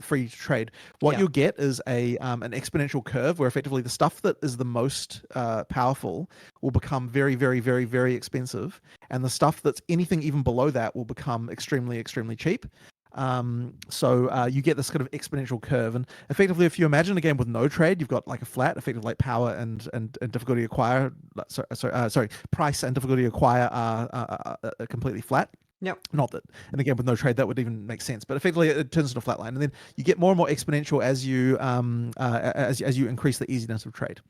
free to trade, what you'll get is an exponential curve where effectively the stuff that is the most powerful will become very, very, very, very expensive, and the stuff that's anything even below that will become extremely, extremely cheap. So you get this kind of exponential curve, and effectively, if you imagine a game with no trade, you've got like a flat, effectively like power and difficulty acquire. Sorry, price and difficulty acquire are completely flat. Yep. Not that in a game with no trade that would even make sense, but effectively it turns into a flat line, and then you get more and more exponential as you increase the easiness of trade.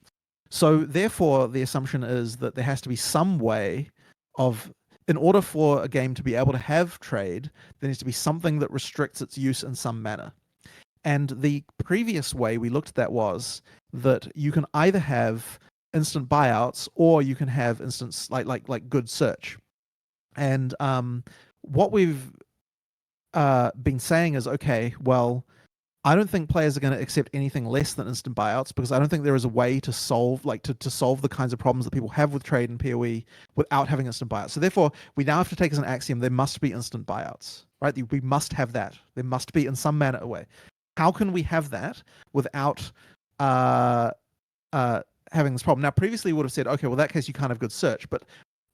So therefore, the assumption is that there has to be some way of, in order for a game to be able to have trade, there needs to be something that restricts its use in some manner. And the previous way we looked at that was that you can either have instant buyouts or you can have instant like good search. And what we've been saying is, okay, well, I don't think players are going to accept anything less than instant buyouts, because I don't think there is a way to solve to solve the kinds of problems that people have with trade and PoE without having instant buyouts. So therefore, we now have to take as an axiom there must be instant buyouts, right? We must have that. There must be in some manner a way. How can we have that without having this problem? Now, previously we would have said, okay, well, in that case you can't have good search, but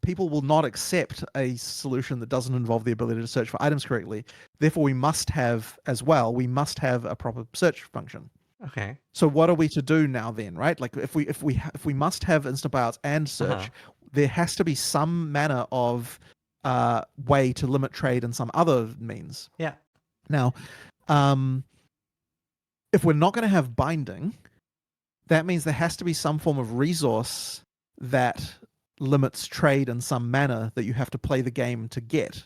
people will not accept a solution that doesn't involve the ability to search for items correctly. Therefore, we must have we must have a proper search function. Okay. So what are we to do now then, right? Like if we must have instant buyouts and search, there has to be some manner of way to limit trade in some other means. Yeah. Now, if we're not going to have binding, that means there has to be some form of resource that limits trade in some manner that you have to play the game to get.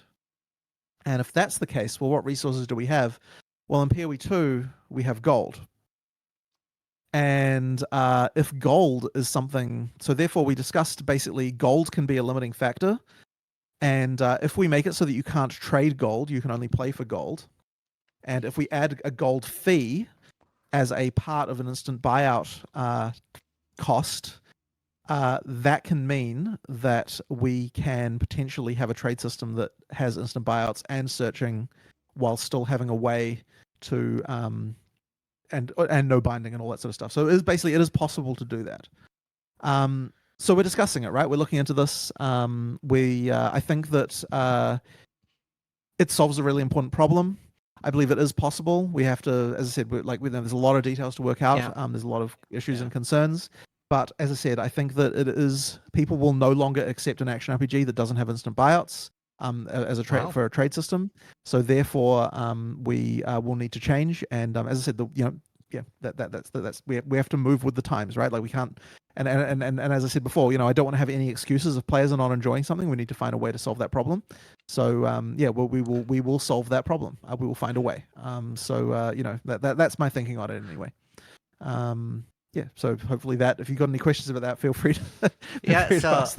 And if that's the case, well, what resources do we have? Well, in PoE2, we have gold. And if gold is something, so therefore we discussed basically gold can be a limiting factor. And if we make it so that you can't trade gold, you can only play for gold. And if we add a gold fee as a part of an instant buyout cost, that can mean that we can potentially have a trade system that has instant buyouts and searching while still having a way to and no binding and all that sort of stuff. So it is possible to do that. So we're discussing it, right? We're looking into this. I think that it solves a really important problem. I believe it is possible. We have to, as I said, there's a lot of details to work out. Yeah. There's a lot of issues and concerns. But as I said, I think that people will no longer accept an action RPG that doesn't have instant buyouts as for a trade system. So therefore, we will need to change. And as I said, that's we have to move with the times, right? Like we can't. And as I said before, I don't want to have any excuses if players are not enjoying something. We need to find a way to solve that problem. So we will solve that problem. We will find a way. That's my thinking on it anyway. So hopefully if you've got any questions about that, feel free to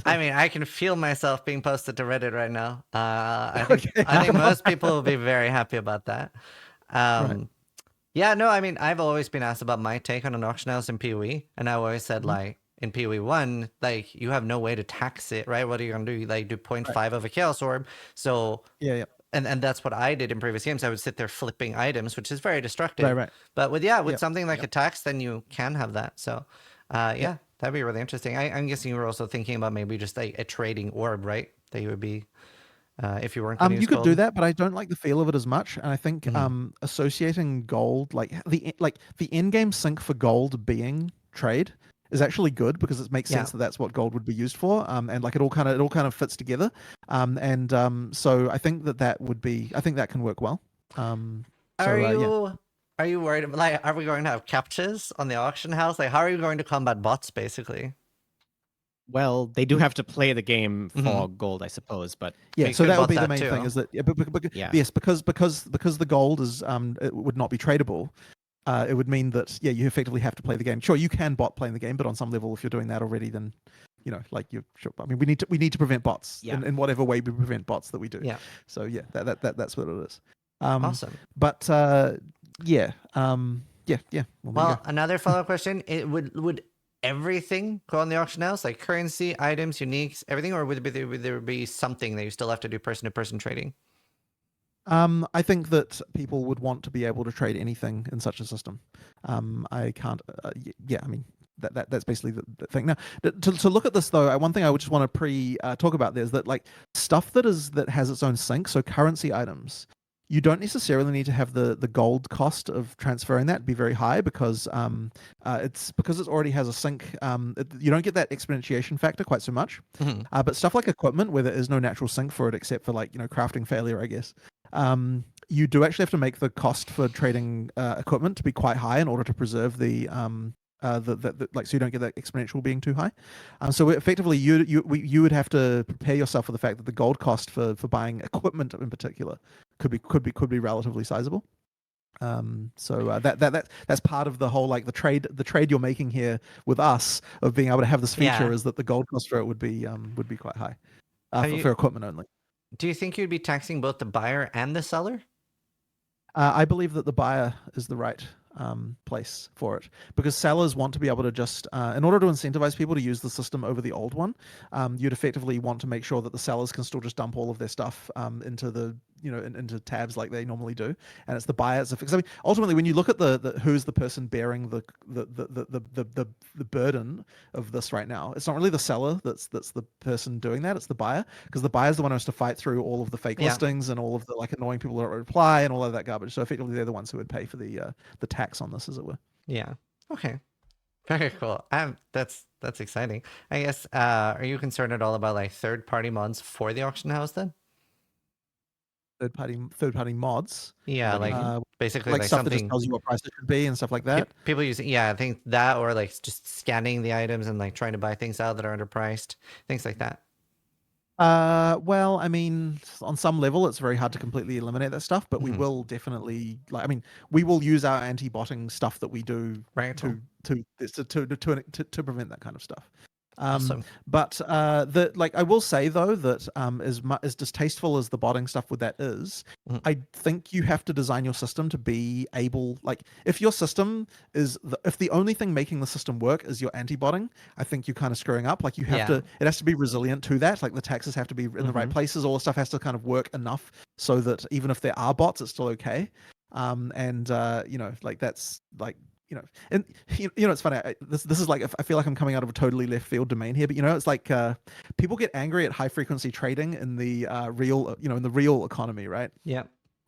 I mean, I can feel myself being posted to Reddit right now. I think most people will be very happy about that. Right. Yeah, no, I mean, I've always been asked about my take on an auction house in PoE, and I always said like in PoE 1, like you have no way to tax it, right? What are you gonna do? Like do 0.5 of a chaos orb. So yeah. And that's what I did in previous games. I would sit there flipping items, which is very destructive. Right. But with something like a tax, then you can have that. So, that'd be really interesting. I'm guessing you were also thinking about maybe just like a trading orb, right? That you would be, if you weren't. You could do that, but I don't like the feel of it as much. And I think associating gold, like the in-game sync for gold being trade, is actually good because it makes sense that that's what gold would be used for. And like it all kind of fits together. So I think I think that can work well. Are you worried? Like, are we going to have captures on the auction house? Like, how are you going to combat bots, basically? Well, they do have to play the game for gold, I suppose. But so that would be the main thing. Is that yes, because the gold is it would not be tradable. It would mean that you effectively have to play the game. Sure, you can bot playing the game, but on some level, if you're doing that already, then I mean, we need to prevent bots in whatever way we prevent bots that we do. Yeah. So that's what it is. Awesome. But Well, another follow-up question: would everything go on the auction house, like currency, items, uniques, everything, or would there be something that you still have to do person-to-person trading? I think that people would want to be able to trade anything in such a system. I can't. I mean, that's basically the thing. Now, to look at this though, one thing I would just want to talk about there is that like stuff that has its own sync. So currency items, you don't necessarily need to have the gold cost of transferring that be very high because it already has a sync. You don't get that exponentiation factor quite so much. But stuff like equipment, where there is no natural sync for it except for like crafting failure, I guess. You do actually have to make the cost for trading equipment to be quite high in order to preserve the so you don't get that exponential being too high. So effectively, you would have to prepare yourself for the fact that the gold cost for buying equipment in particular could be relatively sizable. That's part of the whole like the trade you're making here with us of being able to have this feature Yeah. is that the gold cost for it would be quite high for equipment only. Do you think you'd be taxing both the buyer and the seller? I believe that the buyer is the right place for it because sellers want to be able to just, in order to incentivize people to use the system over the old one, you'd effectively want to make sure that the sellers can still just dump all of their stuff into the into tabs like they normally do, and it's the buyers. Because I mean, ultimately, when you look at the who's the person bearing the burden of this right now, it's not really the seller that's the person doing that. It's the buyer, because the buyer's the one who has to fight through all of the fake listings and all of the like annoying people that reply and all of that garbage. So effectively, they're the ones who would pay for the tax on this, as it were. Yeah. Okay. Very cool. That's exciting. I guess. Are you concerned at all about like third-party mods for the auction house then? Third party mods. Yeah, like basically like stuff that just something tells you what price it should be and stuff like that. people using. Yeah, I think that, or like just scanning the items and like trying to buy things out that are underpriced, things like that. Well, I mean, on some level, it's very hard to completely eliminate that stuff, but we Mhm. will definitely we will use our anti-botting stuff that we do Right. to prevent that kind of stuff. Awesome. But I will say though that as distasteful as the botting stuff with that is, I think you have to design your system to be able, like, if your system is if the only thing making the system work is your anti-botting, I think you're kind of screwing up. Like, you have to, it has to be resilient to that. Like, the taxes have to be in the right places. All the stuff has to kind of work enough so that even if there are bots, it's still okay. Like, that's like, and it's funny. This is like, I feel like I'm coming out of a totally left field domain here, but it's like people get angry at high frequency trading in the in the real economy, right? Yeah.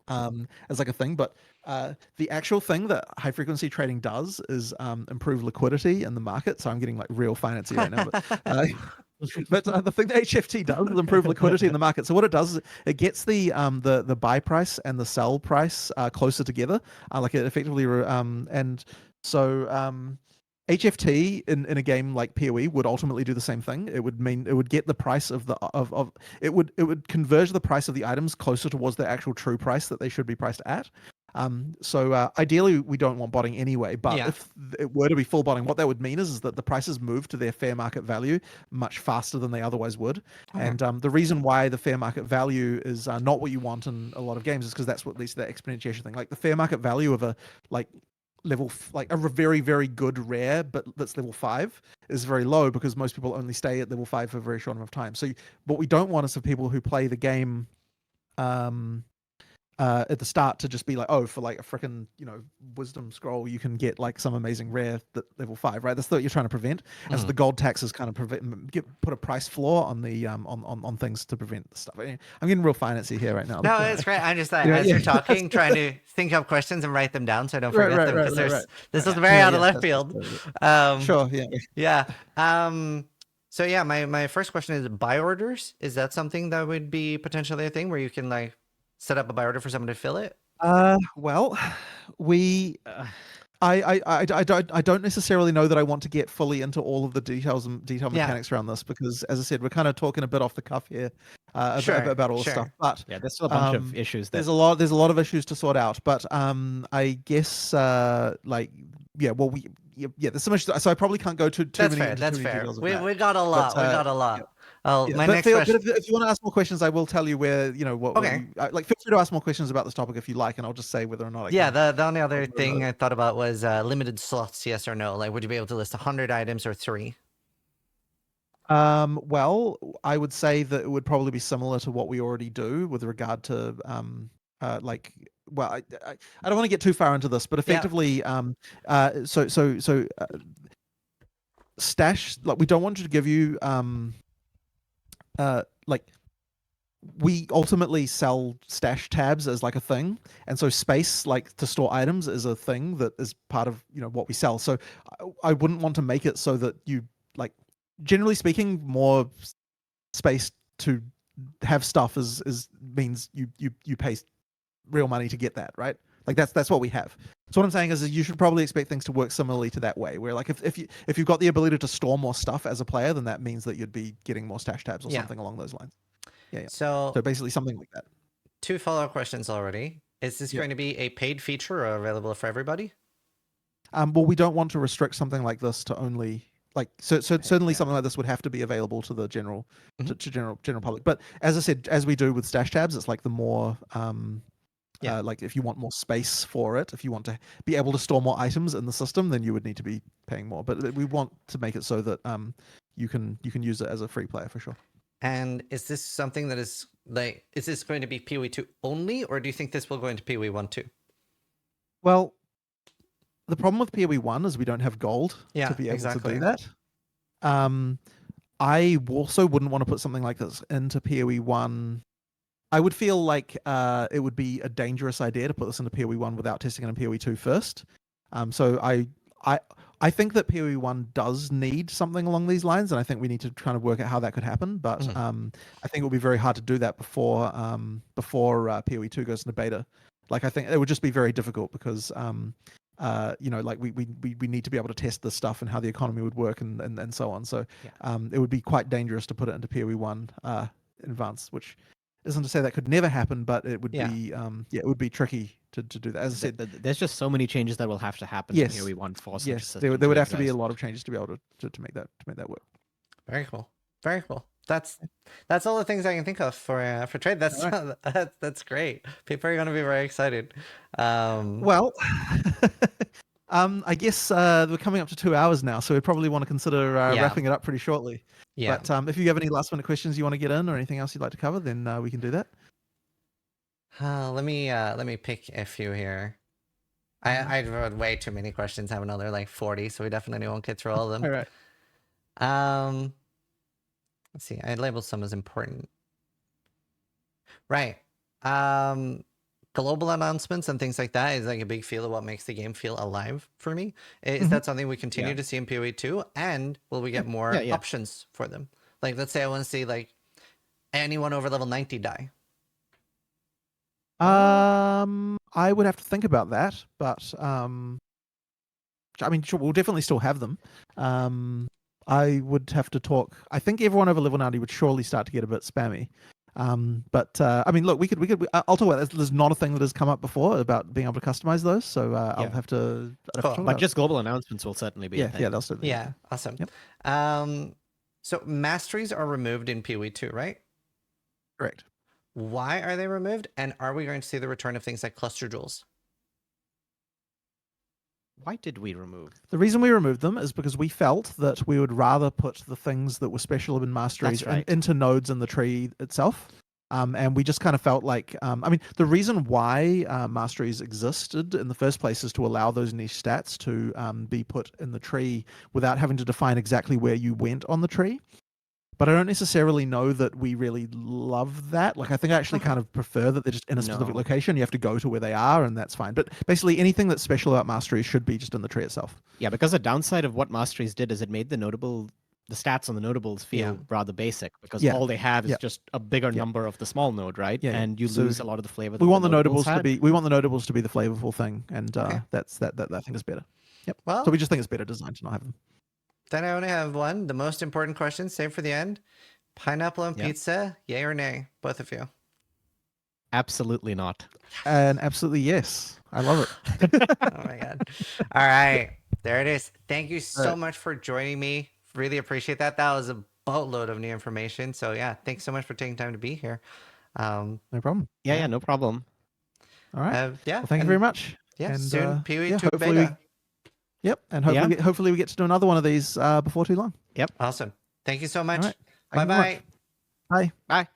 As like a thing, but the actual thing that high frequency trading does is improve liquidity in the market. So I'm getting like real fancy right now, but the thing that HFT does is improve liquidity in the market. So what it does is it gets the buy price and the sell price closer together. Like, it effectively and so HFT in a game like PoE would ultimately do the same thing. It would get the price of it would converge the price of the items closer towards the actual true price that they should be priced at. So ideally we don't want botting anyway, but if it were to be full botting, what that would mean is that the prices move to their fair market value much faster than they otherwise would. And the reason why the fair market value is not what you want in a lot of games is because that's what leads to that exponentiation thing. Like, the fair market value of a very, very good rare, but that's level 5, is very low because most people only stay at level 5 for a very short amount of time. So what we don't want is for people who play the game at the start to just be like, oh, for like a freaking wisdom scroll you can get like some amazing rare that level 5, right? That's what you're trying to prevent. And so the gold taxes kind of put a price floor on the on things to prevent the stuff. I'm getting real financy here right now. No, it's great. I'm just as you're talking, trying to think of questions and write them down so I don't forget them, because this is very out of left field. Sure. Yeah. So yeah, my first question is buy orders. Is that something that would be potentially a thing where you can like set up a buy order for someone to fill it? Well, I don't necessarily know that I want to get fully into all of the detail mechanics around this, because, as I said, we're kind of talking a bit off the cuff here about all this stuff. But there's still a bunch of issues. There's a lot of issues to sort out. But I guess there's so much. So I probably can't go too many details. We got a lot. We got a lot. Next question. But if you want to ask more questions, I will tell you where, what. Okay. Like, feel free to ask more questions about this topic if you like, and I'll just say whether or not. The only other thing I thought about was limited slots, yes or no. Like, would you be able to list 100 items or 3? Well, I would say that it would probably be similar to what we already do with regard to well, I don't want to get too far into this, but effectively, stash, like, we don't want to give you we ultimately sell stash tabs as like a thing, and so space, like, to store items is a thing that is part of what we sell. So I wouldn't want to make it so that you, like, generally speaking, more space to have stuff is means you pay real money to get that, right? Like, that's what we have. So what I'm saying is you should probably expect things to work similarly to that way, where, like, if you've got the ability to store more stuff as a player, then that means that you'd be getting more stash tabs or something along those lines. So basically something like that. 2 follow-up questions already. Is this Yep. going to be a paid feature or available for everybody? Well, we don't want to restrict something like this to only like certainly yeah. something like this would have to be available to the general Mhm. to general public. But as I said, as we do with stash tabs, it's like the more Yeah. like if you want more space for it, if you want to be able to store more items in the system, then you would need to be paying more. But we want to make it so that you can use it as a free player for sure. And is this something that is like, is this going to be PoE2 only, or do you think this will go into PoE1 too? Well, the problem with PoE1 is we don't have gold Yeah, to be able exactly. to do that. I also wouldn't want to put something like this into PoE1. I would feel like it would be a dangerous idea to put this into PoE1 without testing it in PoE2 first. So I think that PoE1 does need something along these lines, and I think we need to kind of work out how that could happen. But Mhm. I think it would be very hard to do that before PoE2 goes into beta. Like I think it would just be very difficult because like we need to be able to test this stuff and how the economy would work and so on. So it would be quite dangerous to put it into PoE1 in advance, which isn't to say that could never happen, but it would be it would be tricky to do that. As I said, There's just so many changes that will have to happen Yes. to PoE1 for such a yes, system there would to have to be a exist. lot of changes to be able to make that work. Very cool. Very cool. That's all the things I can think of for trade. That's that's great. People are going to be very excited. Well, I guess we're coming up to 2 hours now, so we probably want to consider Yeah. wrapping it up pretty shortly. Yeah. But if you have any last minute questions you want to get in or anything else you'd like to cover, then we can do that. Let me pick a few here. I wrote way too many questions. I have another like 40, so we definitely won't get through all of them. All right. Let's see. I labeled some as important. Right. Global announcements and things like that is like a big feel of what makes the game feel alive for me. Is that something we continue to see in PoE2? And will we get more options for them? Like, let's say I want to see like anyone over level 90 die. I would have to think about that, but I mean, sure, we'll definitely still have them. I would have to talk. I think everyone over level 90 would surely start to get a bit spammy. But I mean, look, we could. I'll talk about this. There's not a thing that has come up before about being able to customize those, so I'll have to. Cool. But just global announcements will certainly be a thing. Yeah, they'll still be. Yeah, awesome. Yep. So masteries are removed in PoE2, right? Correct. Why are they removed? And are we going to see the return of things like cluster jewels? Why did we remove? The reason we removed them is because we felt that we would rather put the things that were special in masteries into nodes in the tree itself. And we just kind of felt like, I mean, the reason why masteries existed in the first place is to allow those niche stats to be put in the tree without having to define exactly where you went on the tree. But I don't necessarily know that we really love that. Like, I think I actually kind of prefer that they're just in a specific location. You have to go to where they are, and that's fine. But basically, anything that's special about masteries should be just in the tree itself. Yeah, because the downside of what masteries did is it made the stats on the notables feel rather basic, because all they have is just a bigger number of the small node, right? Yeah, and you lose a lot of the flavor. We want the notables to be. We want the notables to be the flavorful thing, and that thing is better. Yep. Well, so we just think it's better designed to not have them. Then I only have one. The most important question, save for the end. Pineapple on pizza, yay or nay? Both of you. Absolutely not. And absolutely yes. I love it. Oh my god. All right. There it is. Thank you so much for joining me. Really appreciate that. That was a boatload of new information. So yeah, thanks so much for taking time to be here. No problem. Yeah, no problem. All right. Yeah. Well, thank you very much. Yeah, and, soon PoE2 hopefully beta. And hopefully we get to do another one of these before too long. Yep. Awesome. Thank you so much. All right. Bye-bye. Bye. Bye.